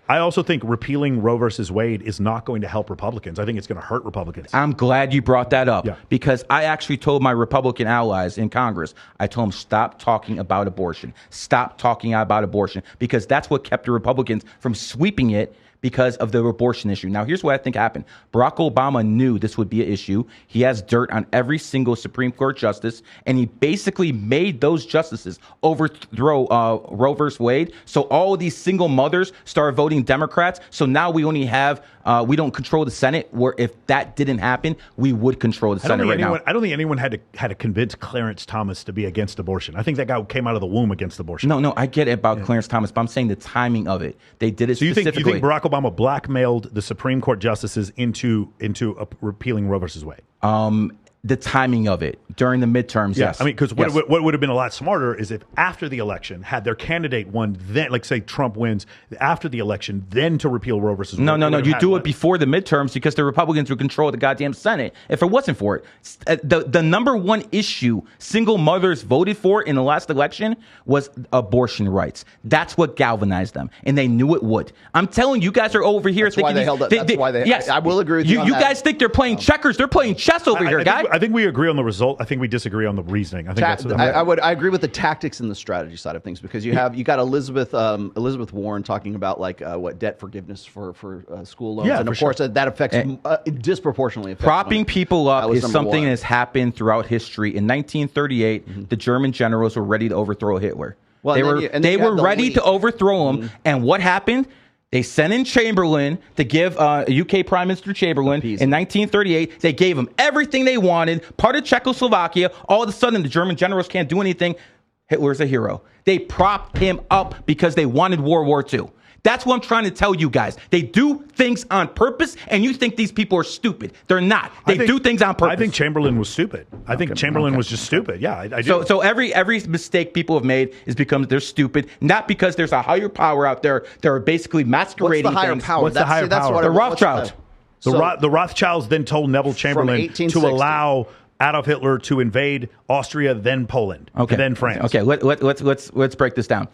I also think repealing Roe versus Wade is not going to help Republicans. I think it's going to hurt Republicans. I'm glad you brought that up because I actually told my Republican allies in Congress, I told them, stop talking about abortion. Stop talking about abortion because that's what kept the Republicans from sweeping it because of the abortion issue. Now, here's what I think happened. Barack Obama knew this would be an issue. He has dirt on every single Supreme Court justice, and he basically made those justices overthrow Roe versus Wade. So all of these single mothers started voting Democrats. So now we only have, we don't control the Senate, where if that didn't happen, we would control the Senate right now. I don't think anyone had to convince Clarence Thomas to be against abortion. I think that guy came out of the womb against abortion. No, I get it about Clarence Thomas, but I'm saying the timing of it. They did it specifically. You think Barack Obama blackmailed the Supreme Court justices into repealing Roe versus Wade? The timing of it during the midterms, yes. I mean, because what would have been a lot smarter is if after the election, had their candidate won, then, like say Trump wins after the election, then to repeal Roe versus Wade. No. You do it before the midterms because the Republicans would control the goddamn Senate. If it wasn't for it, the number one issue single mothers voted for in the last election was abortion rights. That's what galvanized them, and they knew it would. I'm telling you, guys are over here thinking. Why they held up. That's why they. Yes, I will agree with you. You guys think they're playing checkers? They're playing chess over here, guys. I think we agree on the result. I think we disagree on the reasoning. I think I agree with the tactics and the strategy side of things because you got Elizabeth Warren talking about what debt forgiveness for school loans, and of course that affects disproportionately. Propping people up is something that has happened throughout history. In 1938, the German generals were ready to overthrow Hitler. Well, they were ready to overthrow him, and what happened? They sent in Chamberlain to give UK Prime Minister Chamberlain in 1938. They gave him everything they wanted, part of Czechoslovakia. All of a sudden, the German generals can't do anything. Hitler's a hero. They propped him up because they wanted World War II. That's what I'm trying to tell you guys. They do things on purpose, and you think these people are stupid. They're not. They do things on purpose. I think Chamberlain was stupid. I think Chamberlain was just stupid. Yeah, I do. So every mistake people have made is because they're stupid, not because there's a higher power out there that are basically masquerading. What's the higher things. power? What's the higher power? The Rothschilds. The Rothschilds then told Neville Chamberlain to allow Adolf Hitler to invade Austria, then Poland, and then France. Okay, let's break this down.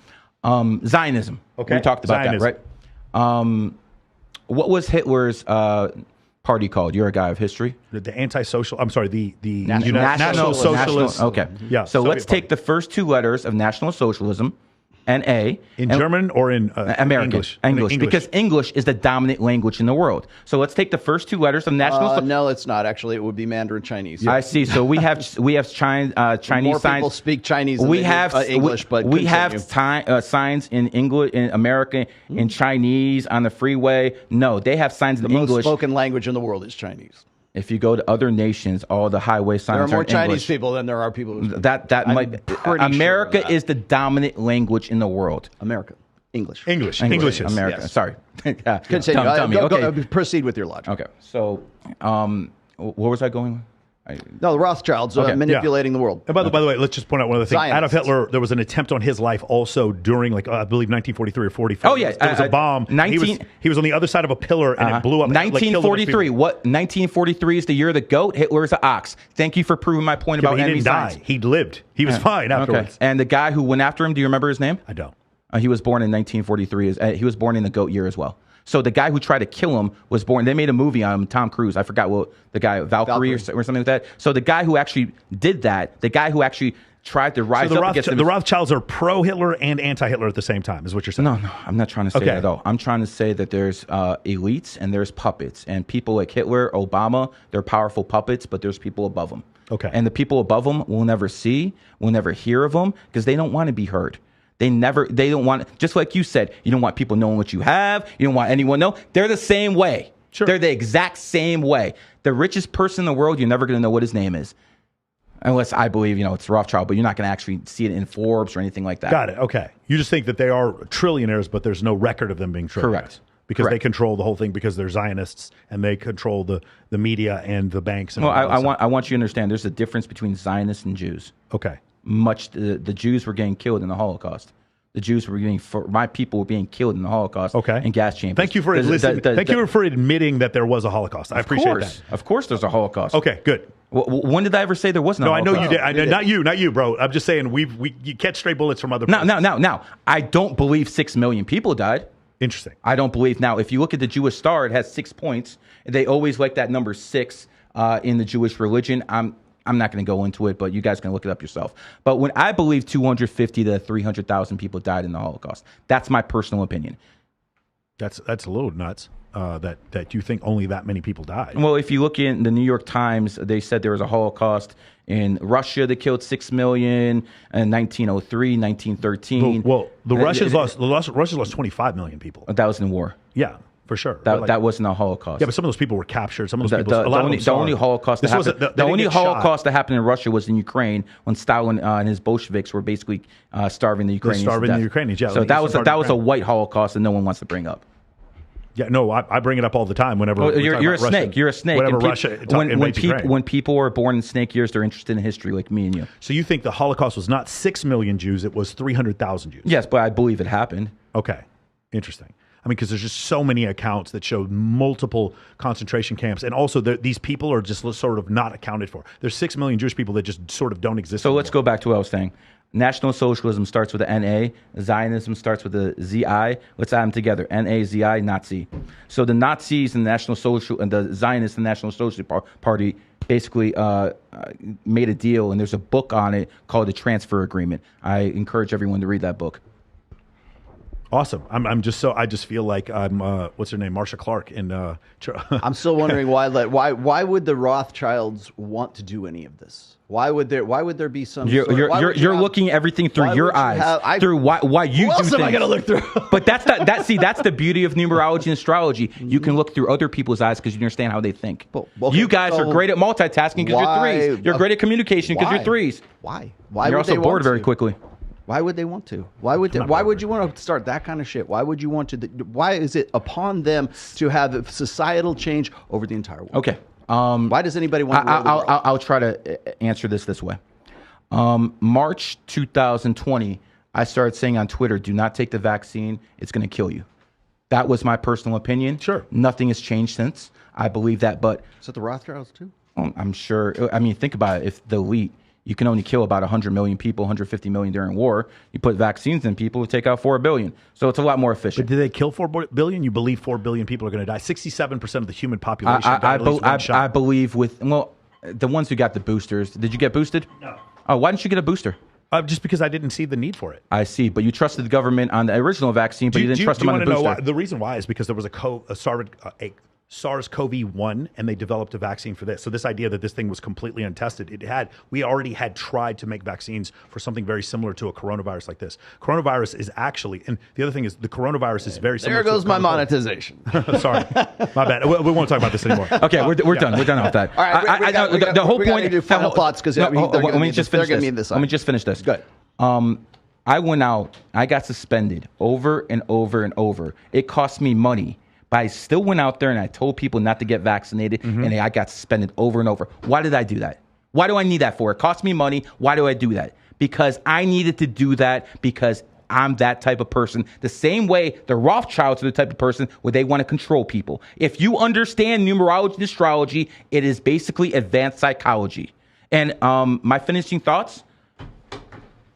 Zionism. Okay, we talked about that, right? What was Hitler's party called? You're a guy of history. The anti-social. I'm sorry. The National Socialist. Okay. Yeah. So let's take the first two letters of National Socialism. NA in German or in American English, because English is the dominant language in the world. So let's take the first two letters of national. No, it's not actually. It would be Mandarin Chinese. I see. So we have Chinese More signs. people speak Chinese. We have English, but we have signs in English, in American, in Chinese on the freeway. No, they have signs in the English. The most spoken language in the world is Chinese. If you go to other nations, all the highway signs there are more in Chinese English. people than there are people who speak. That might. America is the dominant language in the world. America, English is America. Yes. Sorry. Continue. Go, proceed with your logic. Okay. So, where was I going? No, the Rothschilds manipulating the world. And by the way, let's just point out one other thing. Zionists. Adolf Hitler, there was an attempt on his life also during, I believe, 1943 or 45. Oh, yeah. There was a bomb. He was on the other side of a pillar, and it blew up. 1943. What? 1943 is the year of the goat. Hitler is an ox. Thank you for proving my point about he enemy didn't signs. die. He lived. He was fine afterwards. Okay. And the guy who went after him, do you remember his name? I don't. He was born in 1943. He was born in the goat year as well. So the guy who tried to kill him was born. They made a movie on him, Tom Cruise. I forgot what the guy, Valkyrie. Or something like that. So the guy who actually did that, the guy who actually tried to rise up against the Rothschilds are pro-Hitler and anti-Hitler at the same time, is what you're saying. No, I'm not trying to say that at all. I'm trying to say that there's elites and there's puppets. And people like Hitler, Obama, they're powerful puppets, but there's people above them. Okay. And the people above them will never see, will never hear of them because they don't want to be heard. They don't want, just like you said, you don't want people knowing what you have. You don't want anyone to know. They're the same way. Sure. They're the exact same way. The richest person in the world, you're never going to know what his name is. Unless I believe, it's Rothschild, but you're not going to actually see it in Forbes or anything like that. Got it. Okay. You just think that they are trillionaires, but there's no record of them being trillionaires. Correct. Because they control the whole thing because they're Zionists and they control the media and the banks. And I want you to understand there's a difference between Zionists and Jews. Okay. The Jews were getting killed in the Holocaust. The Jews were my people were being killed in the Holocaust. Okay. In gas chambers. Thank you for listening. Thank you for admitting that there was a Holocaust. I appreciate that. Of course, there's a Holocaust. Okay, good. When did I ever say there wasn't? No, I know you did. I know, not you, bro. I'm just saying you catch stray bullets from other. Now, I don't believe 6 million people died. Interesting. I don't believe. Now, if you look at the Jewish Star, it has 6 points. They always like that number 6 in the Jewish religion. I'm not going to go into it, but you guys can look it up yourself. But when I believe 250 to 300,000 people died in the Holocaust, that's my personal opinion. That's a little nuts. That you think only that many people died. Well, if you look in the New York Times, they said there was a Holocaust in Russia that killed 6 million in 1903, 1913. Well, the Russians lost 25 million people. That was in war. Yeah, for sure. That wasn't a Holocaust. Yeah, but some of those people were captured. Some of those people. The only Holocaust that happened in Russia was in Ukraine when Stalin and his Bolsheviks were basically starving the Ukrainians. Yeah. So that was a white Holocaust that no one wants to bring up. Yeah, no, I bring it up all the time whenever you're a snake. You're a snake. Whenever Russia when people are born in snake years, they're interested in history, like me and you. So you think the Holocaust was not 6 million Jews; it was 300,000 Jews? Yes, but I believe it happened. Okay, interesting. I mean, because there's just so many accounts that show multiple concentration camps, and also these people are just sort of not accounted for. There's 6 million Jewish people that just sort of don't exist. So let's go back to what I was saying. National Socialism starts with the NA. Zionism starts with the ZI. Let's add them together. NA, ZI, Nazi. So the Nazis and the National Social and the Zionists and the National Socialist Party basically made a deal, and there's a book on it called the Transfer Agreement. I encourage everyone to read that book. Awesome. I just feel like I'm what's her name, Marsha Clark, and I'm still wondering why would the Rothschilds want to do any of this? Why would there be some? You're looking at everything through your eyes, through why you do things. What else am I going to look through? But that's the beauty of numerology and astrology. You can look through other people's eyes because you understand how they think. You guys are great at multitasking because you're threes. You're great at communication because you're threes. Why? You're also bored very quickly. Why would they want to? Why would you want to start that kind of shit? Why would you want to? Why is it upon them to have societal change over the entire world? Okay. Why does anybody want to? I'll try to answer this way. March 2020, I started saying on Twitter, "Do not take the vaccine; it's going to kill you." That was my personal opinion. Sure. Nothing has changed since. I believe that, but is it the Rothschilds too? I'm sure. I mean, think about it. If the elite, you can only kill about 100 million people, 150 million during war. You put vaccines in people, it take out 4 billion. So it's a lot more efficient. But did they kill 4 billion? You believe 4 billion people are going to die? 67% of the human population died at least one shot. I believe the ones who got the boosters. Did you get boosted? No. Oh, why didn't you get a booster? Just because I didn't see the need for it. I see, but you trusted the government on the original vaccine, but you didn't trust them on the booster. Know why? The reason why is because there was a SARS-CoV-1, and they developed a vaccine for this. So this idea that this thing was completely untested, we already had tried to make vaccines for something very similar to a coronavirus like this. Coronavirus is actually, and the other thing is the coronavirus is very similar. There goes my monetization. Sorry, my bad. We won't talk about this anymore. Okay, we're done. We're done with that. All right, the whole point. Do final thoughts because let me just finish this. Good. I went out. I got suspended over and over and over. It cost me money. But I still went out there and I told people not to get vaccinated, and I got suspended over and over. Why did I do that? Why do I need that for? It cost me money. Why do I do that? Because I needed to do that because I'm that type of person. The same way the Rothschilds are the type of person where they want to control people. If you understand numerology and astrology, it is basically advanced psychology. And my finishing thoughts.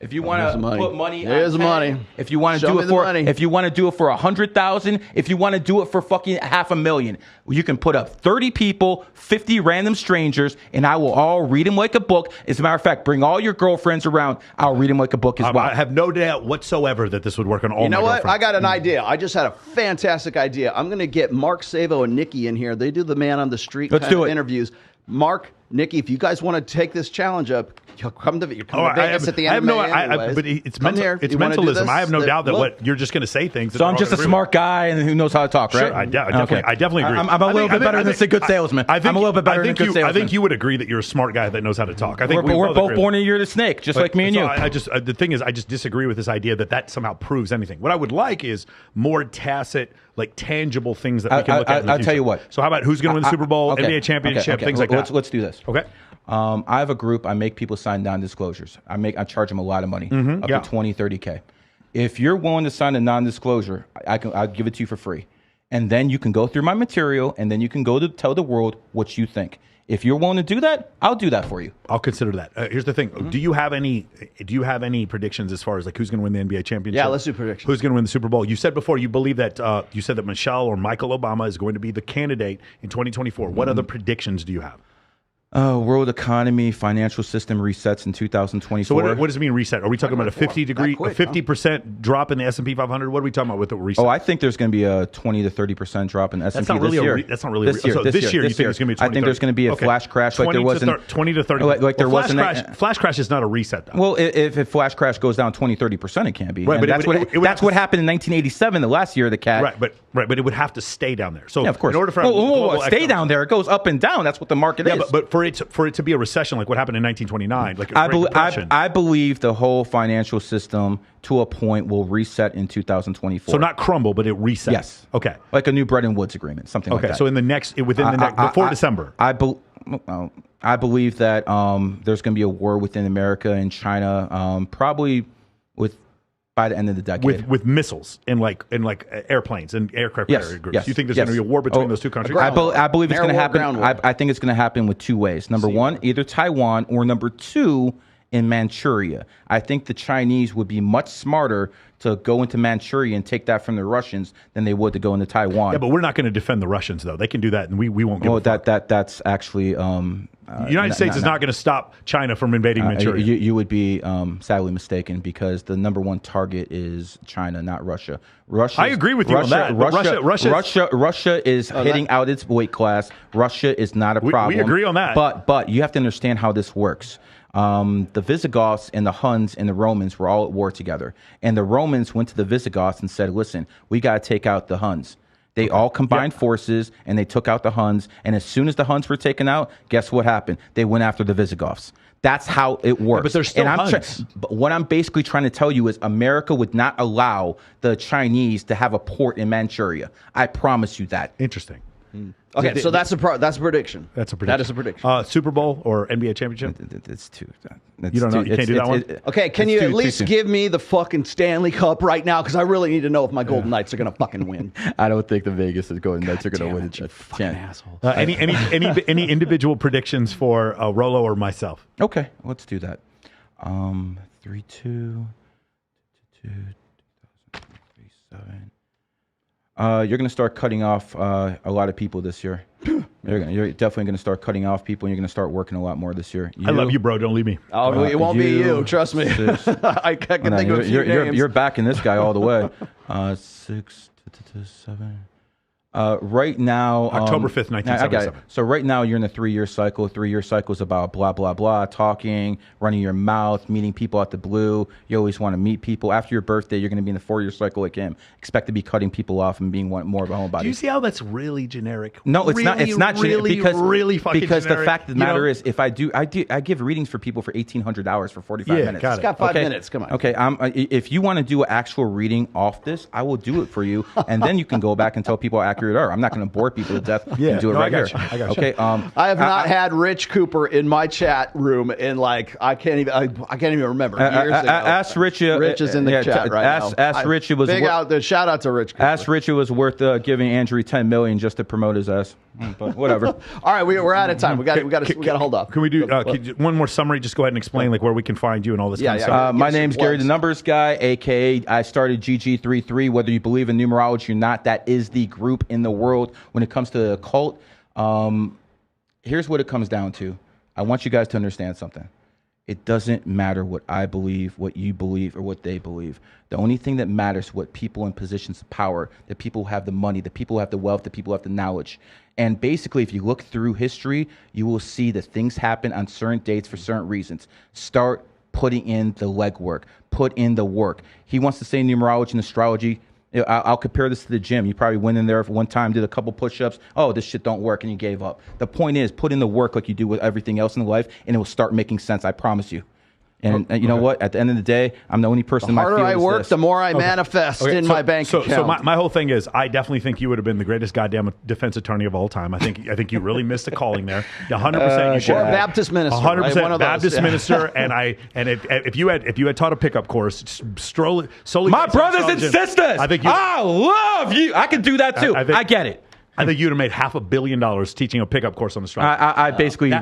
If you want to put money, there's money. If you want to do it for, if you want to do it for 100,000, if you want to do it for fucking 500,000, you can put up 30 people, 50 random strangers, and I will all read them like a book. As a matter of fact, bring all your girlfriends around. I'll read them like a book as well. I have no doubt whatsoever that this would work on all. You know what? I got an idea. I just had a fantastic idea. I'm going to get Mark Savo and Nikki in here. They do the man on the street interviews. Mark, Nikki, if you guys want to take this challenge up, you'll come to Vegas at the end of May. But it's mentalism. I have no doubt that you're just going to say things. So I'm just a smart guy and who knows how to talk, right? Sure, I definitely agree. I'm a little bit better than a good salesman. I'm a little bit better than a good salesman. I think you would agree that you're a smart guy that knows how to talk. I think we're both born in the year of the snake, just like me and you. The thing is, I just disagree with this idea that somehow proves anything. What I would like is more tacit, like tangible things that we can look at. I'll tell you what. So how about who's going to win the Super Bowl, NBA championship, things like that? Let's do this. Okay. I have a group. I make people sign non-disclosures. I charge them a lot of money, up to 20, 30K. If you're willing to sign a non-disclosure, I'll give it to you for free. And then you can go through my material, and then you can go to tell the world what you think. If you're willing to do that, I'll do that for you. I'll consider that. Here's the thing: Do you have any predictions as far as like who's going to win the NBA championship? Yeah, let's do predictions. Who's going to win the Super Bowl? You said before you believe that you said that Michelle or Michael Obama is going to be the candidate in 2024. What other predictions do you have? World economy, financial system resets in 2024. So what does it mean reset? Are we talking about a 50% drop in the S&P 500? What are we talking about with the reset? Oh, I think there's going to be a 20 to 30% drop in S&P this year. That's not really this year. So this year, you think it's going to be 20, I think there's going to be a flash crash like there was in 20 to 30. Like there was Flash crash is not a reset, though. Well, if flash crash goes down 20, 30%, it can't be. Right, but that's what happened in 1987, the last year of the cat. Right, but it would have to stay down there. So yeah, of course. In order for stay down there, it goes up and down. That's what the market is. Yeah, but for it to be a recession like what happened in 1929, like I believe the whole financial system to a point will reset in 2024. So not crumble, but it resets. Yes. Okay. Like a new Bretton Woods agreement, something like that. Okay. So before December, I believe that there's going to be a war within America and China, probably by the end of the decade, with missiles and like airplanes and aircraft carrier groups. Yes, you think there's going to be a war between those two countries? I believe it's going to happen. I think it's going to happen with two ways. Number one, either Taiwan, or number two, in Manchuria. I think the Chinese would be much smarter to go into Manchuria and take that from the Russians than they would to go into Taiwan. Yeah, but we're not going to defend the Russians, though. They can do that, and we won't give a fuck. That's actually... the United States is not going to stop China from invading Manchuria. You would be sadly mistaken, because the number one target is China, not Russia. I agree with you on that. Russia is hitting out its weight class. Russia is not a problem. We agree on that. But you have to understand how this works. The Visigoths and the Huns and the Romans were all at war together. And the Romans went to the Visigoths and said, listen, we got to take out the Huns. They all combined forces, and they took out the Huns. And as soon as the Huns were taken out, guess what happened? They went after the Visigoths. That's how it works. but there's still but what I'm basically trying to tell you is America would not allow the Chinese to have a port in Manchuria. I promise you that. Interesting. Okay, so that's a prediction. That's a prediction. That is a prediction. Super Bowl or NBA championship? It's too. You don't know. You can't do that one. Okay, can you at least give me the fucking Stanley Cup right now? Because I really need to know if my Golden Knights are gonna fucking win. I don't think the Vegas Golden Knights are gonna win. You fucking asshole. Any individual predictions for Rollo or myself? Okay, let's do that. 3-2, 2037. You're going to start cutting off a lot of people this year. You're definitely going to start cutting off people, and you're going to start working a lot more this year. I love you, bro. Don't leave me. Oh, it won't be you. Trust me. I can think of a few names. You're backing this guy all the way. 6 to 7. Right now, October 5th, 1977. So right now you're in a 3-year cycle. 3-year cycle is about blah, blah, blah, talking, running your mouth, meeting people out the blue. You always want to meet people. After your birthday, you're going to be in the 4-year cycle like him. Expect to be cutting people off and being more of a homebody. Do you see how that's really generic? No, it's not. It's not generic because fucking because generic. The fact of the matter is, if I give readings for people for $1,800 for 45 minutes. Got it. It's got 5 minutes. Come on. Okay. If you want to do an actual reading off this, I will do it for you, and then you can go back and tell people how accurate are. I'm not going to bore people to death and do it right here. I got you. Okay. I have not had Rich Cooper in my chat room in like I can't even remember years ago. Ask Rich. Rich is in the chat right now. Ask Rich. It was shout out to Rich Cooper. Ask Rich. It was worth giving Andrew $10 million just to promote his ass. But whatever. All right, we're out of time. We got to hold up. Can we do one more summary? Just go ahead and explain like where we can find you and all this kind of stuff. My name's Gary the Numbers Guy, aka I started GG33. Whether you believe in numerology or not, that is the group in the world when it comes to the occult. Here's what it comes down to. I want you guys to understand something. It doesn't matter what I believe, what you believe, or what they believe. The only thing that matters is what people in positions of power, the people who have the money, the people who have the wealth, the people who have the knowledge. And basically, if you look through history, you will see that things happen on certain dates for certain reasons. Start putting in the legwork. Put in the work. He wants to say numerology and astrology. I'll compare this to the gym. You probably went in there for one time, did a couple push-ups. Oh, this shit don't work, and you gave up. The point is, put in the work like you do with everything else in life, and it will start making sense. I promise you. And you know what? At the end of the day, I'm the only person in my field. The harder I work, the more I manifest in my bank account. So my whole thing is, I definitely think you would have been the greatest goddamn defense attorney of all time. I think you really missed a calling there. 100% you should. Or a Baptist minister. 100% Baptist minister. And if you had taught a pickup course solely, my brothers and sisters, I love you. I can do that too. I get it. I think you'd have made $500 million teaching a pickup course on astrology. I basically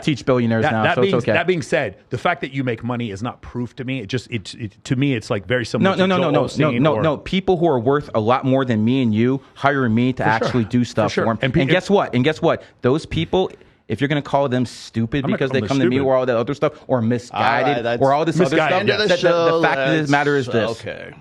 teach billionaires now, so it's okay. That being said, the fact that you make money is not proof to me. To me, it's like very similar. No. People who are worth a lot more than me and you hire me to actually do stuff for them. And guess what? Those people. If you're going to call them stupid because they come to me or all that other stuff, or misguided, or all this other stuff, the fact of the matter is this. Okay.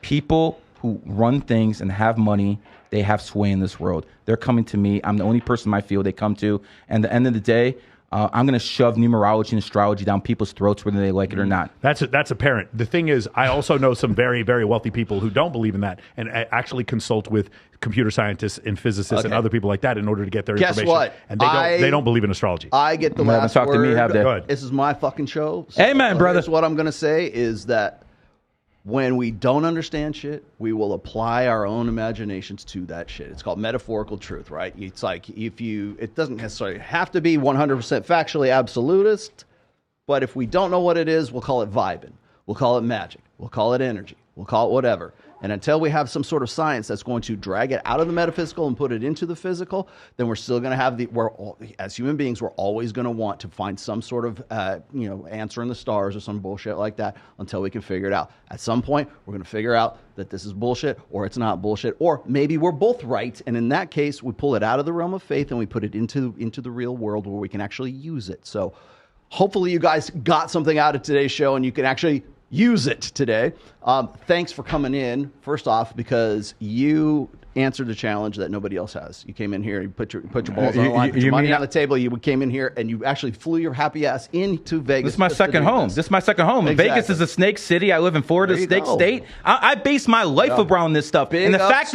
People who run things and have money, they have sway in this world. They're coming to me. I'm the only person in my field they come to. And at the end of the day, I'm going to shove numerology and astrology down people's throats whether they like it or not. That's apparent. The thing is, I also know some very, very wealthy people who don't believe in that and actually consult with computer scientists and physicists and other people like that in order to get their information. Guess what? And they don't believe in astrology. I get the last word. To me, have that. This is my fucking show. So amen, brother. What I'm going to say is that when we don't understand shit, we will apply our own imaginations to that shit. It's called metaphorical truth, right? It's like it doesn't necessarily have to be 100% factually absolutist, but if we don't know what it is, we'll call it vibing. We'll call it magic. We'll call it energy. We'll call it whatever. And until we have some sort of science that's going to drag it out of the metaphysical and put it into the physical, then we're still going to have as human beings, we're always going to want to find some sort of, answer in the stars or some bullshit like that until we can figure it out. At some point, we're going to figure out that this is bullshit or it's not bullshit, or maybe we're both right. And in that case, we pull it out of the realm of faith and we put it into the real world where we can actually use it. So hopefully you guys got something out of today's show and you can actually use it today. Thanks for coming in, first off, because you answered the challenge that nobody else has. You came in here, you put your balls on the line, put your money on the table. You came in here and you actually flew your happy ass into Vegas. This is my second home. This is my second home. Exactly. Vegas is a snake city. I live in Florida, snake state. I base my life around this stuff. And the fact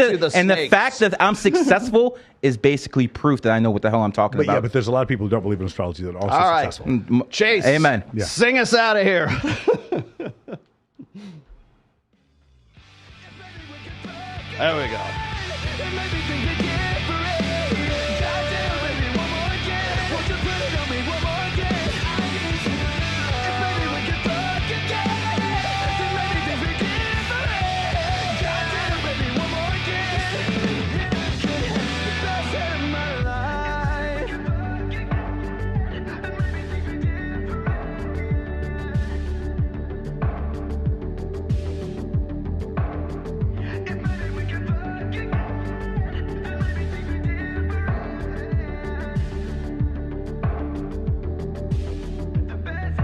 that I'm successful is basically proof that I know what the hell I'm talking about. Yeah, but there's a lot of people who don't believe in astrology that are also successful. Chase. Amen. Yeah. Sing us out of here. There we go.